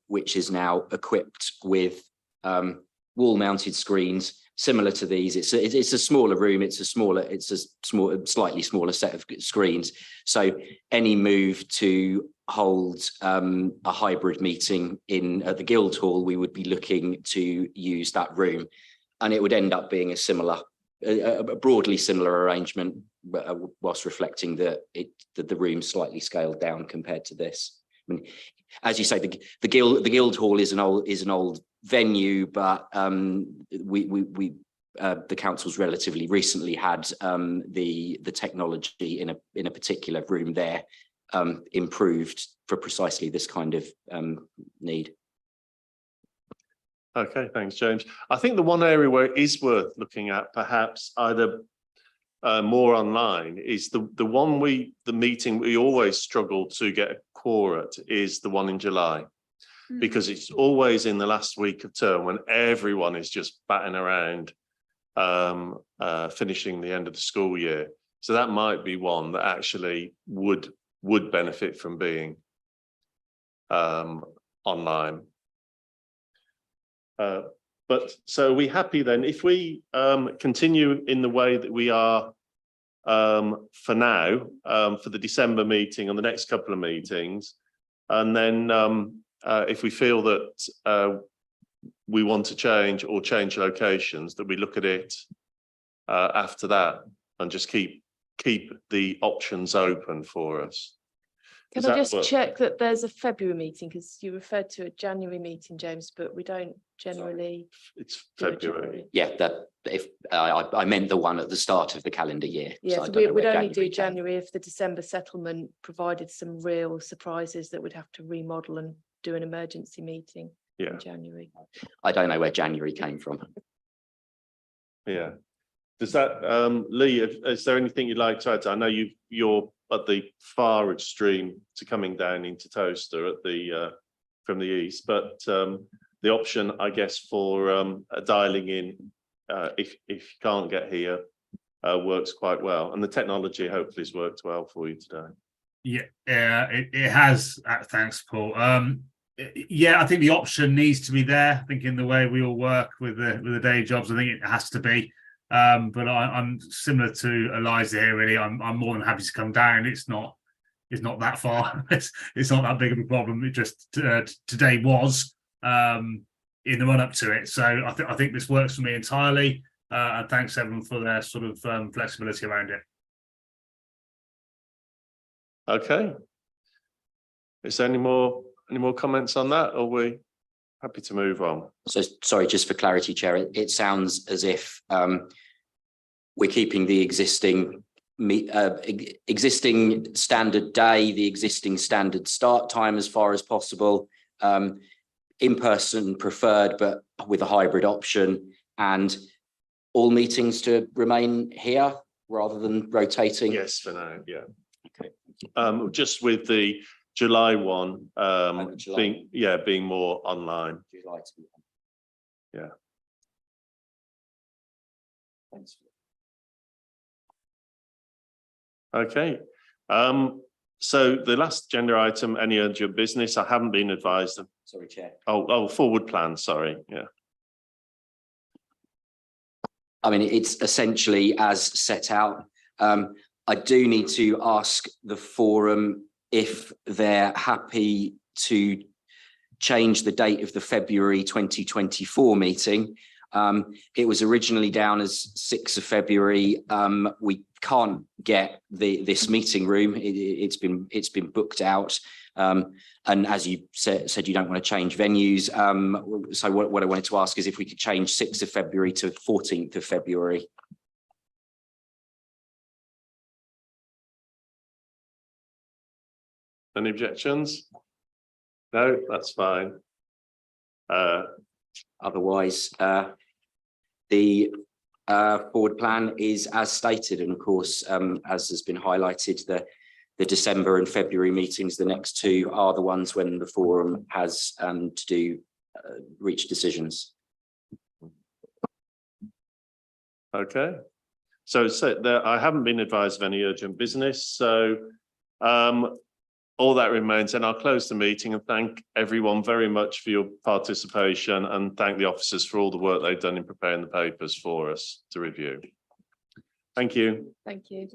which is now equipped with wall-mounted screens similar to these. It's a smaller room. It's a slightly smaller set of screens. So any move to hold a hybrid meeting at the Guildhall, we would be looking to use that room, and it would end up being a broadly similar arrangement, whilst reflecting that the room's slightly scaled down compared to this. I mean, as you say, the Guildhall is an old venue, but the council's relatively recently had the technology in a particular room there improved for precisely this kind of need. Okay, thanks, James. I think the one area where it is worth looking at, perhaps either more online, is the meeting we always struggle to get a quorum at is the one in July, because it's always in the last week of term when everyone is just batting around finishing the end of the school year. So that might be one that actually would benefit from being online. But so are we happy then if we continue in the way that we are for now, for the December meeting and the next couple of meetings, and then if we feel that we want to change locations, that we look at it after that and just keep the options open for us. Can I just check that there's a February meeting, because you referred to a January meeting, James, but we don't generally. It's February. Yeah, if I meant the one at the start of the calendar year. Yeah, so we'd only do January if the December settlement provided some real surprises that we'd have to remodel and do an emergency meeting in January. I don't know where January came from. Yeah. Does that, Lee, is there anything you'd like to add? I know you're at the far extreme to coming down into Toaster at from the east, but the option, I guess, for dialing in if you can't get here works quite well, and the technology hopefully has worked well for you today. Yeah, it has. Thanks, Paul. Yeah, I think the option needs to be there. I think in the way we all work with the day jobs, I think it has to be. But I'm similar to Eliza here. Really, I'm more than happy to come down. It's not that far. It's not that big of a problem. It just today was in the run up to it. So I think this works for me entirely. And thanks everyone for their sort of flexibility around it. Okay. Is there any more comments on that, or are we happy to move on? So sorry, just for clarity, Chair, it sounds as if we're keeping the existing standard day, the existing standard start time as far as possible, in person preferred, but with a hybrid option, and all meetings to remain here rather than rotating. Yes, for now. Yeah. Okay. Just with the July one being more online. July to be yeah. Thanks. Okay. So the last agenda item, any urgent business, I haven't been advised of. Sorry, Chair. Oh, forward plan, sorry, yeah. I mean, it's essentially as set out. I do need to ask the forum if they're happy to change the date of the February 2024 meeting. It was originally down as 6th of February. We can't get this meeting room. It's been booked out. And as you said, you don't want to change venues. So what I wanted to ask is if we could change 6th of February to 14th of February. Any objections? No, that's fine. Otherwise, the forward plan is as stated, and of course, as has been highlighted, the December and February meetings, the next two are the ones when the forum has to reach decisions. Okay. So there, I haven't been advised of any urgent business, so all that remains, and I'll close the meeting and thank everyone very much for your participation and thank the officers for all the work they've done in preparing the papers for us to review. Thank you. Thank you.